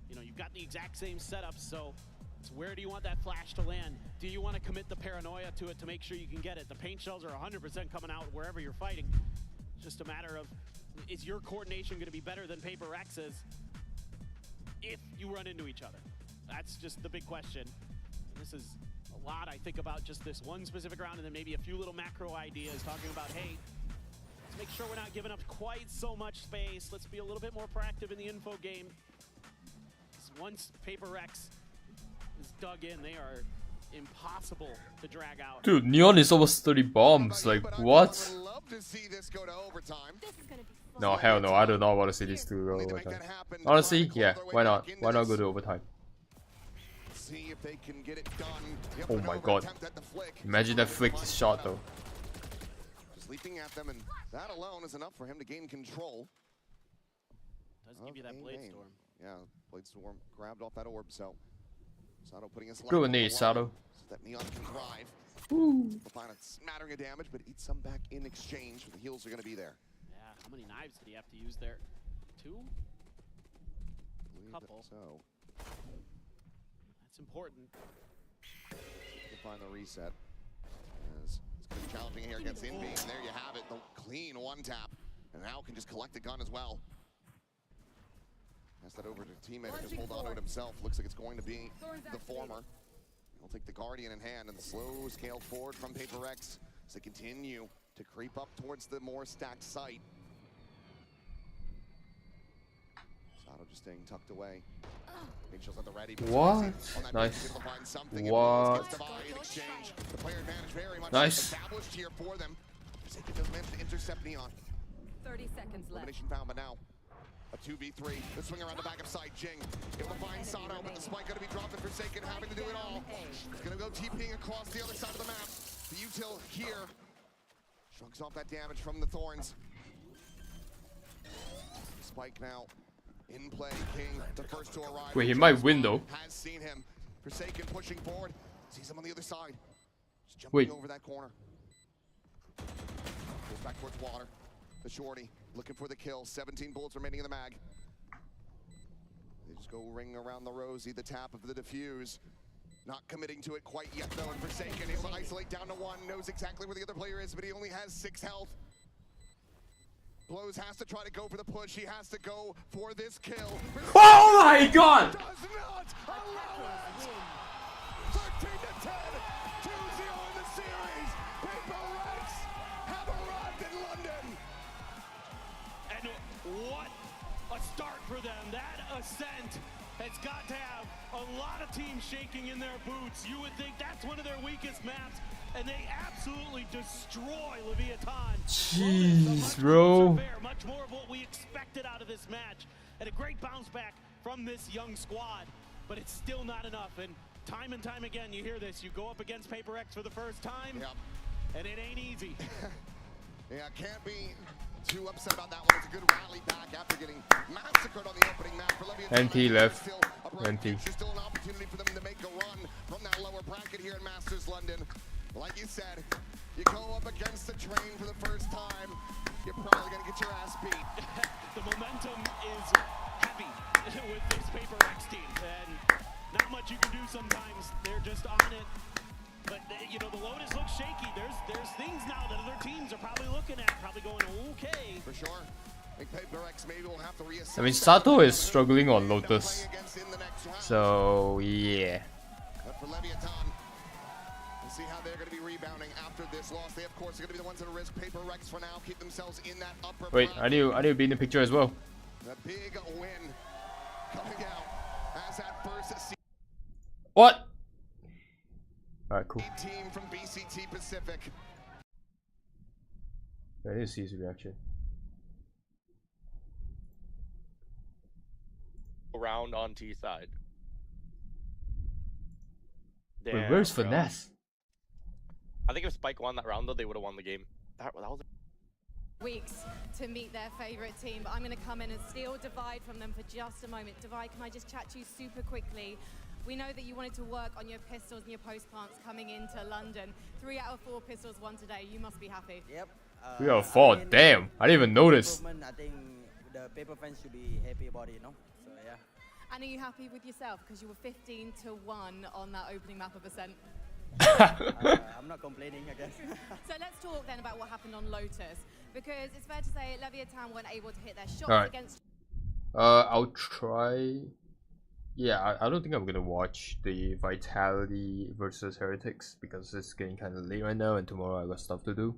You know, you've got the exact same setup, so where do you want that flash to land? Do you want to commit the paranoia to it to make sure you can get it? The paint shells are 100% coming out wherever you're fighting. It's just a matter of, is your coordination going to be better than PaperX's if you run into each other? That's just the big question. And this is a lot, I think, about just this one specific round, and then maybe a few little macro ideas talking about, hey, let's make sure we're not giving up quite so much space. Let's be a little bit more proactive in the info game. Once PaperX is dug in, they are impossible to drag out. Dude, Neon is almost 30 bombs. Like, what? No, hell no. I do not want to see these two go overtime. Honestly, yeah. Why not? Why not go to overtime? See if they can get it done. Oh my god. Imagine that flick is shot though. Just leaping at them, and that alone is enough for him to gain control. Does give you that Blade Storm. Yeah, Blade Storm grabbed off that orb, so Sato putting his Go in there, Sato. So that Neon can thrive. Woo. We'll find a smattering of damage, but eat some back in exchange. The heals are going to be there. Yeah, how many knives did he have to use there? 2? Couple. So that's important. To find the reset. It's going to be challenging here against Invi, and there you have it. The clean one tap, and now can just collect the gun as well. Pass that over to a teammate who can hold on to it himself. Looks like it's going to be the former. He'll take the Guardian in hand, and the slow scale forward from PaperX as they continue to creep up towards the more stacked site. Sato just staying tucked away. Angels at the ready. What? Nice. What? Nice. Established here for them. Forsaken does manage to intercept Neon. 30 seconds left. Elimination found, but now a 2v3. The swing around the back of side. Jing able to find Sato, but the spike going to be dropped and Forsaken having to do it all. He's going to go TPing across the other side of the map. The util here shrugs off that damage from the Thorns. Spike now in play. King, the first to arrive. Wait, he might win though. Has seen him. Forsaken pushing forward. Sees him on the other side. Just jumping over that corner. Goes back towards water. The shorty looking for the kill. 17 bullets remaining in the mag. They just go ring around the rosy, the tap of the defuse. Not committing to it quite yet though, and Forsaken able to isolate down to 1. Knows exactly where the other player is, but he only has 6 health. Blows has to try to go for the push. He has to go for this kill. Oh my god! Does not allow it! 13 to 10, 2-0 in the series. PaperX have arrived in London. And what a start for them. That ascent has got to have a lot of teams shaking in their boots. You would think that's one of their weakest maps, and they absolutely destroy Leviathan. Jeez, bro. Much more of what we expected out of this match, and a great bounce back from this young squad, but it's still not enough. And time again, you hear this. You go up against PaperX for the first time, and it ain't easy. Yeah, can't be too upset about that one. It's a good rally back after getting massacred on the opening map for Leviathan. NT left. NT. There's still an opportunity for them to make a run from that lower bracket here in Masters London. Like you said, you go up against the train for the first time, you're probably going to get your ass beat. The momentum is heavy with this PaperX team, and not much you can do sometimes. They're just on it. But, you know, the Lotus looks shaky. There's things now that other teams are probably looking at, probably going, okay. For sure. I think PaperX maybe will have to reassess. I mean, Sato is struggling on Lotus. So, yeah. But for Leviathan, And see how they're going to be rebounding after this loss. They, of course, are going to be the ones that risk PRX for now, keep themselves in that upper Wait, I need to be in the picture as well. The big win coming out as that first What? Alright, cool. team from VCT Pacific. I need to see his reaction. Round on T side. Wait, where's Finesse? I think if Spike won that round though, they would have won the game. That was weeks to meet their favorite team, but I'm going to come in and steal Divide from them for just a moment. Divide, can I just chat to you super quickly? We know that you wanted to work on your pistols and your post plants coming into London. 3 out of 4 pistols won today. You must be happy. Yep. 3 out of 4. Damn, I didn't even notice. I think the paper fans should be happy about it, you know? So yeah. And are you happy with yourself? Because you were 15 to 1 on that opening map of Ascent. I'm not complaining, I guess. So let's talk then about what happened on Lotus, because it's fair to say Leviathan weren't able to hit their shots against. I'll try. Yeah, I don't think I'm gonna watch the Vitality versus Heretics because it's getting kind of late right now, and tomorrow I got stuff to do.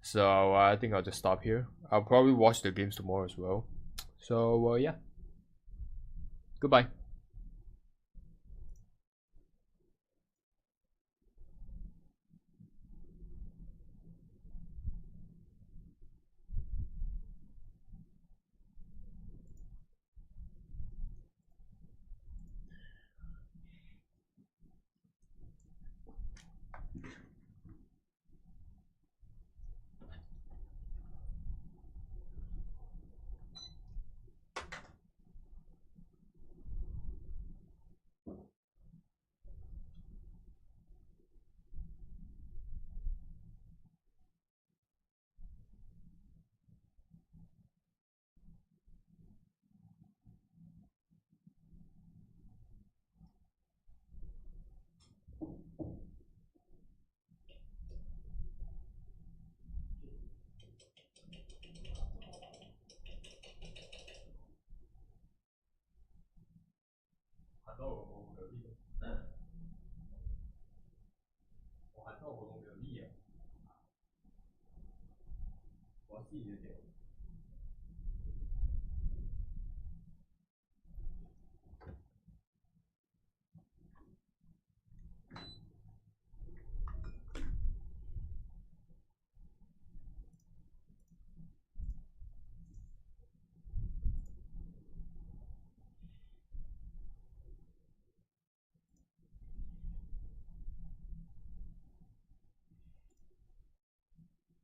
So I think I'll just stop here. I'll probably watch the games tomorrow as well. So yeah. Goodbye.